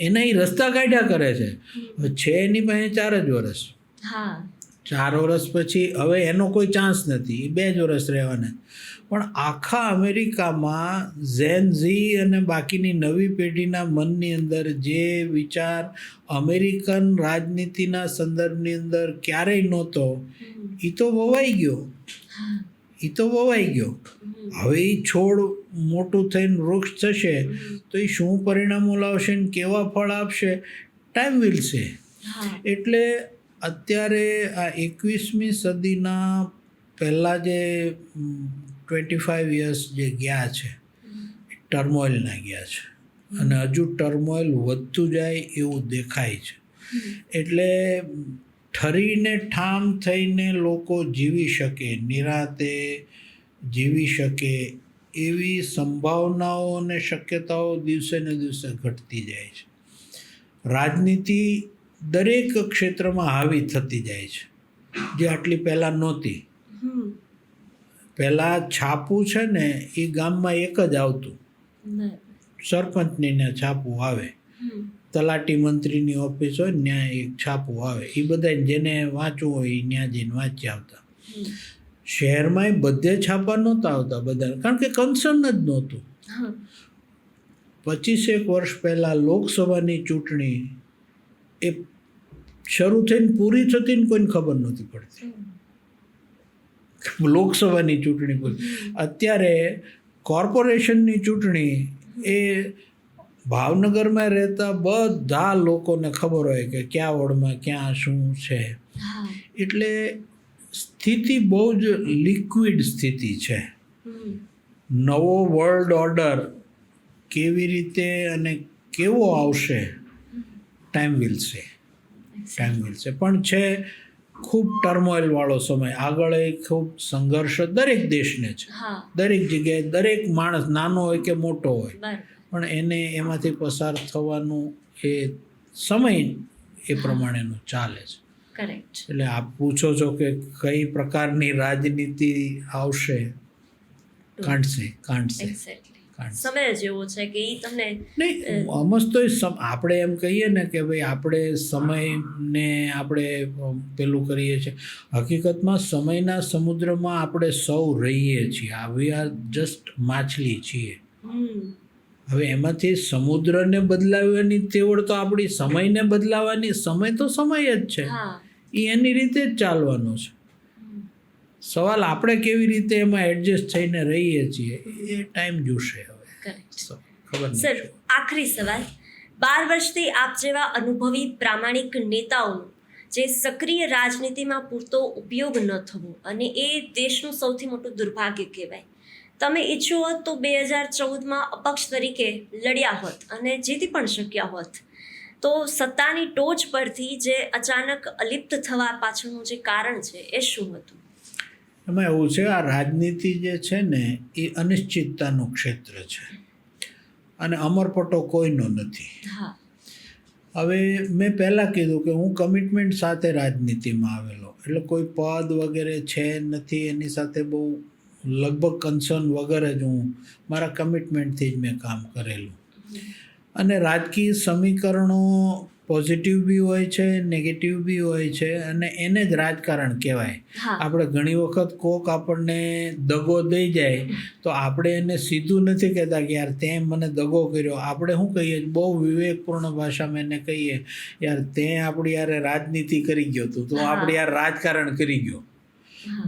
એના એ રસ્તા કાઢ્યા કરે છે એની પાસે 4 જ વર્ષ. 4 વર્ષ પછી હવે એનો કોઈ ચાન્સ નથી, એ 2 જ વર્ષ રહેવાના. પણ આખા અમેરિકામાં ઝેન ઝી અને બાકીની નવી પેઢીના મનની અંદર જે વિચાર અમેરિકન રાજનીતિના સંદર્ભની અંદર ક્યારેય નહોતો, એ તો વવાઈ ગયો. હવે એ છોડ મોટું થઈને વૃક્ષ થશે તો એ શું પરિણામો લાવશે ને કેવા ફળ આપશે, ટાઈમ વિલ સે. એટલે અત્યારે આ 21મી સદીના પહેલાં જે 25 યર્સ જે ગયા છે ટર્મોઇલના ગયા છે, અને હજુ ટર્મોઇલ વધતું જાય એવું દેખાય છે. એટલે ઠરીને ઠામ થઈને લોકો જીવી શકે, નિરાંતે જીવી શકે એવી સંભાવનાઓ અને શક્યતાઓ દિવસે ને દિવસે ઘટતી જાય છે. રાજનીતિ દરેક ક્ષેત્રમાં હાવી થતી જાય છે, જે આટલી પહેલાં નહોતી. પહેલાં છાપું છે ને એ ગામમાં એક જ આવતું, સરપંચની ને છાપું આવે, તલાટી મંત્રીની ઓફિસ હોય ને ત્યાં એક છાપું આવે, એ બધા જેને વાંચવું હોય એ ત્યાં જઈને વાંચી આવતા. શહેરમાં બધે છાપા નહોતા આવતા બધા, કારણ કે કન્સર્ન જ નહોતું. 25 વર્ષ પહેલાં લોકસભાની ચૂંટણી એ શરૂ થઈને પૂરી થતી ને કોઈને ખબર નહોતી પડતી. લોકસભાની ચૂંટણી પૂરી. અત્યારે કોર્પોરેશનની ચૂંટણી એ ભાવનગરમાં રહેતા બધા લોકોને ખબર હોય કે કયા વોર્ડમાં ક્યાં શું છે. એટલે સ્થિતિ બહુ જ લિક્વિડ સ્થિતિ છે. નવો વર્લ્ડ ઓર્ડર કેવી રીતે અને કેવો આવશે, ટાઈમ વિલ સે. પણ છે ખૂબ ટર્મોઇલવાળો સમય. આગળ એ ખૂબ સંઘર્ષ દરેક દેશને છે, દરેક જગ્યાએ, દરેક માણસ નાનો હોય કે મોટો હોય, પણ એને એમાંથી પસાર થવાનું એ સમય એ પ્રમાણેનો ચાલે છે. એટલે આપ પૂછો છો કે કઈ પ્રકારની રાજનીતિ આવશે, કાંઠશે સમય જેવો છે કે એ તમને નહીં અમસ્ત તો આપણે એમ કહીએ ને કે ભાઈ આપણે સમયને આપણે પેલું કરીએ છીએ. હકીકતમાં સમયના સમુદ્રમાં આપણે સૌ રહીએ છીએ. વી આર જસ્ટ માછલી છીએ. હવે એમાંથી સમુદ્રને બદલાવવાની તેવડ તો આપણી સમયને બદલાવાની, સમય તો સમય જ છે, એ એની રીતે જ ચાલવાનો છે. સવાલ આપણે કેવી રીતે એમાં એડજસ્ટ થઈને રહીએ છીએ એ ટાઈમ જોશે. હવે ખબર નહીં. સર, આખરી સવાલ, 12 વર્ષથી આપ જેવા અનુભવી પ્રામાણિક નેતાઓનું જે સક્રિય રાજનીતિમાં પૂરતો ઉપયોગ ન થવો, અને એ દેશનું સૌથી મોટું દુર્ભાગ્ય કહેવાય. તમે ઈચ્છો હોત તો 2014માં અપક્ષ તરીકે લડ્યા હોત અને જીતી પણ શક્યા હોત. તો સત્તાની ટોચ પરથી જે અચાનક અલિપ્ત થવા પાછળનું જે કારણ છે એ શું હતું? એમાં એવું છે, આ રાજનીતિ જે છે ને એ અનિશ્ચિતતાનું ક્ષેત્ર છે અને અમરપટો કોઈનો નથી. હા. હવે મેં પહેલાં કીધું કે હું કમિટમેન્ટ સાથે રાજનીતિમાં આવેલો, એટલે કોઈ પદ વગેરે છે નથી, એની સાથે બહુ લગભગ કન્સર્ન વગર જ હું મારા કમિટમેન્ટથી જ મેં કામ કરેલું. અને રાજકીય સમીકરણો પોઝિટિવ બી હોય છે, નેગેટિવ બી હોય છે, અને એને જ રાજકારણ કહેવાય. હા. આપણે ઘણી વખત કોક આપણને દગો દઈ જાય તો આપણે એને સીધું નથી કહેતા કે યાર તે મને દગો કર્યો. આપણે શું કહીએ, બહુ વિવેકપૂર્ણ ભાષામાં એને કહીએ યાર તે આપણી યારે રાજનીતિ કરી ગયો તું, તો આપણે યાર રાજકારણ કરી ગયો.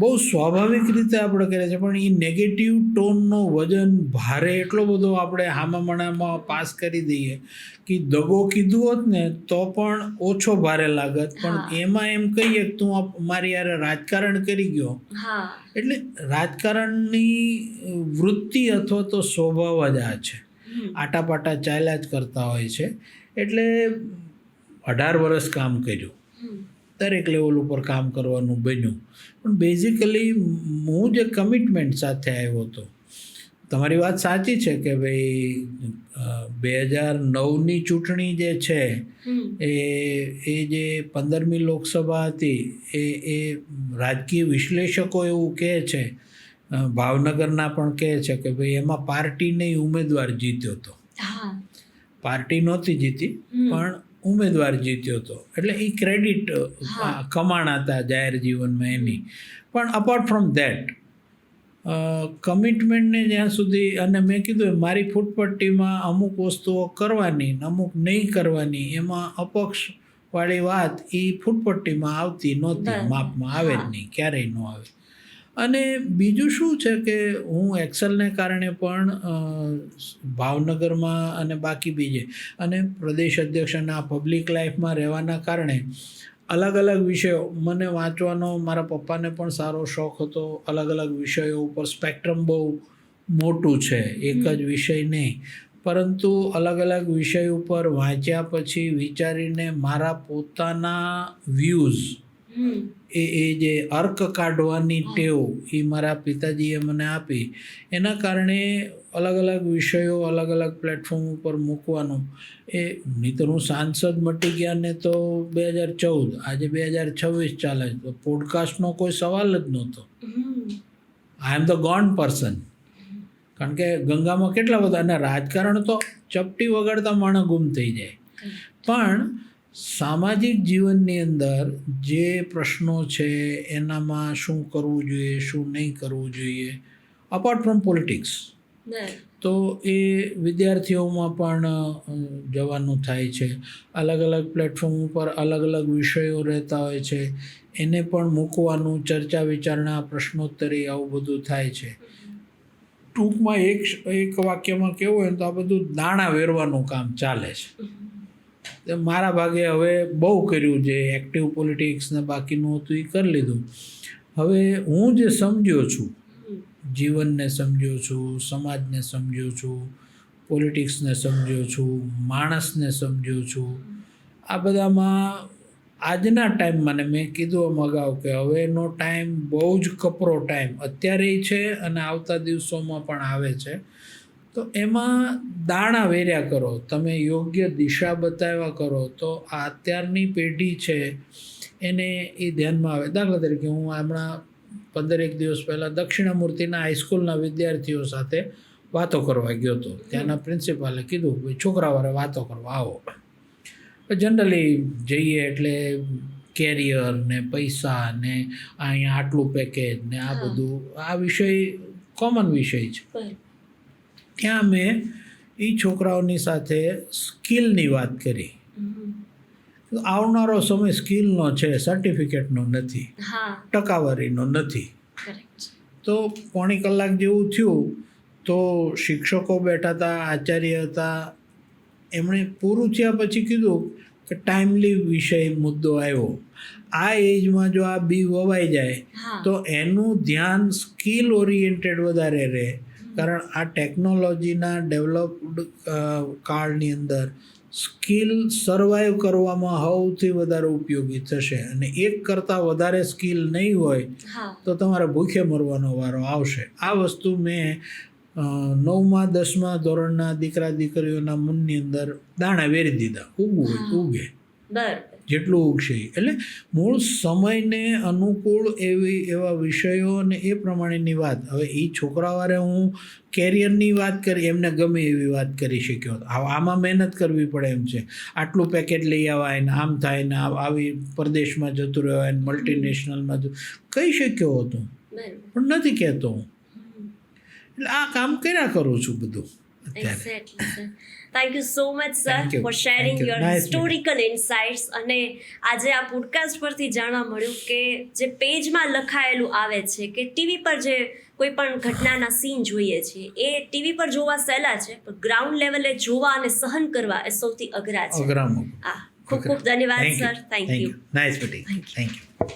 બહુ સ્વાભાવિક રીતે આપણે કરીએ છીએ, પણ એ નેગેટિવ ટોનનો વજન ભારે એટલો બધો આપણે હામામણામાં પાસ કરી દઈએ કે દગો કીધું હોત ને તો પણ ઓછો ભારે લાગત, પણ એમાં એમ કહીએ કે તું મારી યારે રાજકારણ કરી ગયો. એટલે રાજકારણની વૃત્તિ અથવા તો સ્વભાવ જ આ છે, આટાપાટા ચાલ્યા જ કરતા હોય છે. એટલે 18 વર્ષ કામ કર્યું, દરેક લેવલ ઉપર કામ કરવાનું બન્યું, પણ બેઝિકલી હું જે કમિટમેન્ટ સાથે આવ્યો હતો. તમારી વાત સાચી છે કે ભાઈ 2009ની ચૂંટણી જે છે એ જે 15મી લોકસભા હતી એ રાજકીય વિશ્લેષકો એવું કહે છે, ભાવનગરના પણ કહે છે કે ભાઈ એમાં પાર્ટી નહીં ઉમેદવાર જીત્યો હતો. પાર્ટી નહોતી જીતી પણ ઉમેદવાર જીત્યો હતો, એટલે એ ક્રેડિટ કમાણા હતા જાહેર જીવનમાં એની. પણ અપાર્ટ ફ્રોમ દેટ કમિટમેન્ટને જ્યાં સુધી, અને મેં કીધું મારી ફૂટપટ્ટીમાં અમુક વસ્તુઓ કરવાની અમુક નહીં કરવાની, એમાં અપક્ષવાળી વાત એ ફૂટપટ્ટીમાં આવતી નહોતી, માપમાં આવે જ નહીં, ક્યારેય ન આવે. અને બીજું શું છે કે હું એક્સેલને કારણે પણ ભાવનગરમાં અને બાકી બીજે, અને પ્રદેશ અધ્યક્ષ અને આ પબ્લિક લાઈફમાં રહેવાના કારણે અલગ અલગ વિષયો મને વાંચવાનો, મારા પપ્પાને પણ સારો શોખ હતો. અલગ અલગ વિષયો ઉપર સ્પેક્ટ્રમ બહુ મોટું છે, એક જ વિષય નહીં, પરંતુ અલગ અલગ વિષય ઉપર વાંચ્યા પછી વિચારીને મારા પોતાના વ્યૂઝ, એ જે અર્ક કાઢવાની ટેવ એ મારા પિતાજીએ મને આપી. એના કારણે અલગ અલગ વિષયો અલગ અલગ પ્લેટફોર્મ ઉપર મૂકવાનું. એ નહીંતર હું સાંસદ મટી ગયા ને તો 2014, આજે 2026 ચાલે છે, તો પોડકાસ્ટનો કોઈ સવાલ જ નહોતો. આઈ એમ ધ ગોન પર્સન. કારણ કે ગંગામાં કેટલા બધા, અને રાજકારણ તો ચપટી વગાડતા માણસ ગુમ થઈ જાય, પણ સામાજિક જીવનની અંદર જે પ્રશ્નો છે એનામાં શું કરવું જોઈએ, શું નહીં કરવું જોઈએ, અપાર્ટ ફ્રોમ પોલિટિક્સ, તો એ વિદ્યાર્થીઓમાં પણ જવાનું થાય છે. અલગ અલગ પ્લેટફોર્મ ઉપર અલગ અલગ વિષયો રહેતા હોય છે, એને પણ મૂકવાનું, ચર્ચા વિચારણા, પ્રશ્નોત્તરી, આવું બધું થાય છે. ટૂંકમાં એક વાક્યમાં કહેવું હોય તો આ બધું દાણા વેરવાનું કામ ચાલે છે. મારા ભાગે હવે બહુ કર્યું, જે એક્ટિવ પોલિટિક્સ ને બાકીનું હતું એ કરી લીધું. હવે હું જે સમજ્યો છું, જીવનને સમજ્યો છું, સમાજને સમજ્યો છું, પોલિટિક્સને સમજ્યો છું, માણસને સમજ્યો છું, આ બધામાં આજના ટાઈમમાં, ને મેં કીધું અગાઉ કે હવેનો ટાઈમ બહુ જ કપરો ટાઈમ અત્યારે છે અને આવતા દિવસોમાં પણ આવે છે. તો એમાં દાણા વેર્યા કરો, તમે યોગ્ય દિશા બતાવ્યા કરો, તો આ અત્યારની પેઢી છે એને એ ધ્યાનમાં આવે. દાખલા તરીકે હું હમણાં 15 દિવસ પહેલાં દક્ષિણામૂર્તિના હાઈસ્કૂલના વિદ્યાર્થીઓ સાથે વાતો કરવા ગયો હતો. ત્યાંના પ્રિન્સિપાલે કીધું ભાઈ છોકરાવાળા વાતો કરવા આવો. જનરલી જઈએ એટલે કેરિયર ને પૈસા ને અહીંયા આટલું પેકેજ ને આ બધું, આ વિષય કોમન વિષય છે. ત્યાં મેં એ છોકરાઓની સાથે સ્કિલની વાત કરી. આવનારો સમય સ્કિલનો છે, સર્ટિફિકેટનો નથી, ટકાવારીનો નથી. તો પોણી કલાક જેવું થયું તો શિક્ષકો બેઠા હતા, આચાર્ય હતા. એમણે પૂરું થયા પછી કીધું કે ટાઈમલી વિષય મુદ્દો આવ્યો, આ એજમાં જો આ બી વવાઈ જાય હા તો એનું ધ્યાન સ્કિલ ઓરિએન્ટેડ વધારે રહે. કારણ આ ટેકનોલોજીના ડેવલપ્ડ કાળની અંદર સ્કિલ સર્વાઈવ કરવામાં સૌથી વધારે ઉપયોગી થશે. અને એક કરતાં વધારે સ્કિલ નહીં હોય હા તો તમારે ભૂખે મરવાનો વારો આવશે. આ વસ્તુ મેં 9મા 10મા ધોરણના દીકરા દીકરીઓના મનની અંદર દાણા વેરી દીધા. ઉગવું હોય તો ઉગે, બરાબર જેટલું ઉગશે એ. એટલે મૂળ સમયને અનુકૂળ એવા વિષયો અને એ પ્રમાણેની વાત. હવે એ છોકરાવારે હું કેરિયરની વાત કરી, એમને ગમે એવી વાત કરી શક્યો. આમાં મહેનત કરવી પડે એમ છે. આટલું પેકેટ લઈ આવાય ને આમ થાય ને આવી પરદેશમાં જતું રહેવાય ને મલ્ટીનેશનલમાં કહી શક્યો હતો, બરાબર પણ નથી કહેતો હું. એટલે આ કામ કર્યા કરું છું બધું અત્યારે. Exactly, sir. Thank you so much, sir, Thank you. for sharing Thank you. your Nice historical insights. અને આજે આ પોડકાસ્ટ પરથી જાણવા મળ્યું કે જે પેજમાં લખાયેલું આવે છે કે ટીવી પર જે કોઈ પણ ઘટનાના સીન જોઈએ છીએ એ ટીવી પર જોવા સહેલા છે, પણ ગ્રાઉન્ડ લેવલે જોવા અને સહન કરવા એ સૌથી અઘરા છે. અઘરામાં ખૂબ ખૂબ ધન્યવાદ, Thank you. Sir. Thank you. Nice meeting. Thank you.